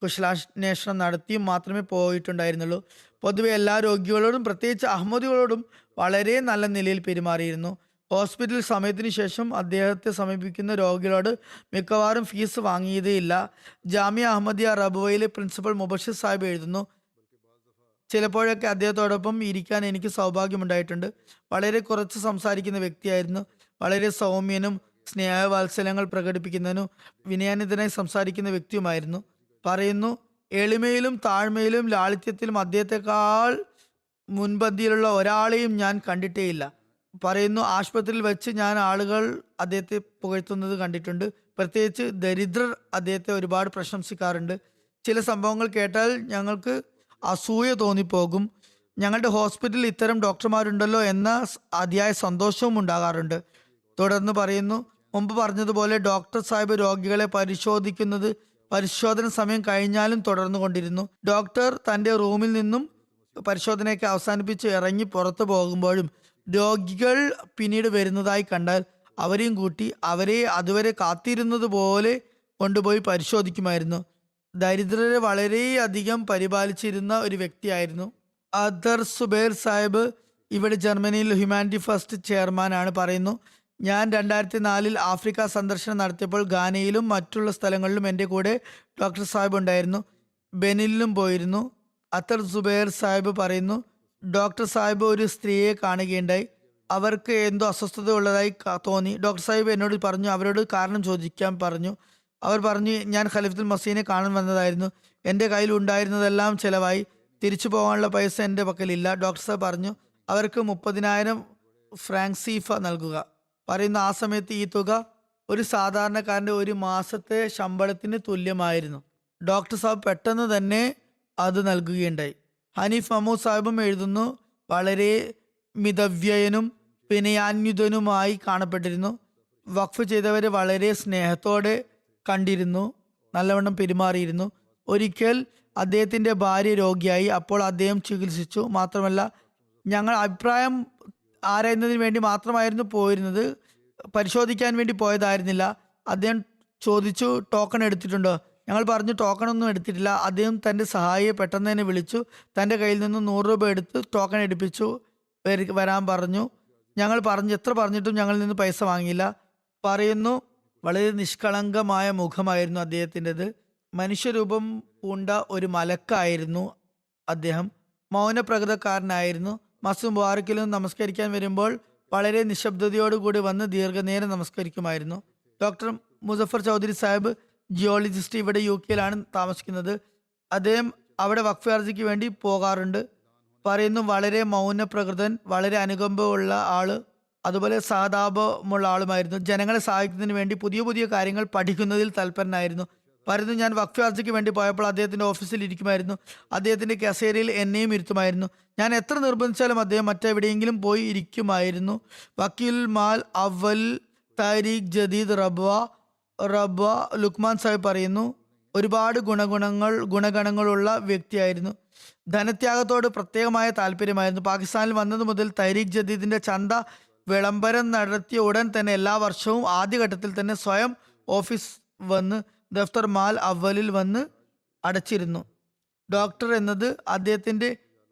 കുശലാന്വേഷണം നടത്തിയും മാത്രമേ പോയിട്ടുണ്ടായിരുന്നുള്ളൂ. പൊതുവെ എല്ലാ രോഗികളോടും, പ്രത്യേകിച്ച് അഹമ്മദികളോടും വളരെ നല്ല നിലയിൽ പെരുമാറിയിരുന്നു. ഹോസ്പിറ്റൽ സമയത്തിന് ശേഷം അദ്ദേഹത്തെ സമീപിക്കുന്ന രോഗികളോട് മിക്കവാറും ഫീസ് വാങ്ങിയതേയില്ല. ജാമിയ അഹമ്മദിയ റബുവയിലെ പ്രിൻസിപ്പൽ മുബഷിർ സാഹിബ് എഴുതുന്നു: ചിലപ്പോഴൊക്കെ അദ്ദേഹത്തോടൊപ്പം ഇരിക്കാൻ എനിക്ക് സൗഭാഗ്യമുണ്ടായിട്ടുണ്ട്. വളരെ കുറച്ച് സംസാരിക്കുന്ന വ്യക്തിയായിരുന്നു. വളരെ സൗമ്യനും സ്നേഹവാത്സല്യങ്ങൾ പ്രകടിപ്പിക്കുന്നതിനും വിനയാനിതനായി സംസാരിക്കുന്ന വ്യക്തിയുമായിരുന്നു. പറയുന്നു: എളിമയിലും താഴ്മയിലും ലാളിത്യത്തിലും അദ്ദേഹത്തെക്കാൾ മുൻപന്തിയിലുള്ള ഒരാളെയും ഞാൻ കണ്ടിട്ടേയില്ല. പറയുന്നു: ആശുപത്രിയിൽ വെച്ച് ഞാൻ ആളുകൾ അദ്ദേഹത്തെ പുകഴ്ത്തുന്നത് കണ്ടിട്ടുണ്ട്. പ്രത്യേകിച്ച് ദരിദ്രർ അദ്ദേഹത്തെ ഒരുപാട് പ്രശംസിക്കാറുണ്ട്. ചില സംഭവങ്ങൾ കേട്ടാൽ ഞങ്ങൾക്ക് അസൂയ തോന്നിപ്പോകും. ഞങ്ങളുടെ ഹോസ്പിറ്റലിൽ ഇത്തരം ഡോക്ടർമാരുണ്ടല്ലോ എന്ന അതിയായ സന്തോഷവും ഉണ്ടാകാറുണ്ട്. തുടർന്ന് പറയുന്നു: മുമ്പ് പറഞ്ഞതുപോലെ ഡോക്ടർ സാഹിബ് രോഗികളെ പരിശോധിക്കുന്നത് പരിശോധന സമയം കഴിഞ്ഞാലും തുടർന്നു കൊണ്ടിരുന്നു. ഡോക്ടർ തൻ്റെ റൂമിൽ നിന്നും പരിശോധനയൊക്കെ അവസാനിപ്പിച്ച് ഇറങ്ങി പുറത്തു പോകുമ്പോഴും രോഗികൾ പിന്നീട് വരുന്നതായി കണ്ടാൽ അവരെയും കൂട്ടി അവരെ അതുവരെ കാത്തിരുന്നത് പോലെ കൊണ്ടുപോയി പരിശോധിക്കുമായിരുന്നു. ദരിദ്രരെ വളരെയധികം പരിപാലിച്ചിരുന്ന ഒരു വ്യക്തിയായിരുന്നു. അദർ സുബൈർ സാഹിബ് ഇവിടെ ജർമ്മനിയിൽ ഹ്യൂമാനിറ്റി ഫസ്റ്റ് ചെയർമാനാണ്. പറയുന്നു: ഞാൻ 2004 ആഫ്രിക്ക സന്ദർശനം നടത്തിയപ്പോൾ ഗാനയിലും മറ്റുള്ള സ്ഥലങ്ങളിലും എൻ്റെ കൂടെ ഡോക്ടർ സാഹിബ് ഉണ്ടായിരുന്നു. ബെനിലും പോയിരുന്നു. അത്തർ സുബൈർ സാഹിബ് പറയുന്നു: ഡോക്ടർ സാഹിബ് ഒരു സ്ത്രീയെ കാണുകയുണ്ടായി. അവർക്ക് എന്തോ അസ്വസ്ഥത ഉള്ളതായി തോന്നി. ഡോക്ടർ സാഹിബ് എന്നോട് പറഞ്ഞു, അവരോട് കാരണം ചോദിക്കാൻ പറഞ്ഞു. അവർ പറഞ്ഞു: ഞാൻ ഖലീഫത്തുൽ മസീനെ കാണാൻ വന്നതായിരുന്നു. എൻ്റെ കയ്യിൽ ഉണ്ടായിരുന്നതെല്ലാം ചിലവായി. തിരിച്ചു പോകാനുള്ള പൈസ എൻ്റെ പക്കലില്ല. ഡോക്ടർ സാഹിബ് പറഞ്ഞു, അവർക്ക് 30,000 ഫ്രാങ്ക് സീഫ നൽകുക. പറയുന്ന ആ സമയത്ത് ഈ തുക ഒരു സാധാരണക്കാരൻ്റെ ഒരു മാസത്തെ ശമ്പളത്തിന് തുല്യമായിരുന്നു. ഡോക്ടർ സാഹിബ് പെട്ടെന്ന് തന്നെ അത് നൽകുകയുണ്ടായി. ഹനീഫ് മഹമ്മൂദ് സാഹിബും എഴുതുന്നു: വളരെ മിതവ്യയനും വിനയാന്യുതനുമായി കാണപ്പെട്ടിരുന്നു. വഖഫ് ചെയ്തവരെ വളരെ സ്നേഹത്തോടെ കണ്ടിരുന്നു, നല്ലവണ്ണം പെരുമാറിയിരുന്നു. ഒരിക്കൽ അദ്ദേഹത്തിൻ്റെ ഭാര്യ രോഗിയായി. അപ്പോൾ അദ്ദേഹം ചികിത്സിച്ചു. മാത്രമല്ല, ഞങ്ങൾ അഭിപ്രായം ആരായുന്നതിന് വേണ്ടി മാത്രമായിരുന്നു പോയിരുന്നത്, പരിശോധിക്കാൻ വേണ്ടി പോയതായിരുന്നില്ല. അദ്ദേഹം ചോദിച്ചു, ടോക്കൺ എടുത്തിട്ടുണ്ടോ? ഞങ്ങൾ പറഞ്ഞു, ടോക്കൺ ഒന്നും എടുത്തിട്ടില്ല. അദ്ദേഹം തൻ്റെ സഹായിയെ പെട്ടെന്ന് തന്നെ വിളിച്ചു. തൻ്റെ കയ്യിൽ നിന്ന് 100 രൂപ എടുത്ത് ടോക്കൺ എടുപ്പിച്ചു വരാൻ പറഞ്ഞു. ഞങ്ങൾ പറഞ്ഞു, എത്ര പറഞ്ഞിട്ടും ഞങ്ങളിൽ നിന്ന് പൈസ വാങ്ങിയില്ല. പറയുന്നു: വളരെ നിഷ്കളങ്കമായ മുഖമായിരുന്നു അദ്ദേഹത്തിൻ്റെത്. മനുഷ്യരൂപം പൂണ്ട ഒരു മലക്കായിരുന്നു അദ്ദേഹം. മൗനപ്രകൃതക്കാരനായിരുന്നു. മസ്ജിദ് മുബാറക്കിലും നമസ്കരിക്കാൻ വരുമ്പോൾ വളരെ നിശബ്ദതയോടുകൂടി വന്ന് ദീർഘനേരം നമസ്കരിക്കുമായിരുന്നു. ഡോക്ടർ മുസഫർ ചൗധരി സാഹിബ് ജിയോളജിസ്റ്റ് ഇവിടെ UK താമസിക്കുന്നത്. അദ്ദേഹം അവിടെ വഖഫ് അർജിക്ക് വേണ്ടി പോകാറുണ്ട്. പറയുന്നു: വളരെ മൗനപ്രകൃതൻ, വളരെ അനുകമ്പമുള്ള ആള്, അതുപോലെ സഹതാപമുള്ള ആളുമായിരുന്നു. ജനങ്ങളെ സഹായിക്കുന്നതിന് വേണ്ടി പുതിയ പുതിയ കാര്യങ്ങൾ പഠിക്കുന്നതിൽ തൽപരനായിരുന്നു. പറയുന്നു: ഞാൻ വഖഫ് അർജിക്ക് വേണ്ടി പോയപ്പോൾ അദ്ദേഹത്തിൻ്റെ ഓഫീസിൽ ഇരിക്കുമായിരുന്നു. അദ്ദേഹത്തിൻ്റെ കസേരയിൽ എന്നെയും ഇരുത്തുമായിരുന്നു. ഞാൻ എത്ര നിർബന്ധിച്ചാലും അദ്ദേഹം മറ്റെവിടെയെങ്കിലും പോയി ഇരിക്കുമായിരുന്നു. വക്കീൽ മാൽ അവൽ താരീഖ് ജദീദ് റബ്വ ലുക്മാൻ സാഹിബ് പറയുന്നു: ഒരുപാട് ഗുണഗണങ്ങളുള്ള വ്യക്തിയായിരുന്നു. ധനത്യാഗത്തോട് പ്രത്യേകമായ താല്പര്യമായിരുന്നു. പാകിസ്ഥാനിൽ വന്നത് മുതൽ തഹരീഖ് ജദീദിന്റെ ചന്ത വിളംബരം നടത്തിയ ഉടൻ തന്നെ എല്ലാ വർഷവും ആദ്യഘട്ടത്തിൽ തന്നെ സ്വയം ഓഫീസ് വന്ന് ദഫ്തർ മാൽ അവലിൽ വന്ന് അടച്ചിരുന്നു. ഡോക്ടർ എന്നത് അദ്ദേഹത്തിൻ്റെ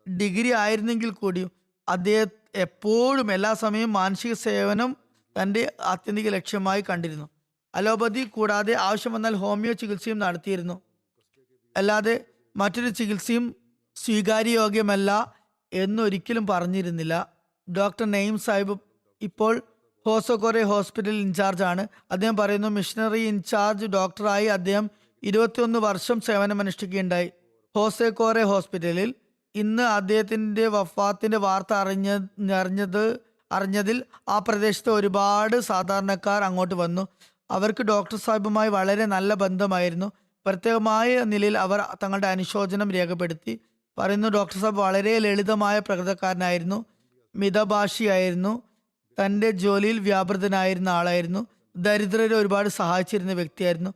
ഡിഗ്രി ആയിരുന്നെങ്കിൽ കൂടിയും അദ്ദേഹം എപ്പോഴും എല്ലാ സമയവും മാനസിക സേവനം തൻ്റെ ആത്യന്തിക ലക്ഷ്യമായി കണ്ടിരുന്നു. അലോപ്പതി കൂടാതെ ആവശ്യം വന്നാൽ ഹോമിയോ ചികിത്സയും നടത്തിയിരുന്നു. അല്ലാതെ മറ്റൊരു ചികിത്സയും സ്വീകാര്യയോഗ്യമല്ല എന്നൊരിക്കലും പറഞ്ഞിരുന്നില്ല. ഡോക്ടർ നഈം സാഹിബ് ഇപ്പോൾ ഹോസോകോറെ ഹോസ്പിറ്റൽ ഇൻചാർജ് ആണ്. അദ്ദേഹം പറയുന്നു: മിഷണറി ഇൻചാർജ് ഡോക്ടറായി അദ്ദേഹം 21 വർഷം സേവനമനുഷ്ഠിക്കുകയുണ്ടായി ഹോസോകോറെ ഹോസ്പിറ്റലിൽ. ഇന്ന് അദ്ദേഹത്തിൻ്റെ വഫാത്തിൻ്റെ വാർത്ത അറിഞ്ഞതിൽ ആ പ്രദേശത്തെ ഒരുപാട് സാധാരണക്കാർ അങ്ങോട്ട് വന്നു. അവർക്ക് ഡോക്ടർ സാഹിബുമായി വളരെ നല്ല ബന്ധമായിരുന്നു. പ്രത്യേകമായ നിലയിൽ അവർ തങ്ങളുടെ അനുശോചനം രേഖപ്പെടുത്തി. പറയുന്നു: ഡോക്ടർ സാഹിബ് വളരെ ലളിതമായ പ്രകൃതക്കാരനായിരുന്നു, മിതഭാഷിയായിരുന്നു. തൻ്റെ ജോലിയിൽ വ്യാപൃതനായിരുന്ന ആളായിരുന്നു. ദരിദ്രരെ ഒരുപാട് സഹായിച്ചിരുന്ന വ്യക്തിയായിരുന്നു.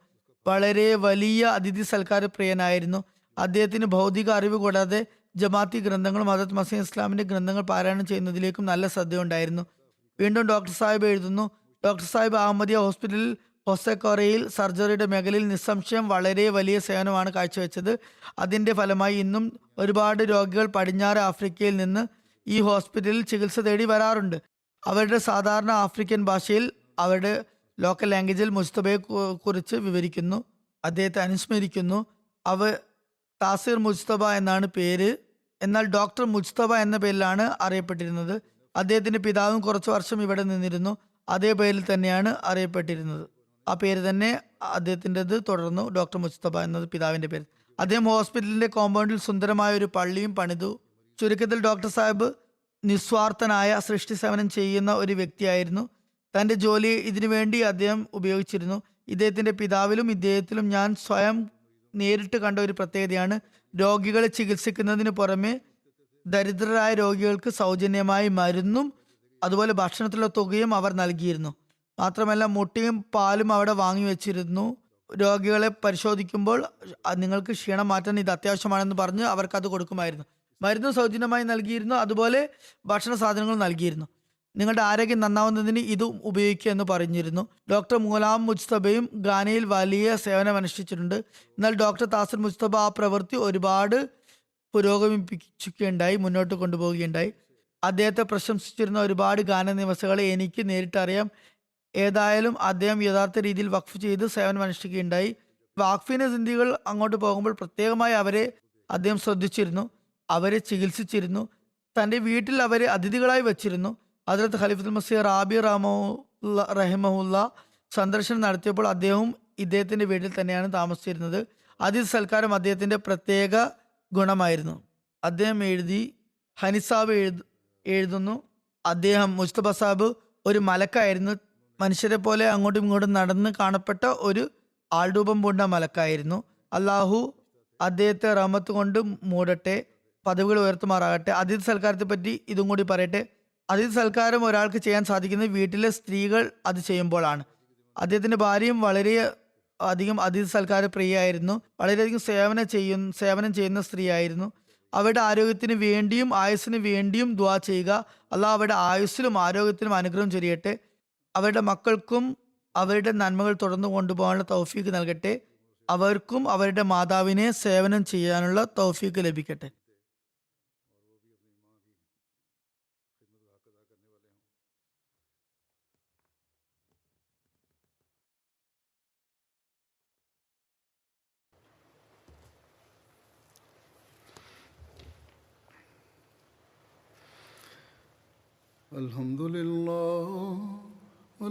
വളരെ വലിയ അതിഥി സൽക്കാര പ്രിയനായിരുന്നു. അദ്ദേഹത്തിന് ഭൗതിക അറിവ് കൂടാതെ ജമാഅത്തി ഗ്രന്ഥങ്ങളും ഹദരത്ത് മസീഹ് ഇസ്ലാമിന്റെ ഗ്രന്ഥങ്ങൾ പാരായണം ചെയ്യുന്നതിലേക്കും നല്ല ശ്രദ്ധയുണ്ടായിരുന്നു. വീണ്ടും ഡോക്ടർ സാഹിബ് എഴുതുന്നു, ഡോക്ടർ സാഹിബ് അഹമ്മദിയ ഹോസ്പിറ്റലിൽ ഹൊസെക്കോറയിൽ സർജറിയുടെ മേഖലയിൽ നിസ്സംശയം വളരെ വലിയ സേവനമാണ് കാഴ്ചവെച്ചത്. അതിന്റെ ഫലമായി ഇന്നും ഒരുപാട് രോഗികൾ പടിഞ്ഞാറ് ആഫ്രിക്കയിൽ നിന്ന് ഈ ഹോസ്പിറ്റലിൽ ചികിത്സ തേടി വരാറുണ്ട്. അവരുടെ സാധാരണ ആഫ്രിക്കൻ ഭാഷയിൽ അവരുടെ ലോക്കൽ ലാംഗ്വേജിൽ മുസ്തബയെ കുറിച്ച് വിവരിക്കുന്നു, അദ്ദേഹത്തെ അനുസ്മരിക്കുന്നു. താസിർ മുസ്തബ എന്നാണ് പേര്, എന്നാൽ ഡോക്ടർ മുസ്തബ എന്ന പേരിലാണ് അറിയപ്പെട്ടിരുന്നത്. അദ്ദേഹത്തിന്റെ പിതാവും കുറച്ചു വർഷം ഇവിടെ നിന്നിരുന്നു. അതേ പേരിൽ തന്നെയാണ് അറിയപ്പെട്ടിരുന്നത്. ആ പേര് തന്നെ അദ്ദേഹത്തിൻ്റെത് തുടർന്നു, ഡോക്ടർ മുസ്തബ എന്നത് പിതാവിന്റെ പേര്. അദ്ദേഹം ഹോസ്പിറ്റലിന്റെ കോമ്പൗണ്ടിൽ സുന്ദരമായ ഒരു പള്ളിയും പണിതു. ചുരുക്കത്തിൽ ഡോക്ടർ സാഹിബ് നിസ്വാർത്ഥനായ സൃഷ്ടി സേവനം ചെയ്യുന്ന ഒരു വ്യക്തിയായിരുന്നു. തന്റെ ജോലി ഇതിനു വേണ്ടി അദ്ദേഹം ഉപയോഗിച്ചിരുന്നു. ഇദ്ദേഹത്തിന്റെ പിതാവിലും ഇദ്ദേഹത്തിലും ഞാൻ സ്വയം നേരിട്ട് കണ്ട ഒരു പ്രത്യേകതയാണ്, രോഗികളെ ചികിത്സിക്കുന്നതിന് പുറമെ ദരിദ്രരായ രോഗികൾക്ക് സൗജന്യമായി മരുന്നും അതുപോലെ ഭക്ഷണത്തിലുള്ള തുകയും അവർ നൽകിയിരുന്നു. മാത്രമല്ല മുട്ടയും പാലും അവിടെ വാങ്ങി വെച്ചിരുന്നു. രോഗികളെ പരിശോധിക്കുമ്പോൾ നിങ്ങൾക്ക് ക്ഷീണം മാറ്റാൻ ഇത് അത്യാവശ്യമാണെന്ന് പറഞ്ഞ് അവർക്ക് അത് കൊടുക്കുമായിരുന്നു. മരുന്ന് സൗജന്യമായി നൽകിയിരുന്നു, അതുപോലെ ഭക്ഷണ സാധനങ്ങൾ നൽകിയിരുന്നു. നിങ്ങളുടെ ആരോഗ്യം നന്നാവുന്നതിന് ഇത് ഉപയോഗിക്കുക എന്ന് പറഞ്ഞിരുന്നു. ഡോക്ടർ ഗുലാം മുസ്തബയും ഗാനയിൽ വലിയ സേവനം അനുഷ്ഠിച്ചിട്ടുണ്ട്. എന്നാൽ ഡോക്ടർ താസിർ മുസ്തബ ആ പ്രവൃത്തി ഒരുപാട് പുരോഗമിപ്പിക്കുകയുണ്ടായി, മുന്നോട്ട് കൊണ്ടുപോവുകയുണ്ടായി. അദ്ദേഹത്തെ പ്രശംസിച്ചിരുന്ന ഒരുപാട് ഗാന നിവാസികളെ എനിക്ക് നേരിട്ടറിയാം. ഏതായാലും അദ്ദേഹം യഥാർത്ഥ രീതിയിൽ വഖഫ് ചെയ്ത് സേവനം അനുഷ്ഠിക്കുകയുണ്ടായി. വാഖഫിനെ സിന്ധികൾ അങ്ങോട്ട് പോകുമ്പോൾ പ്രത്യേകമായി അവരെ അദ്ദേഹം ശ്രദ്ധിച്ചിരുന്നു, അവരെ ചികിത്സിച്ചിരുന്നു. തൻ്റെ വീട്ടിൽ അവരെ അതിഥികളായി വച്ചിരുന്നു. ഹദ്രത്ത് ഖലീഫത്തുൽ മസീഹ് റാബി റഹിമഹുല്ല സന്ദർശനം നടത്തിയപ്പോൾ അദ്ദേഹവും ഇദ്ദേഹത്തിന്റെ വീട്ടിൽ തന്നെയാണ് താമസിച്ചിരുന്നത്. അതിഥി സൽക്കാരം അദ്ദേഹത്തിന്റെ പ്രത്യേക ഗുണമായിരുന്നു. അദ്ദേഹം ഹനിസാബ് എഴുതുന്നു, അദ്ദേഹം മുസ്തഫ സാബ് ഒരു മലക്കായിരുന്നു. മനുഷ്യരെ പോലെ അങ്ങോട്ടും ഇങ്ങോട്ടും നടന്ന് കാണപ്പെട്ട ഒരു ആൾരൂപം പൂണ്ട മലക്കായിരുന്നു. അള്ളാഹു അദ്ദേഹത്തെ റഹ്മത്ത് കൊണ്ട് മൂടട്ടെ, പദവികൾ ഉയർത്തുമാറാകട്ടെ. അതിഥി സൽക്കാരത്തെ പറ്റി ഇതും കൂടി പറയട്ടെ. അതിഥി സൽക്കാരം ഒരാൾക്ക് ചെയ്യാൻ സാധിക്കുന്നത് വീട്ടിലെ സ്ത്രീകൾ അത് ചെയ്യുമ്പോഴാണ്. അദ്ദേഹത്തിന്റെ ഭാര്യയും വളരെ അധികം അതിഥി സൽക്കാര പ്രിയായിരുന്നു. വളരെയധികം സേവനം ചെയ്യുന്ന സ്ത്രീയായിരുന്നു. അവരുടെ ആരോഗ്യത്തിന് വേണ്ടിയും ആയുസ്സിന് വേണ്ടിയും ദുആ ചെയ്യുക. അള്ളാഹ് അവരുടെ ആയുസ്സിലും ആരോഗ്യത്തിലും അനുഗ്രഹം ചൊരിയട്ടെ. അവരുടെ മക്കൾക്കും അവരുടെ നന്മകൾ തുടർന്ന് കൊണ്ടുപോകാനുള്ള തൗഫീക്ക് നൽകട്ടെ. അവർക്കും അവരുടെ മാതാവിനെ സേവനം ചെയ്യാനുള്ള തൗഫീക്ക് ലഭിക്കട്ടെ.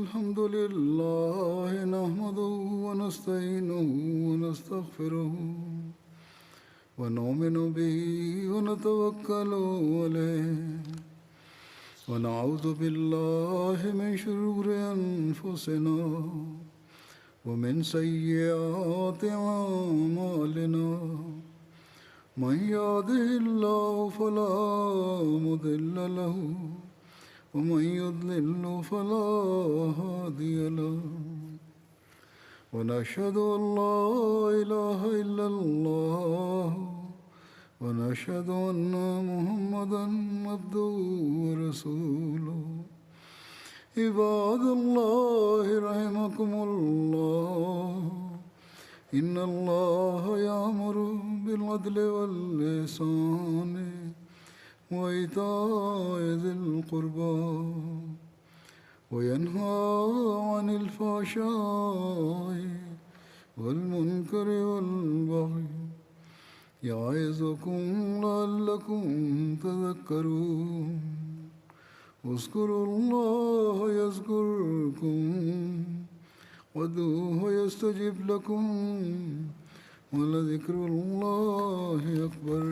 الحمد لله نحمده ونستعينه ونستغفره ونؤمن به ونتوكل عليه ونعوذ بالله من شرور أنفسنا ومن سيئات أعمالنا من يهده الله فلا مضل له ومن يضلل فلا هادي له ونشهد أن لا إله إلا الله ونشهد أن محمدا عبده ورسوله عباد الله رحمكم الله إن الله يأمر بالعدل والإحسان وإيتاء ذي القربى وينهى عن الفحشاء والمنكر والبغي يعظكم لعلكم تذكرون اذكروا الله يذكركم وادعوه يستجب لكم ولذكر الله أكبر.